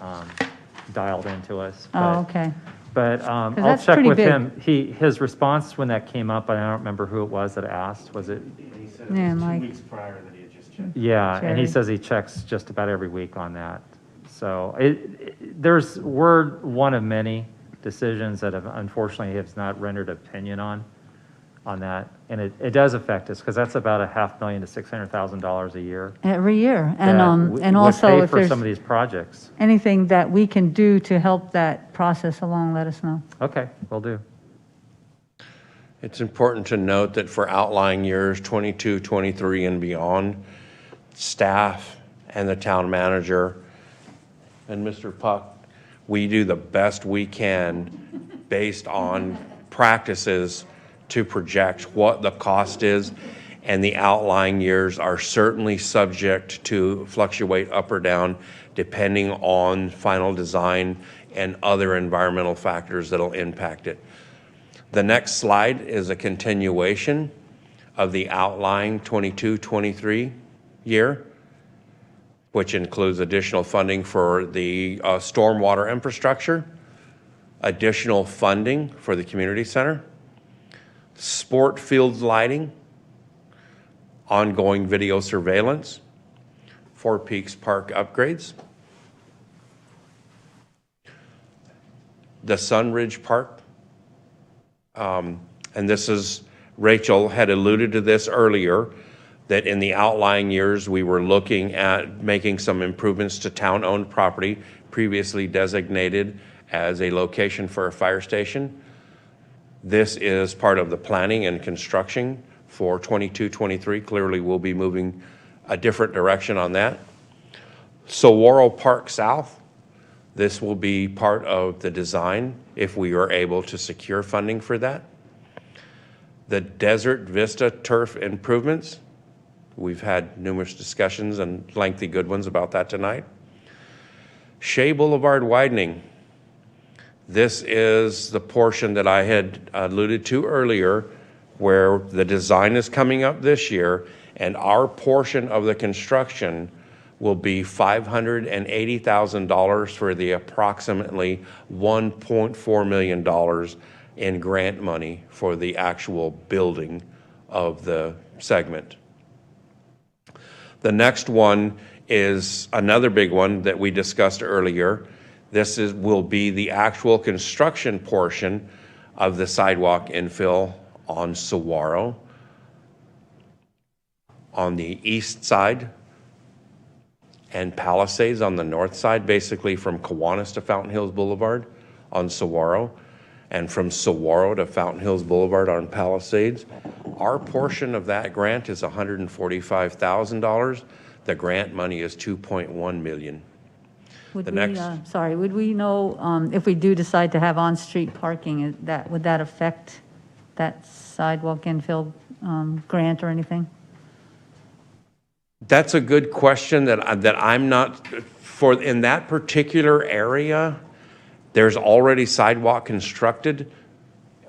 dialed into us. Oh, okay. But I'll that's check pretty with big. him. His response when that came up, I don't remember who it was that asked, was it? Yeah, Mike. Yeah, and he Jerry. says he checks just about every week on that. So we're one of many decisions that have unfortunately has not rendered opinion on that. And it does affect us because that's about $500,000 to $600,000 a year. Every year. that And would also, pay if for there's some of these projects. anything that we can do to help that process along, let us know. Okay, will do. It's important to note that for outlying years 22, 23, and beyond, staff and the town manager and Mr. Puck, we do the best we can based on practices to project what the cost is, and the outlying years are certainly subject to fluctuate up or down depending on final design and other environmental factors that'll impact it. The next slide is a continuation of the outlying 22-23 year, which includes additional funding for the stormwater infrastructure, additional funding for the community center, sport fields lighting, ongoing video surveillance, Four Peaks Park upgrades, the Sunridge Park, and this is, Rachel had alluded to this earlier, that in the outlying years, we were looking at making some improvements to town-owned property previously designated as a location for a fire station. This is part of the planning and construction for 22-23. Clearly, we'll be moving a different direction on that. Saguaro Park South, this will be part of the design if we are able to secure funding for that. The Desert Vista turf improvements, we've had numerous discussions and lengthy good ones about that tonight. Shea Boulevard widening. This is the portion that I had alluded to earlier where the design is coming up this year and our portion of the construction will be $580,000 for the approximately $1.4 million in grant money for the actual building of the segment. The next one is another big one that we discussed earlier. This will be the actual construction portion of the sidewalk infill on Saguaro. On the east side and Palisades on the north side, basically from Kiwanis to Fountain Hills Boulevard on Saguaro, and from Saguaro to Fountain Hills Boulevard on Palisades. Our portion of that grant is $145,000. The grant money is $2.1 million. Would The we, next- sorry, would we know if we do decide to have on-street parking, would that affect that sidewalk infill grant or anything? That's a good question that I'm not, for in that particular area, there's already sidewalk constructed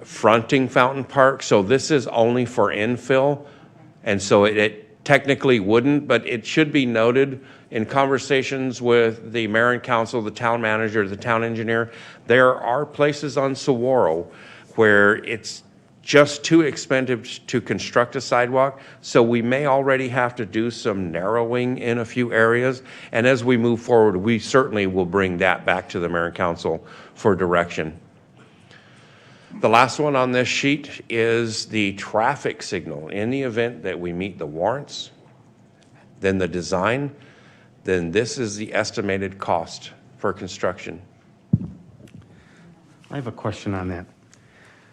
fronting Fountain Park, so this is only for infill, and so it technically wouldn't, but it should be noted in conversations with the mayor and council, the town manager, the town engineer, there are places on Saguaro where it's just too expensive to construct a sidewalk, so we may already have to do some narrowing in a few areas. And as we move forward, we certainly will bring that back to the mayor and council for direction. The last one on this sheet is the traffic signal. In the event that we meet the warrants, then the design, then this is the estimated cost for construction. I have a question on that.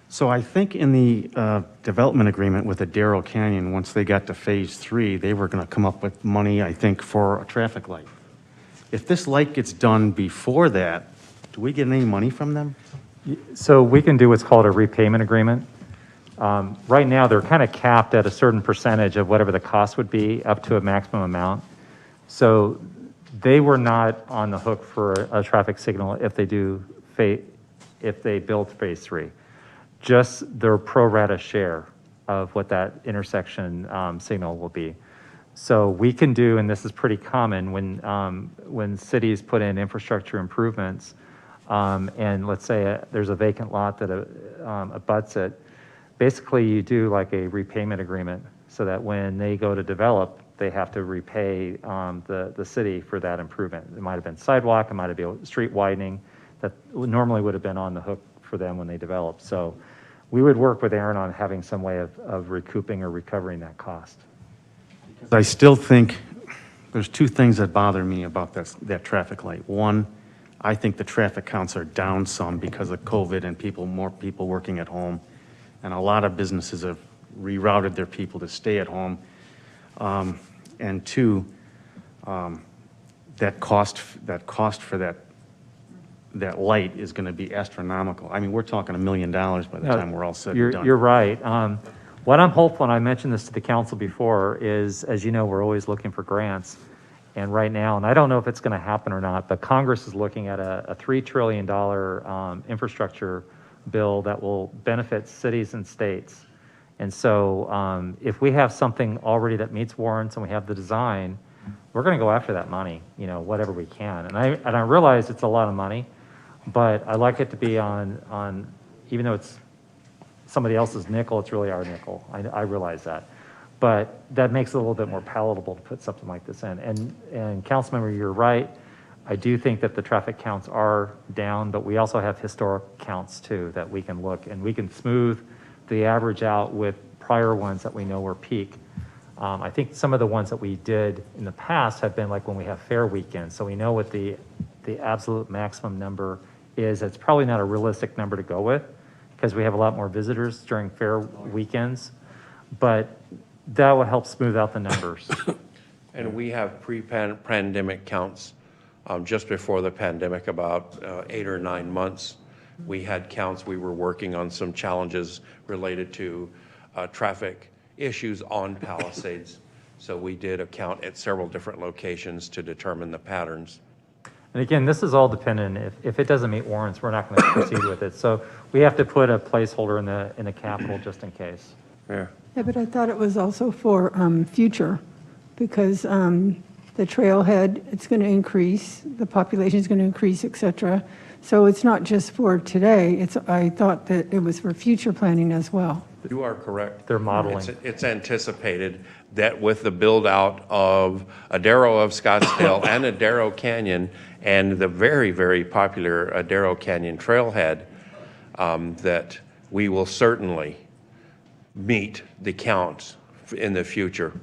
So I think in the development agreement with Adero Canyon, once they got to phase 3, they were going to come up with money, I think, for a traffic light. If this light gets done before that, do we get any money from them? So we can do what's called a repayment agreement. Right now, they're kind of capped at a certain percentage of whatever the cost would be, up to a maximum amount. So they were not on the hook for a traffic signal if they build phase 3. Just their pro rata share of what that intersection signal will be. So we can do, and this is pretty common when cities put in infrastructure improvements, and let's say there's a vacant lot that abuts it. Basically, you do like a repayment agreement so that when they go to develop, they have to repay the city for that improvement. It might have been sidewalk, it might have been street widening that normally would have been on the hook for them when they develop. So we would work with Aaron on having some way of recouping or recovering that cost. I still think there's two things that bother me about that traffic light. One, I think the traffic counts are down some because of COVID and more people working at home. And a lot of businesses have rerouted their people to stay at home. And two, that cost for that light is going to be astronomical. I mean, we're talking $1 million by the time we're all said and done. You're right. What I'm hopeful, and I mentioned this to the council before, is, as you know, we're always looking for grants. And right now, and I don't know if it's going to happen or not, but Congress is looking at a $3 trillion infrastructure bill that will benefit cities and states. And so if we have something already that meets warrants and we have the design, we're going to go after that money, whatever we can. And I realize it's a lot of money, but I like it to be on even though it's somebody else's nickel, it's really our nickel. I realize that. But that makes it a little bit more palatable to put something like this in. And Councilmember, you're right. I do think that the traffic counts are down, but we also have historic counts too that we can look, and we can smooth the average out with prior ones that we know were peak. I think some of the ones that we did in the past have been like when we have fair weekends, so we know what the absolute maximum number is. It's probably not a realistic number to go with because we have a lot more visitors during fair weekends, but that will help smooth out the numbers. And we have pre-pandemic counts. Just before the pandemic, about 8 or 9 months, we had counts. We were working on some challenges related to traffic issues on Palisades. So we did a count at several different locations to determine the patterns. And again, this is all dependent. If it doesn't meet warrants, we're not going to proceed with it. So we have to put a placeholder in the capital just in case. Yeah. Yeah, but I thought it was also for future, because the trailhead, it's going to increase, the population is going to increase, et cetera. So it's not just for today. I thought that it was for future planning as well. You are correct. They're modeling. It's anticipated that with the build out of Adero of Scottsdale and Adero Canyon and the very, very popular Adero Canyon trailhead, that we will certainly meet the counts in the future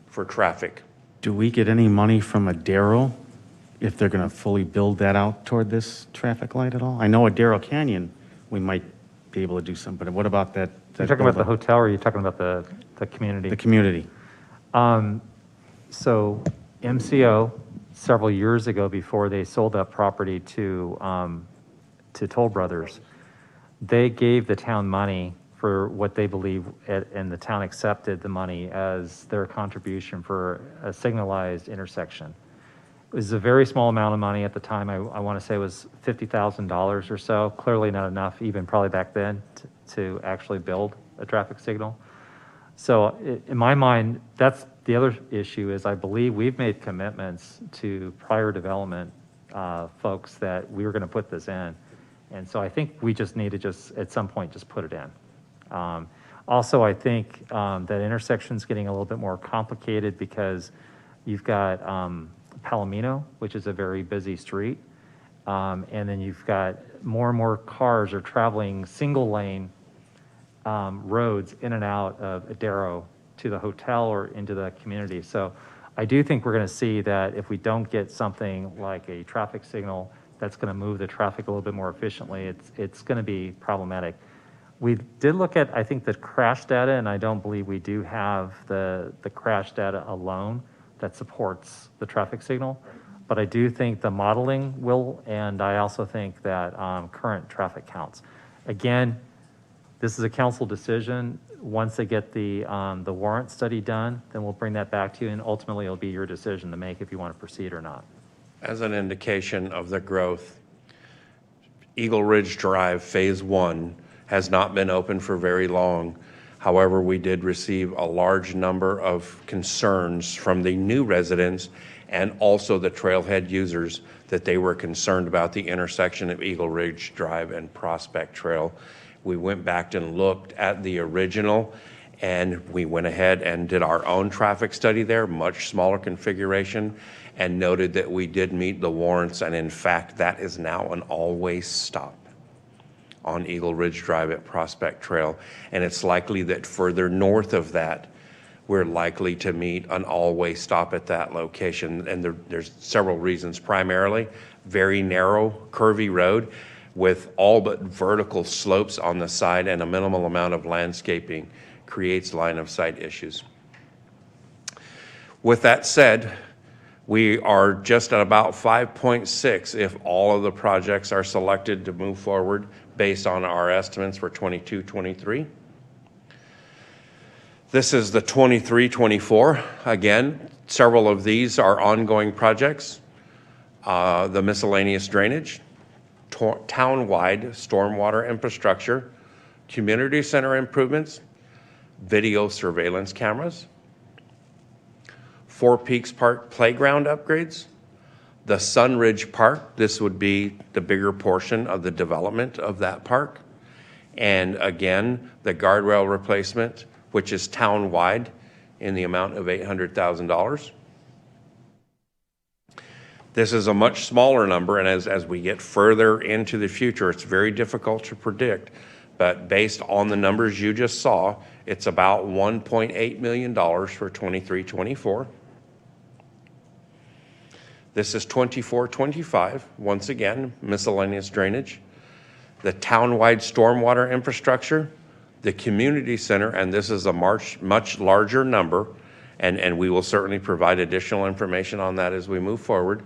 for traffic. Do we get any money from Adero if they're going to fully build that out toward this traffic light at all? I know Adero Canyon, we might be able to do something, but what about that? You're talking about the hotel, or are you talking about the community? The community. So MCO, several years ago, before they sold that property to Toll Brothers, they gave the town money for what they believe, and the town accepted the money as their contribution for a signalized intersection. It was a very small amount of money at the time. I want to say it was $50,000 or so. Clearly not enough, even probably back then, to actually build a traffic signal. So in my mind, that's the other issue is I believe we've made commitments to prior development folks that we were going to put this in. And so I think we just need to at some point, just put it in. Also, I think that intersection's getting a little bit more complicated because you've got Palomino, which is a very busy street, and then you've got more and more cars are traveling single lane roads in and out of Adero to the hotel or into the community. So I do think we're going to see that if we don't get something like a traffic signal that's going to move the traffic a little bit more efficiently, it's going to be problematic. We did look at, I think, the crash data, and I don't believe we do have the crash data alone that supports the traffic signal. But I do think the modeling will, and I also think that current traffic counts. Again, this is a council decision. Once they get the warrant study done, then we'll bring that back to you, and ultimately it'll be your decision to make if you want to proceed or not. As an indication of the growth, Eagle Ridge Drive Phase 1 has not been open for very long. However, we did receive a large number of concerns from the new residents and also the trailhead users that they were concerned about the intersection of Eagle Ridge Drive and Prospect Trail. We went back and looked at the original, and we went ahead and did our own traffic study there, much smaller configuration, and noted that we did meet the warrants, and in fact, that is now an always stop on Eagle Ridge Drive at Prospect Trail. And it's likely that further north of that, we're likely to meet an always stop at that location. And there's several reasons. Primarily, very narrow, curvy road with all but vertical slopes on the side and a minimal amount of landscaping creates line of sight issues. With that said, we are just at about 5.6 if all of the projects are selected to move forward based on our estimates for 22-23. This is the 23-24. Again, several of these are ongoing projects. The miscellaneous drainage, town-wide stormwater infrastructure, community center improvements, video surveillance cameras, Four Peaks Park playground upgrades, the Sunridge Park, this would be the bigger portion of the development of that park, and again, the guardrail replacement, which is town-wide in the amount of $800,000. This is a much smaller number, and as we get further into the future, it's very difficult to predict, but based on the numbers you just saw, it's about $1.8 million for 23-24. This is 24-25, once again, miscellaneous drainage, the town-wide stormwater infrastructure, the community center, and this is a much larger number, and we will certainly provide additional information on that as we move forward.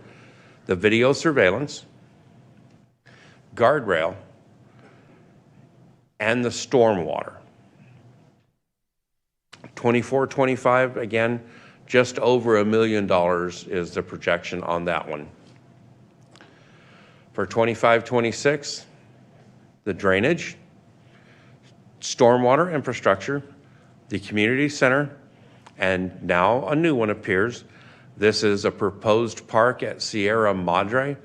The video surveillance, guardrail, and the stormwater. 24-25, again, just over $1 million is the projection on that one. For 25-26, the drainage, stormwater infrastructure, the community center, and now a new one appears. This is a proposed park at Sierra Madre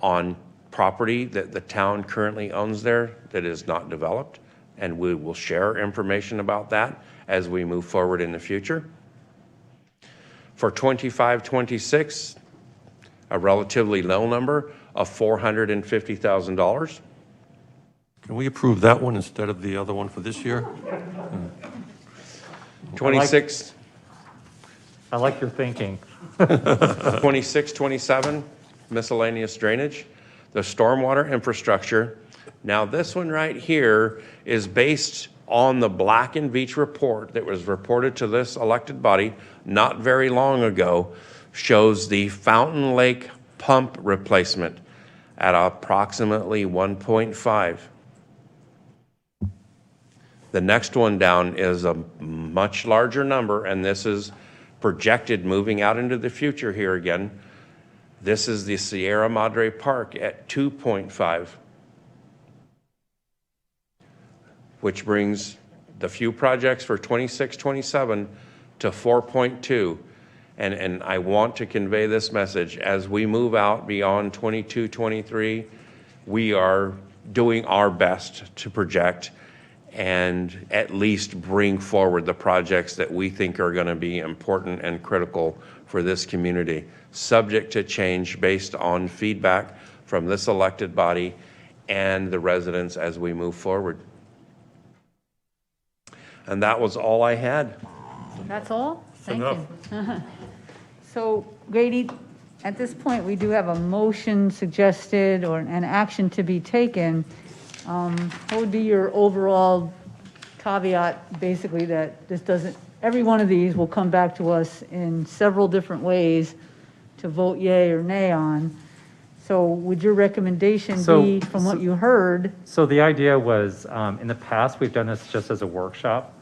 on property that the town currently owns there that is not developed, and we will share information about that as we move forward in the future. For 25-26, a relatively low number of $450,000. Can we approve that one instead of the other one for this year? 26. I like your thinking. 26-27, miscellaneous drainage, the stormwater infrastructure. Now this one right here is based on the Black and Veatch report that was reported to this elected body not very long ago, shows the Fountain Lake pump replacement at approximately 1.5. The next one down is a much larger number, and this is projected moving out into the future here again. This is the Sierra Madre Park at 2.5, which brings the few projects for 26-27 to 4.2. And I want to convey this message. As we move out beyond 22-23, we are doing our best to project and at least bring forward the projects that we think are going to be important and critical for this community, subject to change based on feedback from this elected body and the residents as we move forward. And that was all I had. That's all? Thank enough. you. So Grady, at this point, we do have a motion suggested or an action to be taken. What would be your overall caveat, basically, that this doesn't, every one of these will come back to us in several different ways to vote yay or nay on. So would your recommendation be, from what you heard? So the idea was, in the past, we've done this just as a workshop,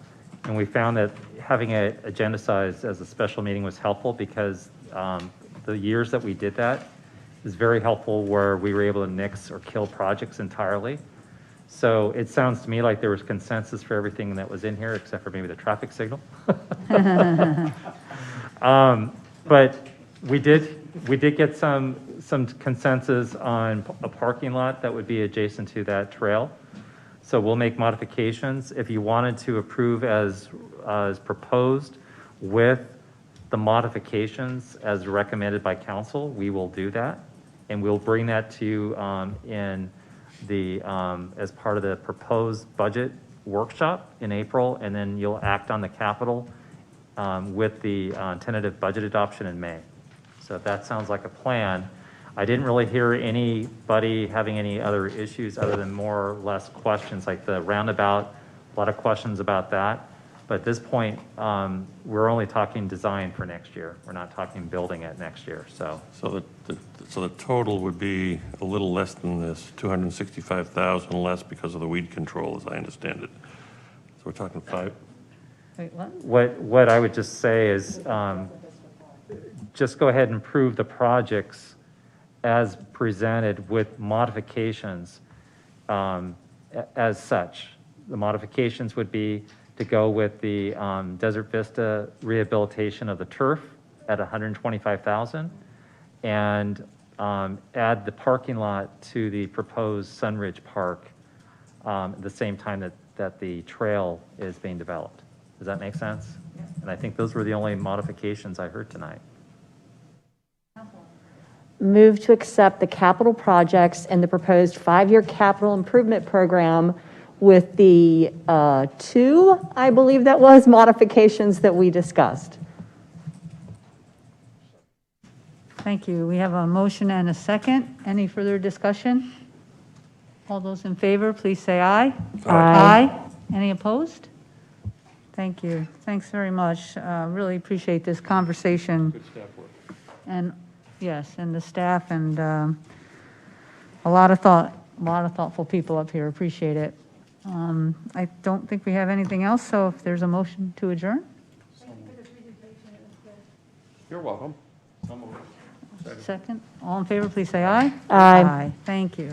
and we found that having it agendized as a special meeting was helpful because the years that we did that is very helpful where we were able to nix or kill projects entirely. So it sounds to me like there was consensus for everything that was in here, except for maybe the traffic signal. But we did get some consensus on a parking lot that would be adjacent to that trail. So we'll make modifications. If you wanted to approve as proposed with the modifications as recommended by council, we will do that. And we'll bring that to you in the, as part of the proposed budget workshop in April, and then you'll act on the capital with the tentative budget adoption in May. So if that sounds like a plan. I didn't really hear anybody having any other issues other than more or less questions, like the roundabout, a lot of questions about that. But at this point, we're only talking design for next year. We're not talking building it next year, so. So the total would be a little less than this, 265,000 less because of the weed control, as I understand it. So we're talking five. Wait, what? What I would just say is, just go ahead and approve the projects as presented with modifications as such. The modifications would be to go with the Desert Vista rehabilitation of the turf at 125,000 and add the parking lot to the proposed Sunridge Park at the same time that the trail is being developed. Does that make sense? And I think those were the only modifications I heard tonight. Move to accept the capital projects and the proposed 5-year capital improvement program with the 2, I believe that was, modifications that we discussed. Thank you. We have a motion and a second. Any further discussion? All those in favor, please say aye. Aye. Any opposed? Thank you. Thanks very much. Really appreciate this conversation. Good staff work. And yes, and the staff and a lot of thoughtful people up here. Appreciate it. I don't think we have anything else, so if there's a motion to adjourn? You're welcome. Second. All in favor, please say aye. Aye. Thank you.